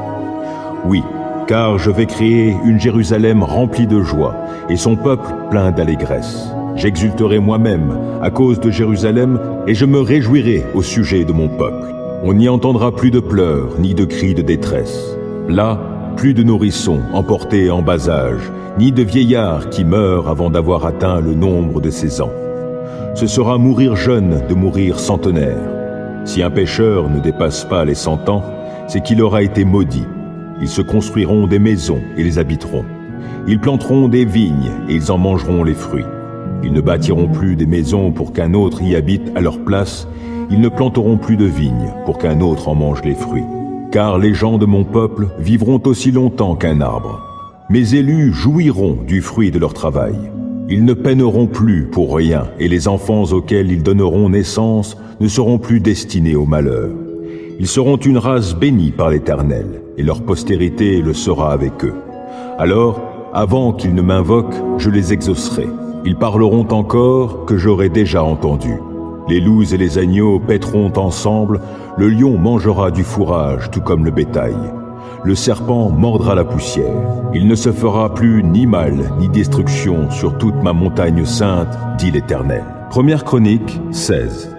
Oui, car je vais créer une Jérusalem remplie de joie et son peuple plein d'allégresse. J'exulterai moi-même à cause de Jérusalem et je me réjouirai au sujet de mon peuple. On n'y entendra plus de pleurs ni de cris de détresse. Là, plus de nourrissons emportés en bas âge, ni de vieillards qui meurent avant d'avoir atteint le nombre de 16 ans. Ce sera mourir jeune de mourir centenaire. Si un pécheur ne dépasse pas les 100 ans, c'est qu'il aura été maudit. Ils se construiront des maisons et les habiteront. Ils planteront des vignes et ils en mangeront les fruits. Ils ne bâtiront plus des maisons pour qu'un autre y habite à leur place. Ils ne planteront plus de vignes pour qu'un autre en mange les fruits. Car les gens de mon peuple vivront aussi longtemps qu'un arbre. Mes élus jouiront du fruit de leur travail. Ils ne peineront plus pour rien, et les enfants auxquels ils donneront naissance ne seront plus destinés au malheur. Ils seront une race bénie par l'Éternel, et leur postérité le sera avec eux. Alors, avant qu'ils ne m'invoquent, je les exaucerai. Ils parleront encore que j'aurai déjà entendu. Les loups et les agneaux paîtront ensemble, le lion mangera du fourrage tout comme le bétail. Le serpent mordra la poussière. Il ne se fera plus ni mal ni destruction sur toute ma montagne sainte, dit l'Éternel. Première Chronique 16.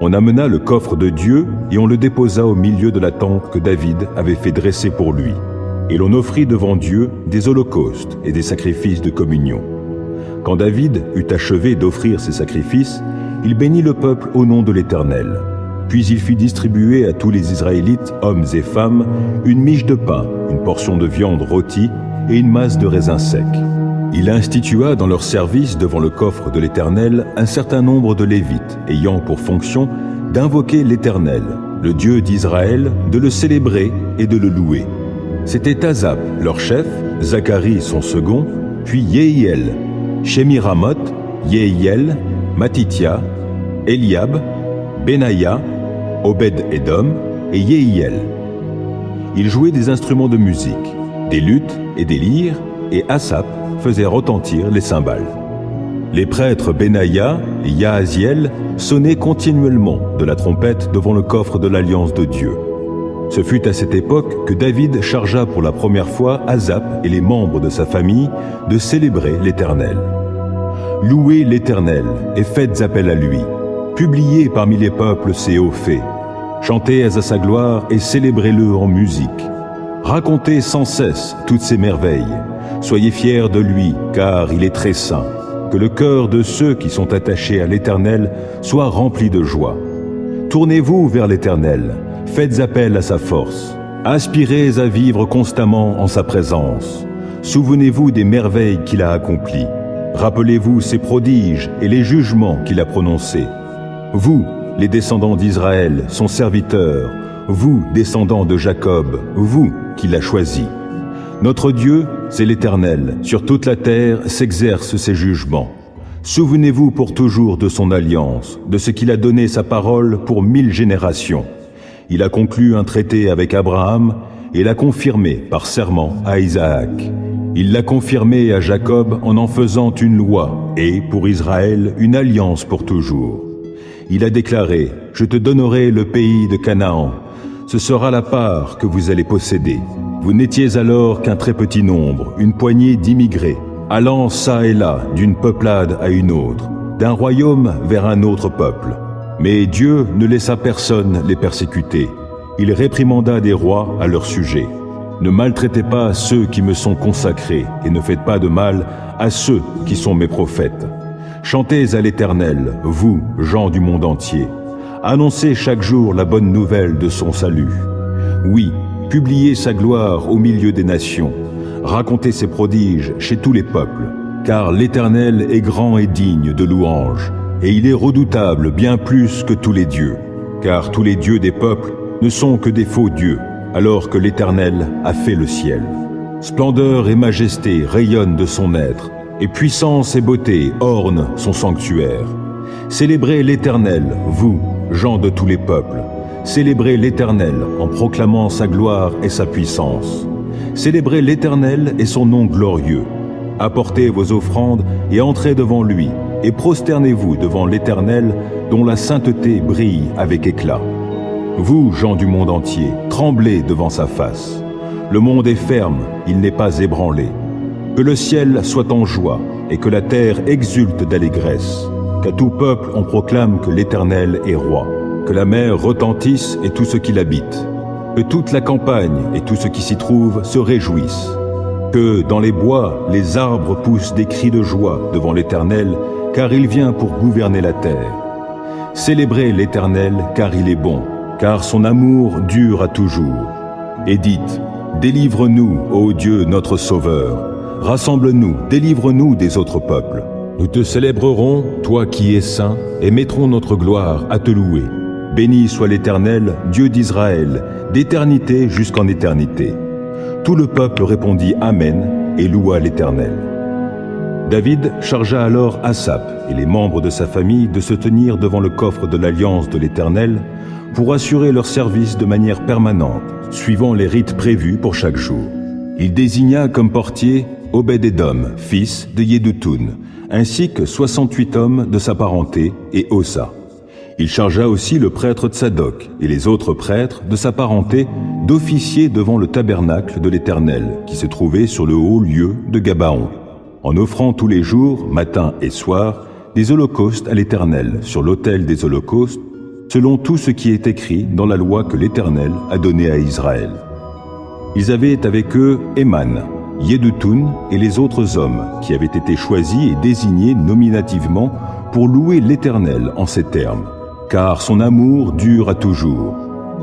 On amena le coffre de Dieu et on le déposa au milieu de la tente que David avait fait dresser pour lui. Et l'on offrit devant Dieu des holocaustes et des sacrifices de communion. Quand David eut achevé d'offrir ses sacrifices, il bénit le peuple au nom de l'Éternel. Puis il fit distribuer à tous les Israélites, hommes et femmes, une miche de pain, une portion de viande rôtie et une masse de raisins secs. Il institua dans leur service devant le coffre de l'Éternel un certain nombre de Lévites, ayant pour fonction d'invoquer l'Éternel, le Dieu d'Israël, de le célébrer et de le louer. C'était Asaph, leur chef, Zacharie, son second, puis Yehiel, Shemiramoth, Yehiel, Matithia, Eliab, Benaïa, Obed-Édom et Yehiel. Ils jouaient des instruments de musique, des luttes et des lyres, et Asaph faisait retentir les cymbales. Les prêtres Benaïa et Yahaziel sonnaient continuellement de la trompette devant le coffre de l'Alliance de Dieu. Ce fut à cette époque que David chargea pour la première fois Asaph et les membres de sa famille de célébrer l'Éternel. Louez l'Éternel et faites appel à lui. Publiez parmi les peuples ses hauts faits. Chantez à sa gloire et célébrez-le en musique. Racontez sans cesse toutes ses merveilles. Soyez fiers de lui, car il est très saint. Que le cœur de ceux qui sont attachés à l'Éternel soit rempli de joie. Tournez-vous vers l'Éternel, faites appel à sa force. Aspirez à vivre constamment en sa présence. Souvenez-vous des merveilles qu'il a accomplies. Rappelez-vous ses prodiges et les jugements qu'il a prononcés. Vous, les descendants d'Israël, son serviteur, vous, descendants de Jacob, vous qui l'a choisi. Notre Dieu, c'est l'Éternel. Sur toute la terre s'exercent ses jugements. Souvenez-vous pour toujours de son alliance, de ce qu'il a donné sa parole pour 1000 générations. Il a conclu un traité avec Abraham et l'a confirmé par serment à Isaac. Il l'a confirmé à Jacob en faisant une loi et, pour Israël, une alliance pour toujours. Il a déclaré « Je te donnerai le pays de Canaan. Ce sera la part que vous allez posséder. » Vous n'étiez alors qu'un très petit nombre, une poignée d'immigrés, allant çà et là d'une peuplade à une autre, d'un royaume vers un autre peuple. Mais Dieu ne laissa personne les persécuter. Il réprimanda des rois à leur sujet. Ne maltraitez pas ceux qui me sont consacrés et ne faites pas de mal à ceux qui sont mes prophètes. Chantez à l'Éternel, vous, gens du monde entier. Annoncez chaque jour la bonne nouvelle de son salut. Oui, publiez sa gloire au milieu des nations. Racontez ses prodiges chez tous les peuples. Car l'Éternel est grand et digne de louange, et il est redoutable bien plus que tous les dieux. Car tous les dieux des peuples ne sont que des faux dieux, alors que l'Éternel a fait le ciel. Splendeur et majesté rayonnent de son être, et puissance et beauté ornent son sanctuaire. Célébrez l'Éternel, vous, gens de tous les peuples. Célébrez l'Éternel en proclamant sa gloire et sa puissance. Célébrez l'Éternel et son nom glorieux. Apportez vos offrandes et entrez devant lui, et prosternez-vous devant l'Éternel, dont la sainteté brille avec éclat. Vous, gens du monde entier, tremblez devant sa face. Le monde est ferme, il n'est pas ébranlé. Que le ciel soit en joie, et que la terre exulte d'allégresse. Qu'à tout peuple on proclame que l'Éternel est roi. Que la mer retentisse et tout ce qui l'habite. Que toute la campagne et tout ce qui s'y trouve se réjouissent. Que dans les bois, les arbres poussent des cris de joie devant l'Éternel, car il vient pour gouverner la terre. Célébrez l'Éternel, car il est bon, car son amour dure à toujours. Et dites, délivre-nous, ô Dieu notre Sauveur. Rassemble-nous, délivre-nous des autres peuples. Nous te célébrerons, toi qui es saint, et mettrons notre gloire à te louer. Béni soit l'Éternel, Dieu d'Israël, d'éternité jusqu'en éternité. Tout le peuple répondit Amen et loua l'Éternel. David chargea alors Asaph et les membres de sa famille de se tenir devant le coffre de l'alliance de l'Éternel pour assurer leur service de manière permanente, suivant les rites prévus pour chaque jour. Il désigna comme portier Obed-Édom, fils de Yéduthun, ainsi que 68 hommes de sa parenté et Osa. Il chargea aussi le prêtre Tsadok et les autres prêtres de sa parenté d'officier devant le tabernacle de l'Éternel, qui se trouvait sur le haut lieu de Gabaon, en offrant tous les jours, matin et soir, des holocaustes à l'Éternel sur l'autel des holocaustes, selon tout ce qui est écrit dans la loi que l'Éternel a donnée à Israël. Ils avaient avec eux Éman, Yéduthun et les autres hommes qui avaient été choisis et désignés nominativement pour louer l'Éternel en ces termes. Car son amour dure à toujours.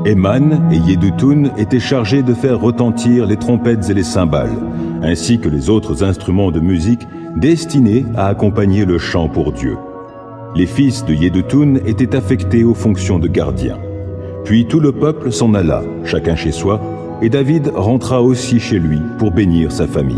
Éman et Yéduthun étaient chargés de faire retentir les trompettes et les cymbales, ainsi que les autres instruments de musique destinés à accompagner le chant pour Dieu. Les fils de Yéduthun étaient affectés aux fonctions de gardiens. Puis tout le peuple s'en alla, chacun chez soi, et David rentra aussi chez lui pour bénir sa famille.